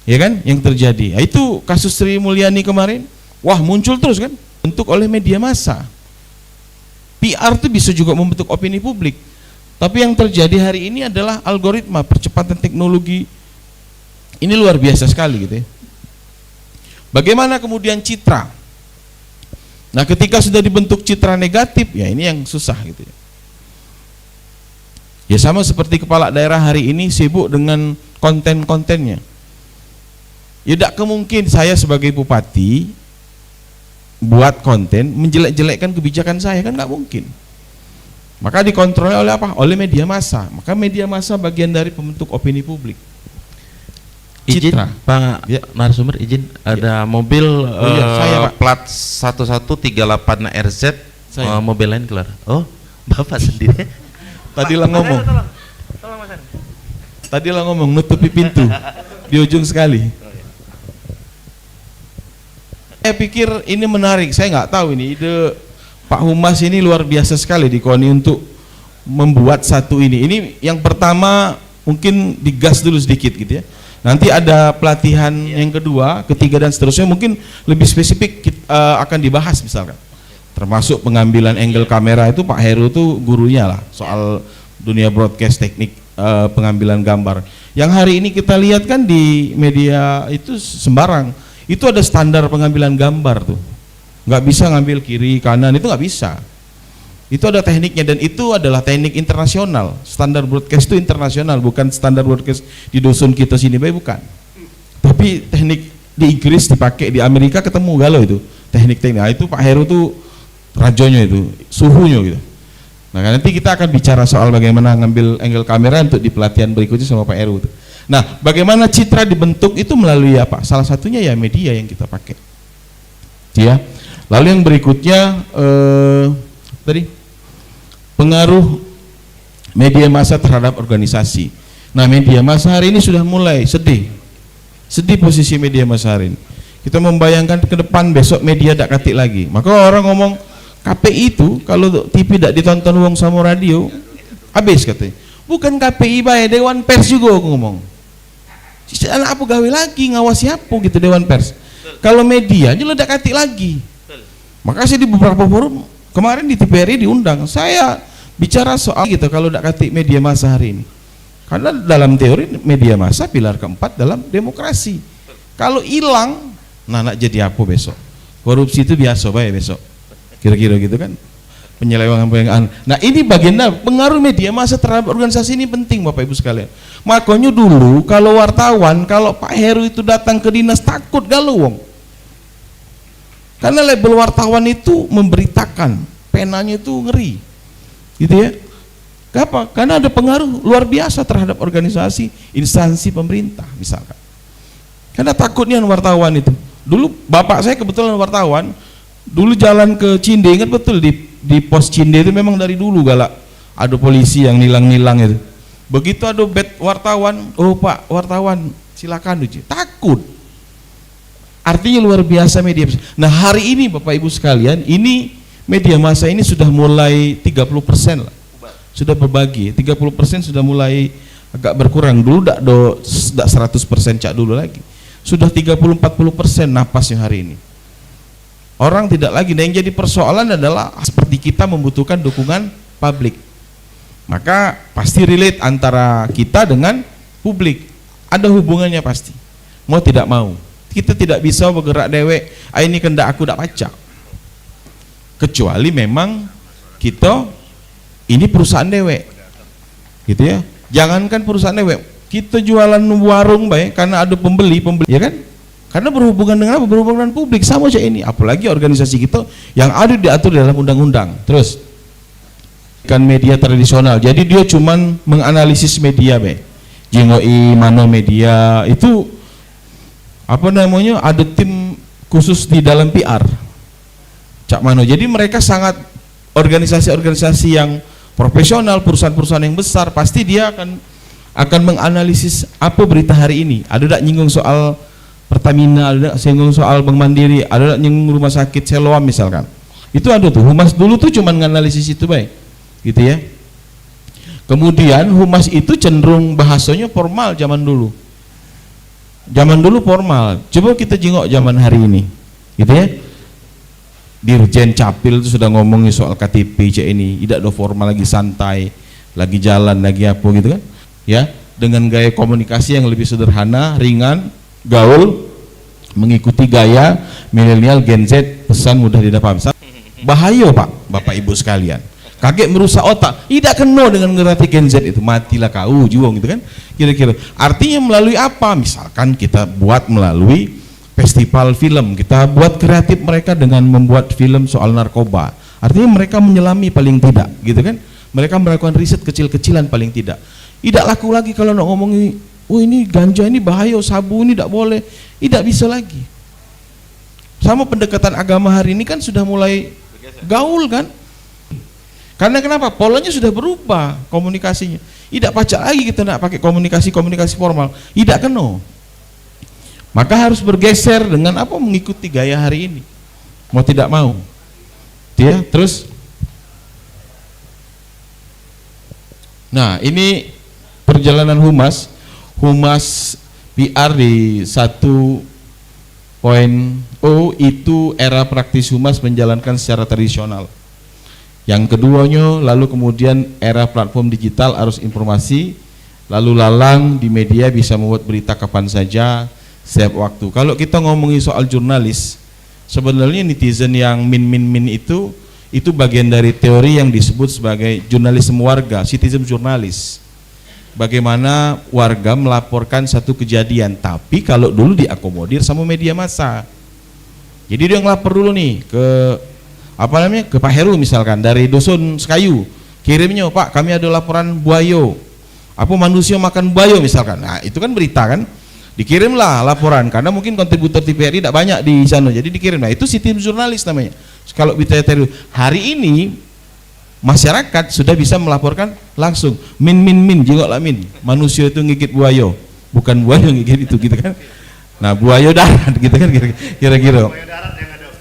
Ya kan yang terjadi. Nah, itu kasus Sri Mulyani kemarin. Wah, muncul terus kan, bentuk oleh media massa. PR itu bisa juga membentuk opini publik. Tapi yang terjadi hari ini adalah algoritma, percepatan teknologi. Ini luar biasa sekali gitu ya. Bagaimana kemudian citra? Nah, ketika sudah dibentuk citra negatif, ya ini yang susah gitu ya. Ya sama seperti kepala daerah hari ini sibuk dengan konten-kontennya. Ya tidak kemungkinan saya sebagai bupati buat konten menjelek-jelekkan kebijakan saya, kan nggak mungkin. Maka dikontrol oleh apa? Oleh media massa. Maka media massa bagian dari pembentuk opini publik. Izin Pak ya. Narasumber, izin ada mobil saya, plat 1138 RZ, mobil lain keluar. Oh, Bapak sendiri. Tadilah ngomong. Tadilah ngomong nutupi pintu di ujung sekali. Saya pikir ini menarik. Saya nggak tahu ini ide Pak Humas ini luar biasa sekali di KONI untuk membuat satu ini. Ini yang pertama mungkin digas dulu sedikit gitu ya. Nanti ada pelatihan yang kedua, ketiga dan seterusnya mungkin lebih spesifik akan dibahas misalkan. Termasuk pengambilan angle kamera itu Pak Heru tuh gurunya lah soal dunia broadcast teknik pengambilan gambar. Yang hari ini kita lihat kan di media itu sembarang. Itu ada standar pengambilan gambar tuh. Nggak bisa ngambil kiri kanan, itu nggak bisa. Itu ada tekniknya dan itu adalah teknik internasional. Standar broadcast itu internasional, bukan standar broadcast di dusun kita sini, bukan. Tapi teknik di Inggris dipakai, di Amerika ketemu galau itu teknik-teknik. Nah, itu Pak Heru tuh rajonya itu, suhunya gitu. Nah nanti kita akan bicara soal bagaimana ngambil angle kamera untuk di pelatihan berikutnya sama Pak Heru. Nah bagaimana citra dibentuk itu melalui apa? Salah satunya ya media yang kita pakai. Ya. Lalu yang berikutnya tadi pengaruh media massa terhadap organisasi. Nah media massa hari ini sudah mulai sedih posisi media massa hari ini. Kita membayangkan ke depan besok media tak katik lagi. Maka orang ngomong KPI itu kalau TV tidak ditonton uang sama radio habis katanya. Bukan KPI bae, Dewan Pers juga aku ngomong. Anak apa gawe lagi ngawasi apa gitu Dewan Pers. Kalau media jelas tak katik lagi. Makanya di beberapa forum kemarin di TVRI diundang, saya bicara soal gitu kalau tidak katik media massa hari ini. Karena dalam teori media massa pilar keempat dalam demokrasi. Kalau hilang, nah nak jadi apa besok? Korupsi itu biasa baik besok. Kira-kira gitu kan? Penyelewengan. Nah ini bagian pengaruh media massa terhadap organisasi ini penting Bapak Ibu sekalian. Makanya dulu kalau wartawan, kalau Pak Heru itu datang ke dinas takut galau wong. Karena label wartawan itu memberitakan, penanya itu ngeri, gitu ya. Kenapa? Karena ada pengaruh luar biasa terhadap organisasi, instansi pemerintah misalkan. Karena takutnya wartawan itu. Dulu bapak saya kebetulan wartawan, dulu jalan ke Cinde, ingat betul di pos Cinde itu memang dari dulu galak. Ada polisi yang nilang-nilang itu. Begitu ada bed wartawan, oh Pak wartawan silakan uji. Takut. Artinya luar biasa media. Nah hari ini Bapak Ibu sekalian, ini media massa ini sudah mulai 30% lah. Sudah berbagi, 30% sudah mulai agak berkurang. Dulu tidak 100% cak dulu lagi. Sudah 30-40% napasnya hari ini. Orang tidak lagi, nah yang jadi persoalan adalah seperti kita membutuhkan dukungan publik. Maka pasti relate antara kita dengan publik. Ada hubungannya pasti. Mau tidak mau. Kita tidak bisa bergerak dewek, ini kendak aku tak pacak. Kecuali memang kita ini perusahaan dewek. Gitu ya. Jangankan perusahaan dewek, kita jualan warung baik karena ada pembeli, ya kan? Karena berhubungan dengan apa? Berhubungan dengan publik sama aja ini. Apalagi organisasi kita yang ada diatur dalam undang-undang. Terus kan media tradisional. Jadi dia cuman menganalisis media baik. Jengoi mano media itu apa namanya, ada tim khusus di dalam PR Cak Mano. Jadi mereka sangat organisasi-organisasi yang profesional, perusahaan-perusahaan yang besar, pasti dia akan menganalisis apa berita hari ini. Ada tak nyinggung soal Pertamina, ada tak nyinggung soal Bank Mandiri, ada tak nyinggung rumah sakit Siloam misalkan. Itu ada tuh, Humas dulu tuh cuman menganalisis itu baik, gitu ya. Kemudian Humas itu cenderung bahasanya formal zaman dulu. Zaman dulu formal, coba kita jengok zaman hari ini, gitu ya. Dirjen Capil itu sudah ngomongin soal KTP cek ini, tidak ada formal lagi, santai, lagi jalan, lagi apa gitu kan, ya, dengan gaya komunikasi yang lebih sederhana, ringan, gaul, mengikuti gaya milenial Gen Z, pesan mudah didapati. Bahaya Pak, Bapak Ibu sekalian. Kaget merusak otak, tidak kena dengan ngerti Gen Z itu, matilah kau juang gitu kan, kira-kira. Artinya melalui apa? Misalkan kita buat melalui festival film, kita buat kreatif mereka dengan membuat film soal narkoba. Artinya mereka menyelami paling tidak, gitu kan? Mereka melakukan riset kecil-kecilan paling tidak. Tidak laku lagi kalau nak ngomongin, oh ini ganja ini bahaya, sabu ini tidak boleh, tidak bisa lagi. Sama pendekatan agama hari ini kan sudah mulai gaul kan? Karena kenapa? Polanya sudah berubah komunikasinya. Tidak pacak lagi kita nak pakai komunikasi formal. Tidak kena. Maka harus bergeser dengan apa? Mengikuti gaya hari ini. Mau tidak mau. Ya, terus Nah, ini perjalanan Humas PR di 1.0 itu era praktis Humas menjalankan secara tradisional. Yang keduanya lalu kemudian era platform digital arus informasi, lalu lalang di media bisa membuat berita kapan saja setiap waktu. Kalau kita ngomongin soal jurnalis, sebenarnya netizen yang min itu bagian dari teori yang disebut sebagai jurnalisme warga, citizen jurnalis. Bagaimana warga melaporkan satu kejadian, tapi kalau dulu diakomodir sama media massa. Jadi dia ngelapor dulu nih ke ke Pak Heru misalkan dari Dusun Sekayu, kirimnya, Pak kami ada laporan buayo, manusia makan buayo misalkan. Nah itu kan berita kan, dikirimlah laporan karena mungkin kontributor TVRI tidak banyak di sana, jadi dikirim. Nah itu citizen jurnalis namanya. Kalau bicara teori, hari ini masyarakat sudah bisa melaporkan langsung, min jengoklah min, manusia itu ngigit buayo, bukan buayo ngigit itu gitu kan. Nah buayo darat gitu kan kira-kira.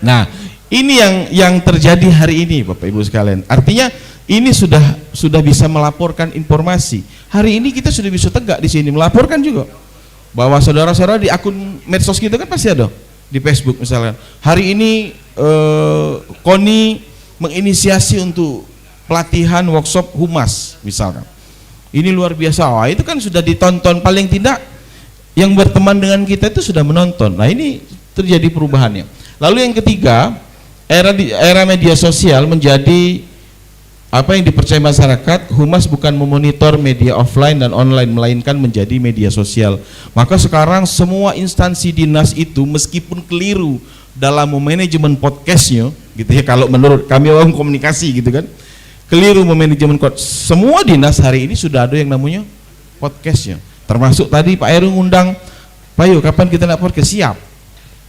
Nah ini yang terjadi hari ini Bapak Ibu sekalian. Artinya ini sudah bisa melaporkan informasi. Hari ini kita sudah bisa tegak di sini melaporkan juga bahwa saudara-saudara di akun medsos kita kan pasti ada di Facebook misalkan. Hari ini KONI menginisiasi untuk pelatihan workshop Humas misalkan. Ini luar biasa. Wah, itu kan sudah ditonton, paling tidak yang berteman dengan kita itu sudah menonton. Nah, ini terjadi perubahannya. Lalu yang ketiga, era media sosial menjadi apa yang dipercaya masyarakat. Humas bukan memonitor media offline dan online, melainkan menjadi media sosial. Maka sekarang semua instansi dinas itu meskipun keliru dalam manajemen podcastnya gitu ya, kalau menurut kami orang komunikasi gitu kan, keliru manajemen semua dinas hari ini sudah ada yang namanya podcastnya. Termasuk tadi Pak Heru ngundang, Pak yuk kapan kita nak podcast, siap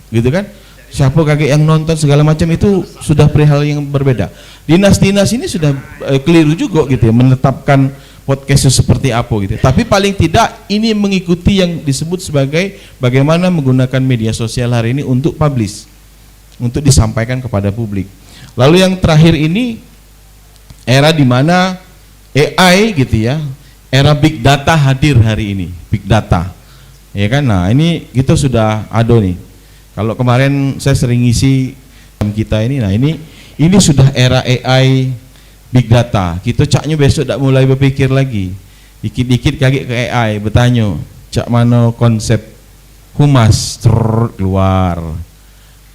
gitu kan. Siapa kaget yang nonton segala macam itu sudah perihal yang berbeda. Dinas-dinas ini sudah keliru juga gitu ya menetapkan podcastnya seperti apa gitu. Tapi paling tidak ini mengikuti yang disebut sebagai bagaimana menggunakan media sosial hari ini untuk publish, untuk disampaikan kepada publik. Lalu yang terakhir ini era di mana AI gitu ya, era big data hadir hari ini, big data. Ya kan? Nah, ini kita sudah ada nih. Kalau kemarin saya sering ngisi kita ini, nah ini sudah era AI big data. Kita caknya besok tak mulai berpikir lagi. Dikit-dikit kaget ke AI, bertanya, cak mana konsep Humas keluar.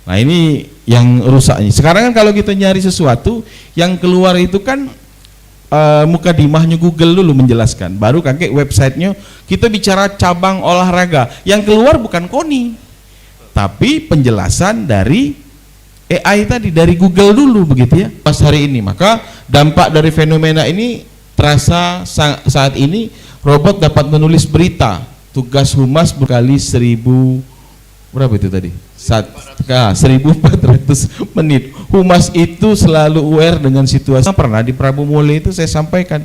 Nah, ini yang rusaknya. Sekarang kan kalau kita nyari sesuatu yang keluar itu kan mukadimahnya Google dulu menjelaskan, baru kakek websitenya kita bicara cabang olahraga, yang keluar bukan KONI tapi penjelasan dari AI tadi, dari Google dulu begitu ya pas hari ini. Maka dampak dari fenomena ini terasa saat ini robot dapat menulis berita. Tugas Humas berkali 1000 berapa itu tadi? 1400 menit. Humas itu selalu aware dengan situasi. Pernah di Prabu Mule itu saya sampaikan,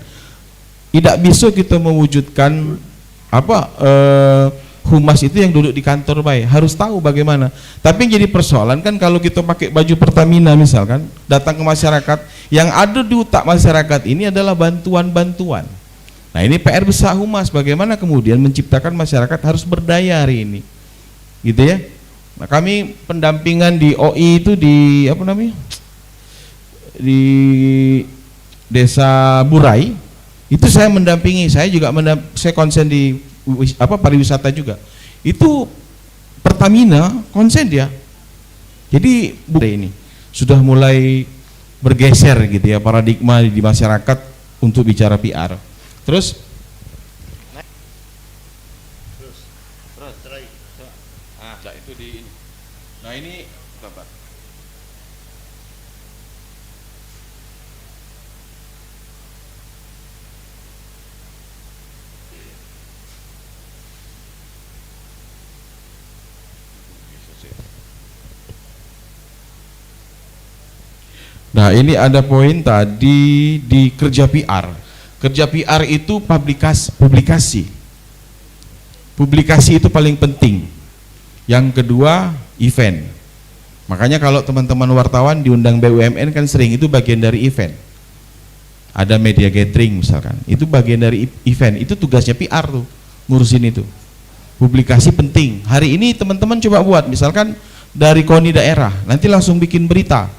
tidak bisa kita mewujudkan Humas itu yang duduk di kantor baik, harus tahu bagaimana. Tapi yang jadi persoalan kan kalau kita pakai baju Pertamina misalkan, datang ke masyarakat, yang ada di otak masyarakat ini adalah bantuan-bantuan. Nah, ini PR besar Humas, bagaimana kemudian menciptakan masyarakat harus berdaya hari ini, gitu ya. Nah, kami pendampingan di OI itu di di Desa Burai, itu saya mendampingi, saya juga saya konsen di pariwisata juga. Itu Pertamina konsen dia. Jadi ini sudah mulai bergeser gitu ya paradigma di masyarakat untuk bicara PR. Terus itu di ini. Nah, ini apa? Nah, ini ada poin tadi di kerja PR. Kerja PR itu publikasi. Publikasi itu paling penting. Yang kedua, event. Makanya kalau teman-teman wartawan diundang BUMN kan sering itu bagian dari event. ada media gathering misalkan, itu bagian dari event, itu tugasnya PR tuh, ngurusin itu. Publikasi penting. Hari ini teman-teman coba buat, misalkan dari KONI daerah, nanti langsung bikin berita.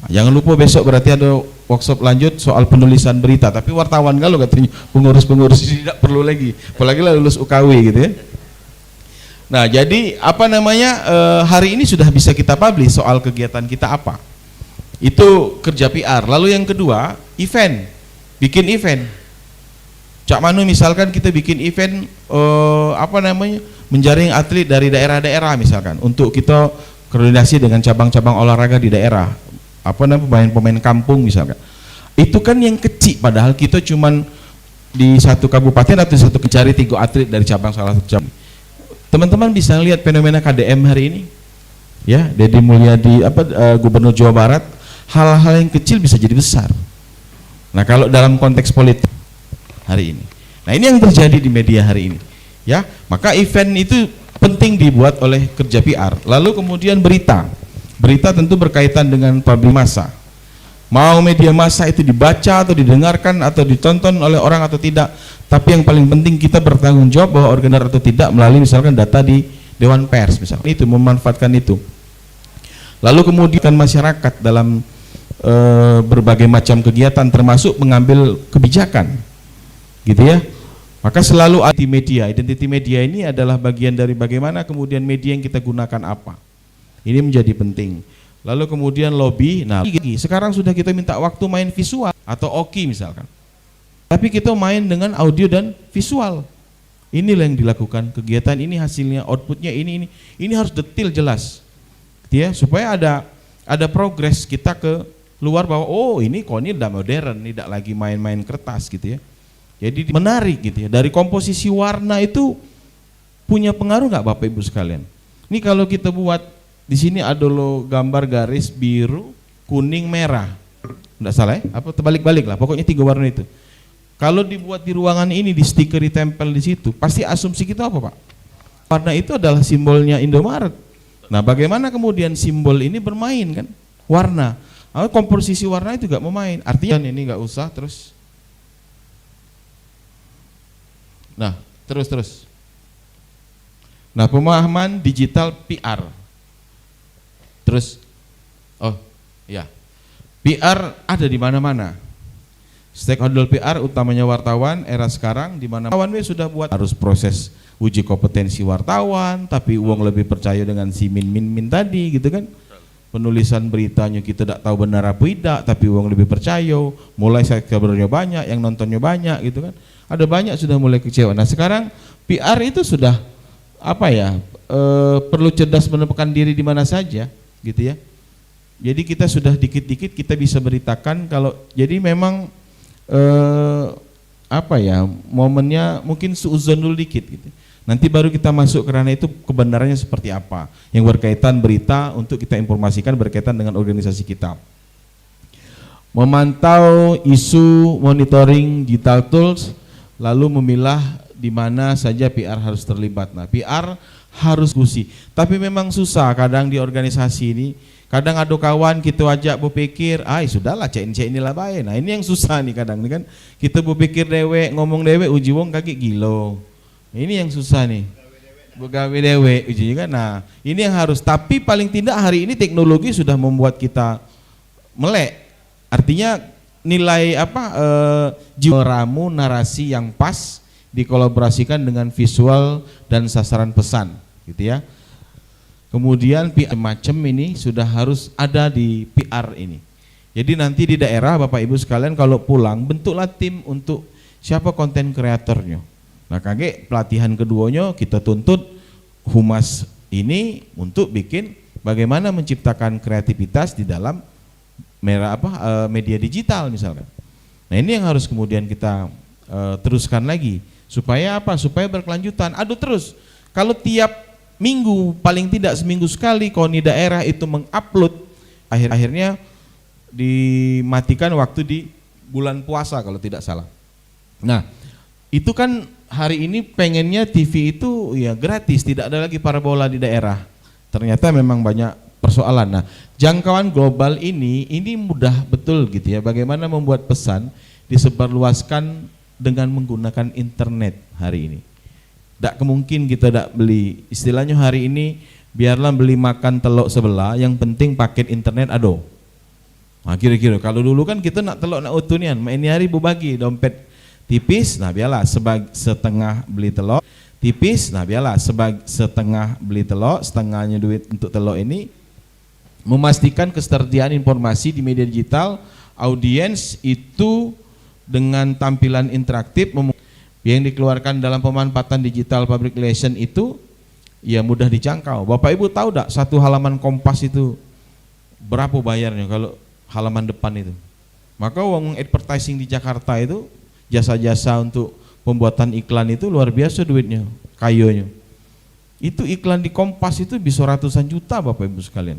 Jangan lupa besok berarti ada workshop lanjut soal penulisan berita, tapi wartawan kalau katanya pengurus-pengurus tidak perlu lagi, apalagi lah lulus UKW gitu ya. Nah, jadi apa namanya, hari ini sudah bisa kita publish soal kegiatan kita apa. Itu kerja PR. Lalu yang kedua, event. Bikin event. Cak Manu misalkan kita bikin event apa namanya, menjaring atlet dari daerah-daerah misalkan, untuk kita koordinasi dengan cabang-cabang olahraga di daerah. Apa namanya, pemain kampung misalkan. Itu kan yang kecil, padahal kita cuman di satu kabupaten atau satu mencari 3 atlet dari cabang salah satu cabang. Teman-teman bisa lihat fenomena KDM hari ini. Ya, Deddy Mulyadi Gubernur Jawa Barat, hal-hal yang kecil bisa jadi besar. Nah, kalau dalam konteks politik hari ini. Nah, ini yang terjadi di media hari ini. Ya, maka event itu penting dibuat oleh kerja PR. Lalu kemudian berita. Berita tentu berkaitan dengan publik massa. Mau media massa itu dibaca atau didengarkan atau ditonton oleh orang atau tidak, tapi yang paling penting kita bertanggung jawab bahwa organer atau tidak melalui misalkan data di Dewan Pers misalkan, itu memanfaatkan itu. Lalu kemudian masyarakat dalam berbagai macam kegiatan termasuk mengambil kebijakan, gitu ya. Maka selalu identity media ini adalah bagian dari bagaimana kemudian media yang kita gunakan apa. Ini menjadi penting. Lalu kemudian lobby. Nah, sekarang sudah kita minta waktu main visual atau OKI misalkan. Tapi kita main dengan audio dan visual. Inilah yang dilakukan. Kegiatan ini hasilnya, outputnya ini harus detail jelas. Ya, supaya ada progres kita ke luar bahwa oh ini KONI udah modern, tidak lagi main-main kertas gitu ya. Jadi menarik gitu ya. Dari komposisi warna itu punya pengaruh nggak Bapak Ibu sekalian? Ini kalau kita buat di sini ada lo gambar garis biru, kuning, merah. Enggak salah ya? Apa terbalik-balik lah. Pokoknya 3 warna itu. Kalau dibuat di ruangan ini, di stiker ditempel di situ, pasti asumsi kita apa, Pak? Warna itu adalah simbolnya Indomaret. Nah, bagaimana kemudian simbol ini bermain kan? Warna. Komposisi warna itu juga memain. Artinya ini nggak usah terus. Nah, terus. Nah, pemahaman digital PR. Terus, oh ya, PR ada di mana-mana. Stakeholder PR utamanya wartawan era sekarang di mana wartawan sudah buat harus proses uji kompetensi wartawan, tapi uang lebih percaya dengan si min tadi gitu kan. Penulisan beritanya kita tidak tahu benar apa tidak, tapi uang lebih percaya. Mulai subscribernya banyak, yang nontonnya banyak gitu kan. Ada banyak sudah mulai kecewa. Nah sekarang PR itu sudah apa ya? Perlu cerdas menempatkan diri di mana saja. Gitu ya. Jadi kita sudah dikit-dikit kita bisa beritakan kalau jadi memang apa ya, momennya mungkin suuzon dulu dikit gitu. Nanti baru kita masuk karena itu kebenarannya seperti apa yang berkaitan berita untuk kita informasikan berkaitan dengan organisasi kita. Memantau isu, monitoring digital tools, lalu memilah di mana saja PR harus terlibat. Nah, PR harus diskusi, tapi memang susah kadang di organisasi ini. Kadang ada kawan kita ajak berpikir, sudahlah cek inilah baik. Nah ini yang susah nih kadang nih kan, kita berpikir dewek, ngomong dewek, uji wong kaki gilo. Ini yang susah nih, begawe dewek uji kan. Nah ini yang harus, tapi paling tidak hari ini teknologi sudah membuat kita melek. Artinya nilai apa, ramu narasi yang pas dikolaborasikan dengan visual dan sasaran pesan gitu ya. Kemudian macam ini sudah harus ada di PR ini. Jadi nanti di daerah Bapak Ibu sekalian kalau pulang bentuklah tim untuk siapa konten kreatornya. Nah kakek pelatihan keduanya kita tuntut humas ini untuk bikin bagaimana menciptakan kreativitas di dalam media digital misalkan. Nah ini yang harus kemudian kita teruskan lagi supaya apa? Supaya berkelanjutan. Aduh terus kalau tiap minggu paling tidak seminggu sekali KONI daerah itu mengupload, akhirnya dimatikan waktu di bulan puasa kalau tidak salah. Nah itu kan hari ini pengennya TV itu ya gratis, tidak ada lagi parabola di daerah. Ternyata memang banyak persoalan. Nah jangkauan global ini mudah betul gitu ya, bagaimana membuat pesan disebarluaskan dengan menggunakan internet hari ini. Tak kemungkin kita tak beli, istilahnya hari ini biarlah beli makan telok sebelah, yang penting paket internet ado. Nah, kira-kira kalau dulu kan kita nak telok nak utuh nian, ini hari berbagi dompet tipis, nah biarlah setengah beli telok, tipis, nah biarlah setengah beli telok, setengahnya duit untuk telok ini. Memastikan ketersediaan informasi di media digital, audiens itu dengan tampilan interaktif yang dikeluarkan dalam pemanfaatan digital public relation itu ya mudah dijangkau. Bapak Ibu tahu tak satu halaman Kompas itu berapa bayarnya kalau halaman depan itu? Maka uang advertising di Jakarta itu, jasa-jasa untuk pembuatan iklan itu luar biasa duitnya, kayunya. Itu iklan di Kompas itu bisa ratusan juta Bapak Ibu sekalian.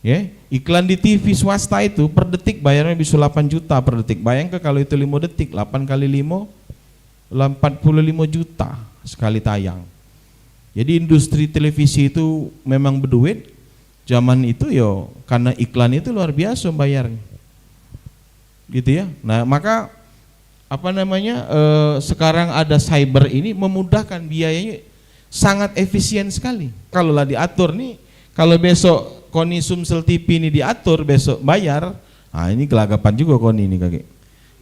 Ya, iklan di TV swasta itu per detik bayarnya bisa 8 juta per detik. Bayangkan kalau itu 5 detik, 8 kali 5 45 juta sekali tayang. Jadi industri televisi itu memang berduit. Zaman itu yo karena iklan itu luar biasa bayarnya. Gitu ya. Nah, maka sekarang ada cyber ini memudahkan, biayanya sangat efisien sekali. Kalau lah diatur nih, kalau besok Koni Sumsel TV ini diatur besok bayar, nah ini gelagapan juga Koni ini kakek.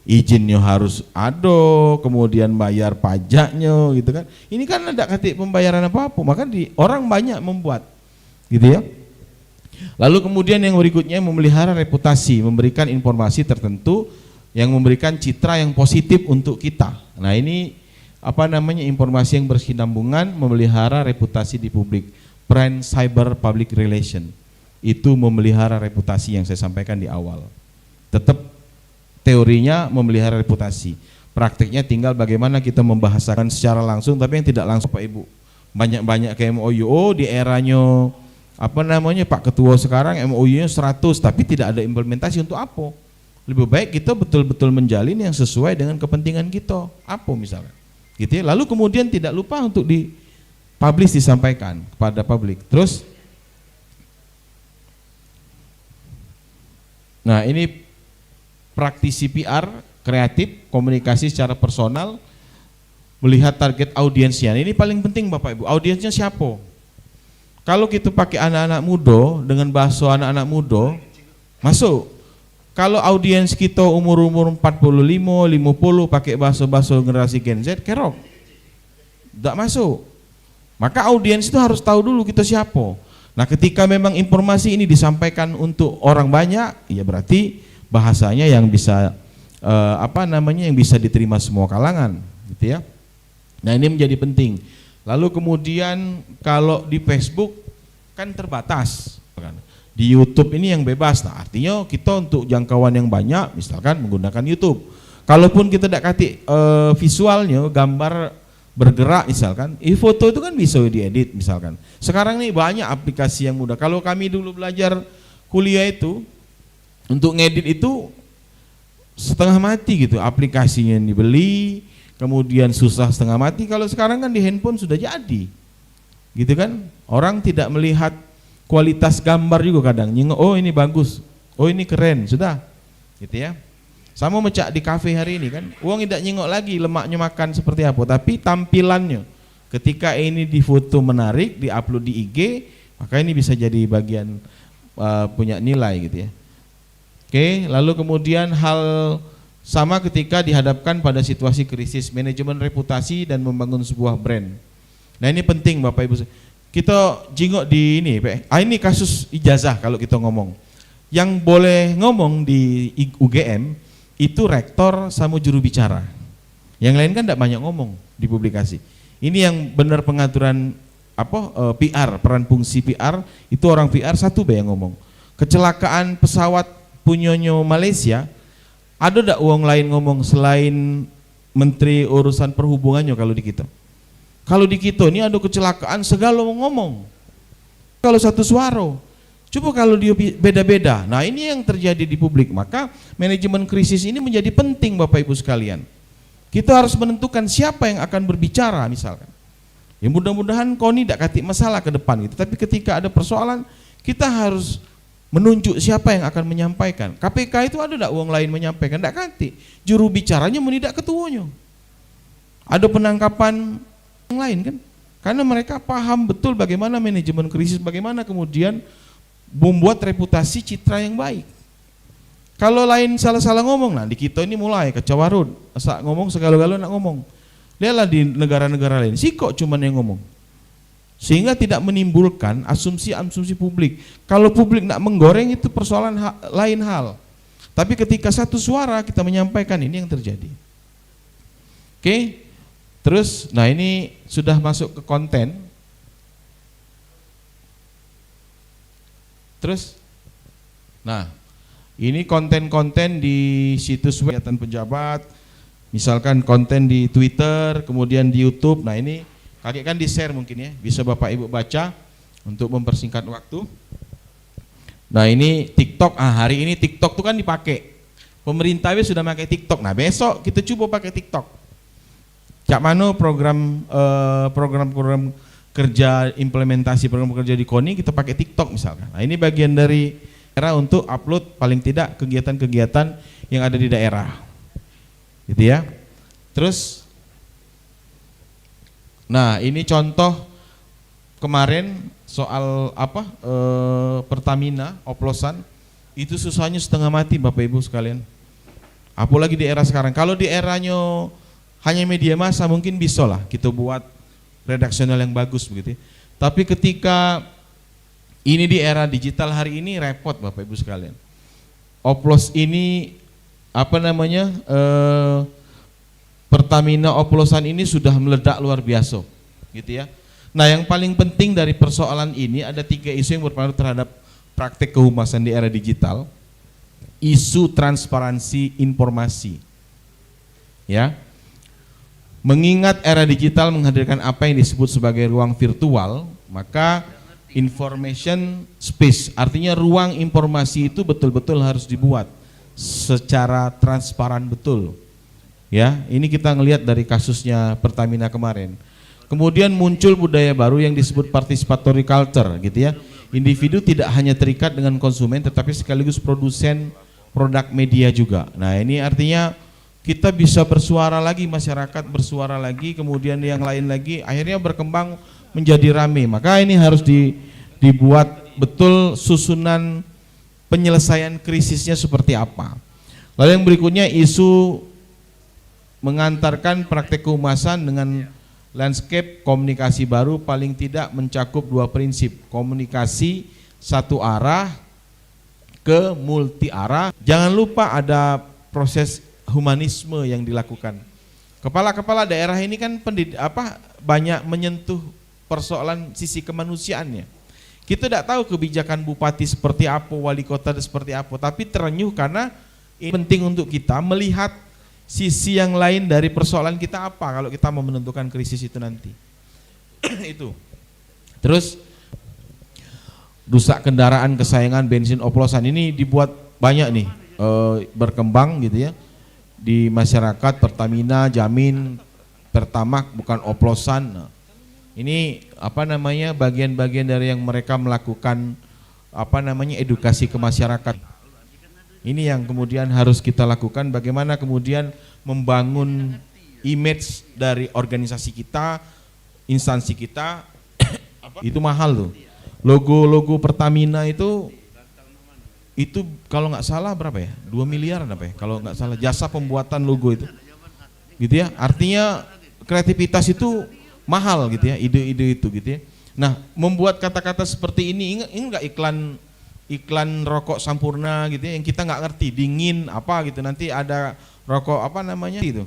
Izinnya harus ada, kemudian bayar pajaknya gitu kan. Ini kan ada katik pembayaran apa-apa, maka orang banyak membuat, gitu ya. Lalu kemudian yang berikutnya memelihara reputasi, memberikan informasi tertentu yang memberikan citra yang positif untuk kita. Nah ini informasi yang berkesinambungan, memelihara reputasi di publik. Brand cyber public relation itu memelihara reputasi yang saya sampaikan di awal. Tetap teorinya memelihara reputasi, praktiknya tinggal bagaimana kita membahasakan secara langsung, tapi yang tidak langsung Pak Ibu. Banyak-banyak ke MOU, di eranya Pak Ketua sekarang MOU-nya 100 tapi tidak ada implementasi. Untuk apa? Lebih baik kita betul-betul menjalin yang sesuai dengan kepentingan kita. Apa misalnya? Gitu ya. Lalu kemudian tidak lupa untuk dipublish, disampaikan kepada publik. Terus nah ini praktisi PR, kreatif, komunikasi secara personal, melihat target audiensnya. Ini paling penting Bapak Ibu, audiensnya siapa? Kalau kita pakai anak-anak muda, dengan bahasa anak-anak muda, masuk. Kalau audiens kita umur-umur 45, 50, pakai bahasa-bahasa generasi Gen Z, kerok. Tidak masuk. Maka audiens itu harus tahu dulu kita siapa. Nah ketika memang informasi ini disampaikan untuk orang banyak, ya berarti bahasanya yang bisa yang bisa diterima semua kalangan, gitu ya. Nah ini menjadi penting. Lalu kemudian kalau di Facebook kan terbatas, kan. Di YouTube ini yang bebas. Nah artinya kita untuk jangkauan yang banyak, misalkan menggunakan YouTube. Kalaupun kita tidak kasih visualnya, gambar bergerak misalkan, foto itu kan bisa diedit misalkan. Sekarang nih banyak aplikasi yang mudah. Kalau kami dulu belajar kuliah itu, untuk ngedit itu setengah mati gitu, aplikasinya yang dibeli, kemudian susah setengah mati. Kalau sekarang kan di handphone sudah jadi, gitu kan. Orang tidak melihat kualitas gambar juga kadang, oh ini bagus, oh ini keren, sudah, gitu ya. Sama macam di kafe hari ini kan, uang tidak nyengok lagi lemaknya makan seperti apa, tapi tampilannya. Ketika ini difoto menarik, diupload di IG, maka ini bisa jadi bagian punya nilai gitu ya. Oke, lalu kemudian hal sama ketika dihadapkan pada situasi krisis, manajemen reputasi dan membangun sebuah brand. Nah ini penting Bapak Ibu. Kita jingok di ini, ini kasus ijazah kalau kita ngomong. Yang boleh ngomong di UGM itu rektor sama juru bicara. Yang lain kan tidak banyak ngomong di publikasi. Ini yang benar pengaturan PR, peran fungsi PR itu orang PR satu yang ngomong. Kecelakaan pesawat punyanya Malaysia, ada tidak uang lain ngomong selain Menteri Urusan Perhubungannya kalau di kita? Kalau di kita ini ada kecelakaan segala ngomong. Kalau satu suara. Coba kalau dia beda-beda. Nah ini yang terjadi di publik. Maka manajemen krisis ini menjadi penting Bapak Ibu sekalian. Kita harus menentukan siapa yang akan berbicara misalkan. Ya mudah-mudahan Koni tidak kasih masalah ke depan gitu. Tapi ketika ada persoalan kita harus menunjuk siapa yang akan menyampaikan. KPK itu ada tidak uang lain menyampaikan? Tidak ganti. Juru bicaranya menidak ketuanya. Ada penangkapan yang lain kan? Karena mereka paham betul bagaimana manajemen krisis, bagaimana kemudian membuat reputasi citra yang baik. Kalau lain salah-salah ngomong, nah di kita ini mulai kecawarut, asal ngomong segala-gala nak ngomong. Lihatlah di negara-negara lain, sih kok cuman yang ngomong. Sehingga tidak menimbulkan asumsi-asumsi publik. Kalau publik nak menggoreng itu persoalan lain hal. Tapi ketika satu suara kita menyampaikan, ini yang terjadi. Oke. Terus, nah ini sudah masuk ke konten. Terus, nah ini konten-konten di situs web kegiatan pejabat, misalkan konten di Twitter, kemudian di YouTube. Nah ini kakek kan di-share mungkin ya, bisa Bapak Ibu baca untuk mempersingkat waktu. Nah ini TikTok, hari ini TikTok tuh kan dipakai. Pemerintah sudah pakai TikTok. Nah besok kita coba pakai TikTok. Cak mano program kerja, implementasi program kerja di KONI kita pakai TikTok misalkan. Nah ini bagian dari era untuk upload paling tidak kegiatan-kegiatan yang ada di daerah, gitu ya. Terus, nah ini contoh kemarin soal apa Pertamina oplosan itu susahnya setengah mati Bapak Ibu sekalian. Apalagi di era sekarang. Kalau di eranya hanya media massa mungkin bisa lah kita buat redaksional yang bagus begitu ya. Tapi ketika ini di era digital hari ini repot Bapak Ibu sekalian. Oplos ini apa namanya Pertamina oplosan ini sudah meledak luar biasa gitu ya. Nah yang paling penting dari persoalan ini ada 3 isu yang berpengaruh terhadap praktek kehumasan di era digital. Isu transparansi informasi ya. Mengingat era digital menghadirkan apa yang disebut sebagai ruang virtual, maka information space, artinya ruang informasi itu betul-betul harus dibuat secara transparan betul. Ya, ini kita ngelihat dari kasusnya Pertamina kemarin. Kemudian muncul budaya baru yang disebut participatory culture, gitu ya. Individu tidak hanya terikat dengan konsumen, tetapi sekaligus produsen produk media juga. Nah, ini artinya kita bisa bersuara lagi, masyarakat bersuara lagi, kemudian yang lain lagi, akhirnya berkembang menjadi rame. Maka ini harus dibuat betul susunan penyelesaian krisisnya seperti apa. Lalu yang berikutnya isu mengantarkan praktek kehumasan dengan landscape komunikasi baru paling tidak mencakup 2 prinsip, komunikasi satu arah ke multi arah. Jangan lupa ada proses humanisme yang dilakukan. Kepala-kepala daerah ini kan banyak menyentuh persoalan sisi kemanusiaannya. Kita tidak tahu kebijakan bupati seperti apa, wali kota seperti apa, tapi terenyuh karena ini penting untuk kita melihat sisi yang lain dari persoalan kita apa kalau kita mau menentukan krisis itu nanti. Itu. Terus rusak kendaraan kesayangan bensin oplosan ini dibuat banyak nih berkembang gitu ya. Di masyarakat Pertamina, Jamin, Pertamax bukan oplosan. Nah, ini apa namanya bagian-bagian dari yang mereka melakukan apa namanya edukasi ke masyarakat. Ini yang kemudian harus kita lakukan, bagaimana kemudian membangun image dari organisasi kita, instansi kita. Itu mahal tuh. Logo Pertamina itu kalau nggak salah berapa ya? 2 miliar apa ya? Kalau nggak salah jasa pembuatan logo itu, gitu ya. Artinya kreativitas itu mahal gitu ya, ide-ide itu gitu ya. Nah, membuat kata-kata seperti ini enggak iklan rokok Sampurna gitu ya, yang kita nggak ngerti dingin apa gitu, nanti ada rokok apa namanya gitu.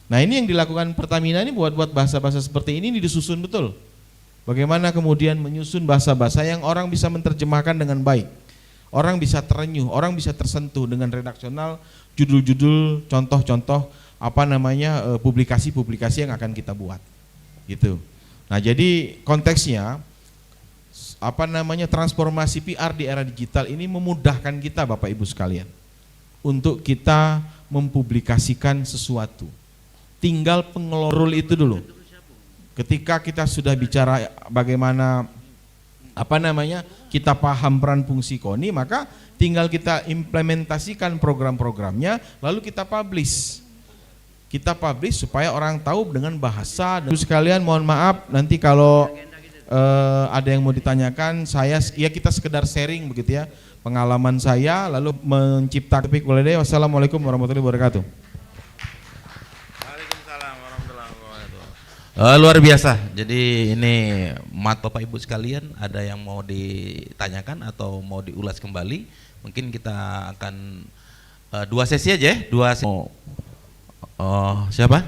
Nah ini yang dilakukan Pertamina ini buat bahasa-bahasa seperti ini disusun betul. Bagaimana kemudian menyusun bahasa-bahasa yang orang bisa menerjemahkan dengan baik. Orang bisa terenyuh, orang bisa tersentuh dengan redaksional, judul-judul, contoh-contoh apa namanya publikasi-publikasi yang akan kita buat, gitu. Nah jadi konteksnya apa namanya transformasi PR di era digital ini memudahkan kita Bapak Ibu sekalian untuk kita mempublikasikan sesuatu. Tinggal pengelola itu dulu. Ketika kita sudah bicara bagaimana kita paham peran fungsi KONI, maka tinggal kita implementasikan program-programnya lalu kita publish. Kita publish supaya orang tahu dengan bahasa. Dan sekalian mohon maaf nanti kalau ada yang mau ditanyakan, kita sekedar sharing begitu ya, pengalaman saya lalu menciptakan topik. Wassalamualaikum warahmatullahi wabarakatuh. Waalaikumsalam warahmatullahi wabarakatuh. Luar biasa. Jadi ini Bapak Ibu sekalian, ada yang mau ditanyakan atau mau diulas kembali? Mungkin kita akan 2 sesi aja ya, 2 sesi. Siapa?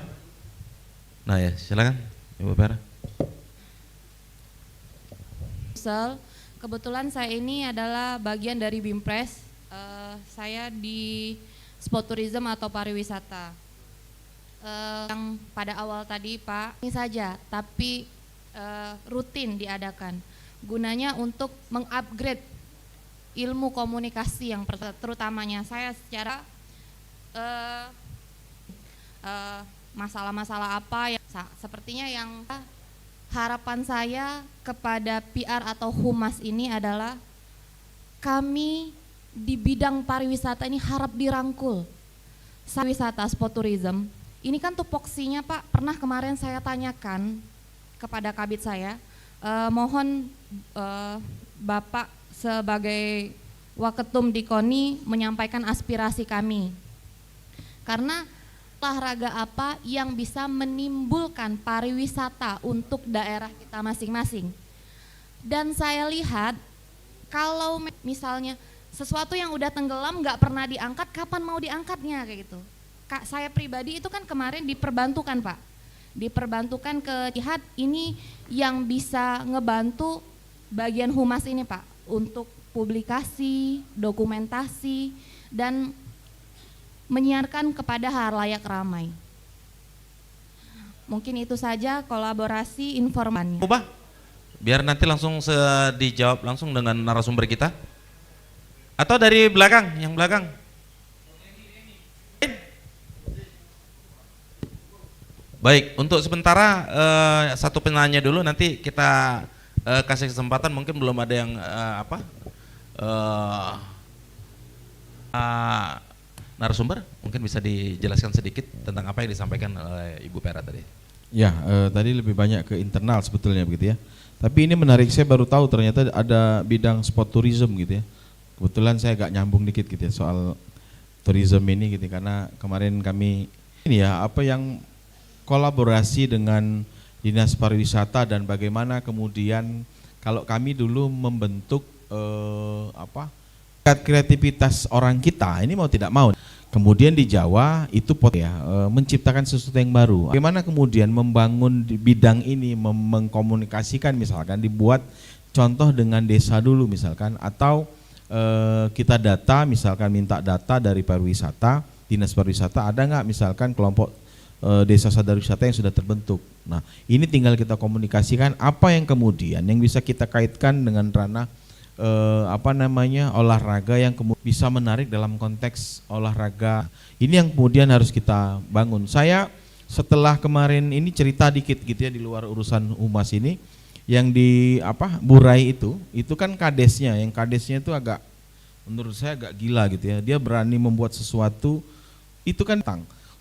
Nah ya, silakan Ibu Vera. Kebetulan saya ini adalah bagian dari BIMPRES. Saya di sport tourism atau pariwisata. Yang pada awal tadi Pak, ini saja, tapi rutin diadakan. Gunanya untuk mengupgrade ilmu komunikasi yang terutamanya saya secara masalah-masalah apa yang sepertinya yang harapan saya kepada PR atau humas ini adalah kami di bidang pariwisata ini harap dirangkul. Wisata sport tourism ini kan tupoksinya Pak, pernah kemarin saya tanyakan kepada kabit saya, mohon Bapak sebagai Waketum di KONI menyampaikan aspirasi kami. Karena olahraga apa yang bisa menimbulkan pariwisata untuk daerah kita masing-masing. Dan saya lihat kalau misalnya sesuatu yang udah tenggelam nggak pernah diangkat, kapan mau diangkatnya kayak gitu. Saya pribadi itu kan kemarin diperbantukan Pak, diperbantukan ke jihad ini yang bisa ngebantu bagian humas ini Pak untuk publikasi, dokumentasi, dan menyiarkan kepada halayak ramai. Mungkin itu saja kolaborasi informasi. Ubah, biar nanti langsung dijawab langsung dengan narasumber kita. Atau dari belakang, yang belakang. Baik, untuk sementara satu penanya dulu, nanti kita kasih kesempatan, mungkin belum ada yang narasumber, mungkin bisa dijelaskan sedikit tentang apa yang disampaikan oleh Ibu Vera tadi. Ya, tadi lebih banyak ke internal sebetulnya begitu ya. Tapi ini menarik, saya baru tahu ternyata ada bidang sport tourism gitu ya. Kebetulan saya agak nyambung dikit gitu ya soal tourism ini gitu, karena kemarin kami ini ya yang kolaborasi dengan Dinas Pariwisata dan bagaimana kemudian kalau kami dulu membentuk kreativitas orang kita ini mau tidak mau. Kemudian di Jawa itu menciptakan sesuatu yang baru. Bagaimana kemudian membangun di bidang ini, mengkomunikasikan, misalkan dibuat contoh dengan desa dulu misalkan, atau kita data, misalkan minta data dari pariwisata, Dinas Pariwisata, ada nggak misalkan kelompok desa sadar wisata yang sudah terbentuk. Nah ini tinggal kita komunikasikan apa yang kemudian yang bisa kita kaitkan dengan ranah olahraga yang bisa menarik dalam konteks olahraga. Ini yang kemudian harus kita bangun. Saya setelah kemarin ini cerita dikit gitu ya di luar urusan humas ini, yang di Burai itu kan kadesnya, yang kadesnya itu agak menurut saya agak gila gitu ya. Dia berani membuat sesuatu itu kan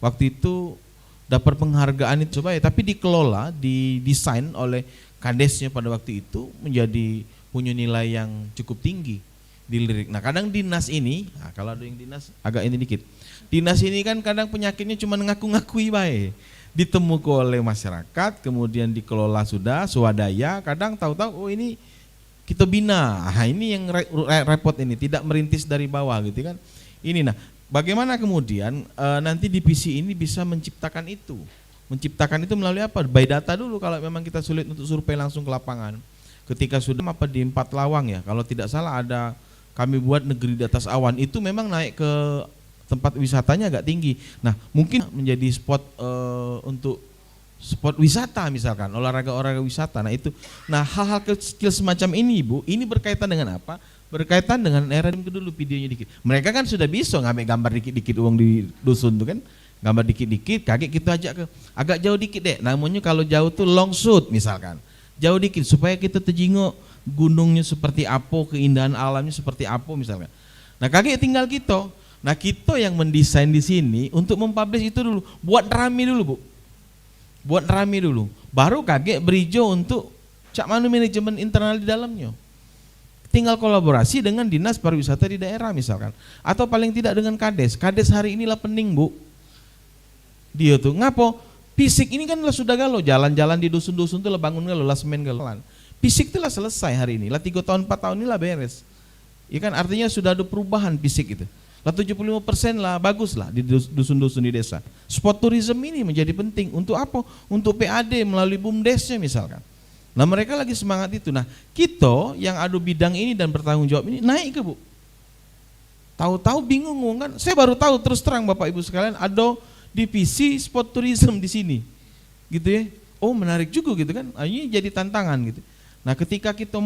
waktu itu dapat penghargaan itu coba ya, tapi dikelola, didesain oleh kadesnya pada waktu itu menjadi punya nilai yang cukup tinggi, dilirik. Nah kadang dinas ini, kalau ada yang dinas agak ini dikit, dinas ini kan kadang penyakitnya cuma ngaku-ngakui baik, ditemukan oleh masyarakat, kemudian dikelola sudah swadaya, kadang tahu-tahu ini kita bina. Nah ini yang repot ini, tidak merintis dari bawah gitu kan. Ini nah bagaimana kemudian nanti divisi ini bisa menciptakan itu melalui apa? By data dulu, kalau memang kita sulit untuk survei langsung ke lapangan. Ketika sudah di 4 Lawang ya, kalau tidak salah ada kami buat negeri di atas awan, itu memang naik ke tempat wisatanya agak tinggi. Nah mungkin menjadi spot untuk spot wisata misalkan, olahraga wisata. Nah itu, nah hal-hal kecil semacam ini Ibu, ini berkaitan dengan apa? Berkaitan dengan era dulu videonya dikit. Mereka kan sudah bisa ngambil gambar dikit-dikit uang di dusun tuh kan, gambar dikit-dikit, kaget kita ajak ke agak jauh dikit deh. Namanya kalau jauh tuh long shoot misalkan. Jauh dikit supaya kita terjenguk gunungnya seperti apa, keindahan alamnya seperti apa misalkan. Nah kakek tinggal kita. Nah kita yang mendesain di sini untuk mempublish itu dulu, buat rame dulu Bu. Buat rame dulu. Baru kakek berijo untuk cak mana manajemen internal di dalamnya. Tinggal kolaborasi dengan dinas pariwisata di daerah misalkan. Atau paling tidak dengan Kades. Kades hari inilah pening Bu. Dia tuh ngapo? Fisik ini kan lah sudah galau, jalan-jalan di dusun-dusun tuh lah bangun galau, lah semen galau. Fisik itu lah selesai hari ini, lah 3 tahun 4 tahun ini lah beres. Ya kan artinya sudah ada perubahan fisik itu. Lah 75% lah bagus lah di dusun-dusun di desa. Spot tourism ini menjadi penting untuk apa? Untuk PAD melalui BUMDesnya misalkan. Nah mereka lagi semangat itu. Nah kita yang adu bidang ini dan bertanggung jawab ini naik ke Bu. Tahu-tahu bingung kan? Saya baru tahu terus terang Bapak Ibu sekalian ada divisi spot tourism di sini, gitu ya. Oh menarik juga gitu kan? Ini jadi tantangan gitu. Nah ketika kita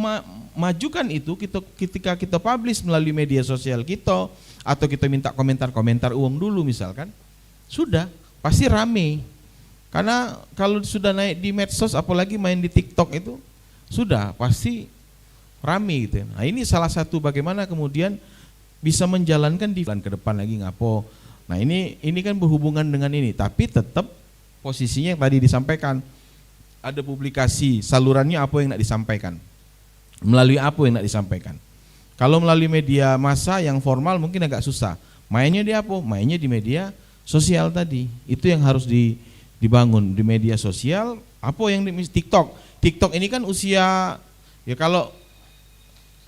majukan itu, ketika kita publish melalui media sosial kita, atau kita minta komentar-komentar uang dulu misalkan, sudah pasti rame. Karena kalau sudah naik di medsos, apalagi main di TikTok itu, sudah pasti rame gitu. Nah ini salah satu bagaimana kemudian bisa menjalankan di ke depan lagi ngapo. Nah ini kan berhubungan dengan ini, tapi tetap posisinya yang tadi disampaikan. Ada publikasi, salurannya apa yang nak disampaikan, melalui apa yang nak disampaikan. Kalau melalui media massa yang formal mungkin agak susah, mainnya di apa? Mainnya di media sosial tadi, itu yang harus dibangun di media sosial. Apa yang di TikTok ini kan usia, ya kalau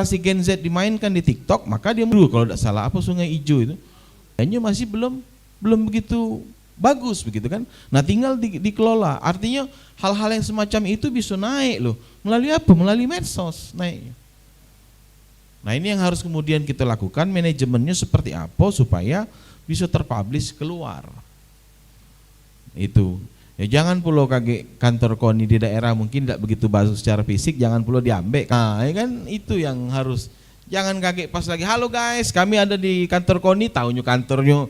si Gen Z dimainkan di TikTok, maka dia dulu kalau tidak salah apa Sungai Ijo itu, kayaknya masih belum begitu bagus begitu kan. Nah tinggal dikelola, artinya hal-hal yang semacam itu bisa naik loh. Melalui apa? Melalui medsos naik. Nah ini yang harus kemudian kita lakukan, manajemennya seperti apa supaya bisa terpublish keluar. Itu. Ya jangan pula kaget kantor KONI di daerah mungkin tidak begitu bagus secara fisik, jangan pula diambil. Nah ya kan itu yang harus, jangan kaget pas lagi, halo guys kami ada di kantor KONI, tahunya kantornya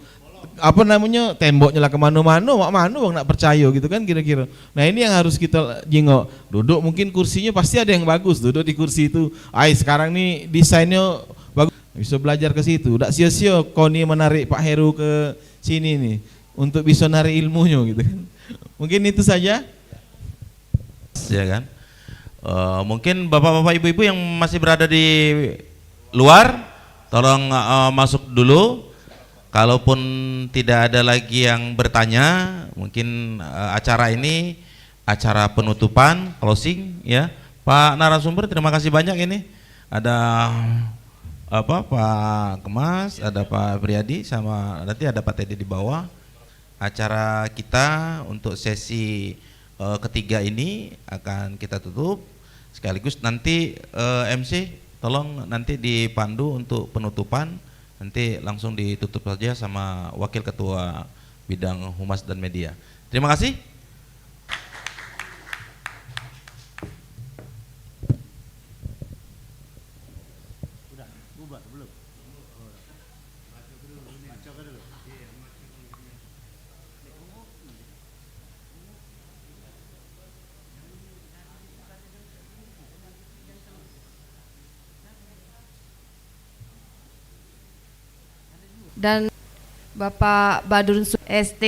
apa namanya temboknya lah kemana-mana, mak bang nak percaya gitu kan kira-kira. Nah ini yang harus kita jengok. Duduk mungkin kursinya pasti ada yang bagus, duduk di kursi itu. Sekarang nih desainnya bagus, bisa belajar ke situ. Tidak sia-sia KONI menarik Pak Heru ke sini nih untuk bisa narik ilmunya gitu kan. Mungkin itu saja. Ya kan. Mungkin bapak-bapak ibu-ibu yang masih berada di luar, tolong masuk dulu. Kalaupun tidak ada lagi yang bertanya, mungkin acara ini acara penutupan, closing ya. Pak narasumber terima kasih banyak ini. Ada Pak Kemas, ada Pak Priadi, sama nanti ada Pak Teddy di bawah. Acara kita untuk sesi ketiga ini akan kita tutup. Sekaligus nanti MC tolong nanti dipandu untuk penutupan. Nanti langsung ditutup saja sama Wakil Ketua Bidang Humas dan Media. Terima kasih. Dan Bapak Badrun ST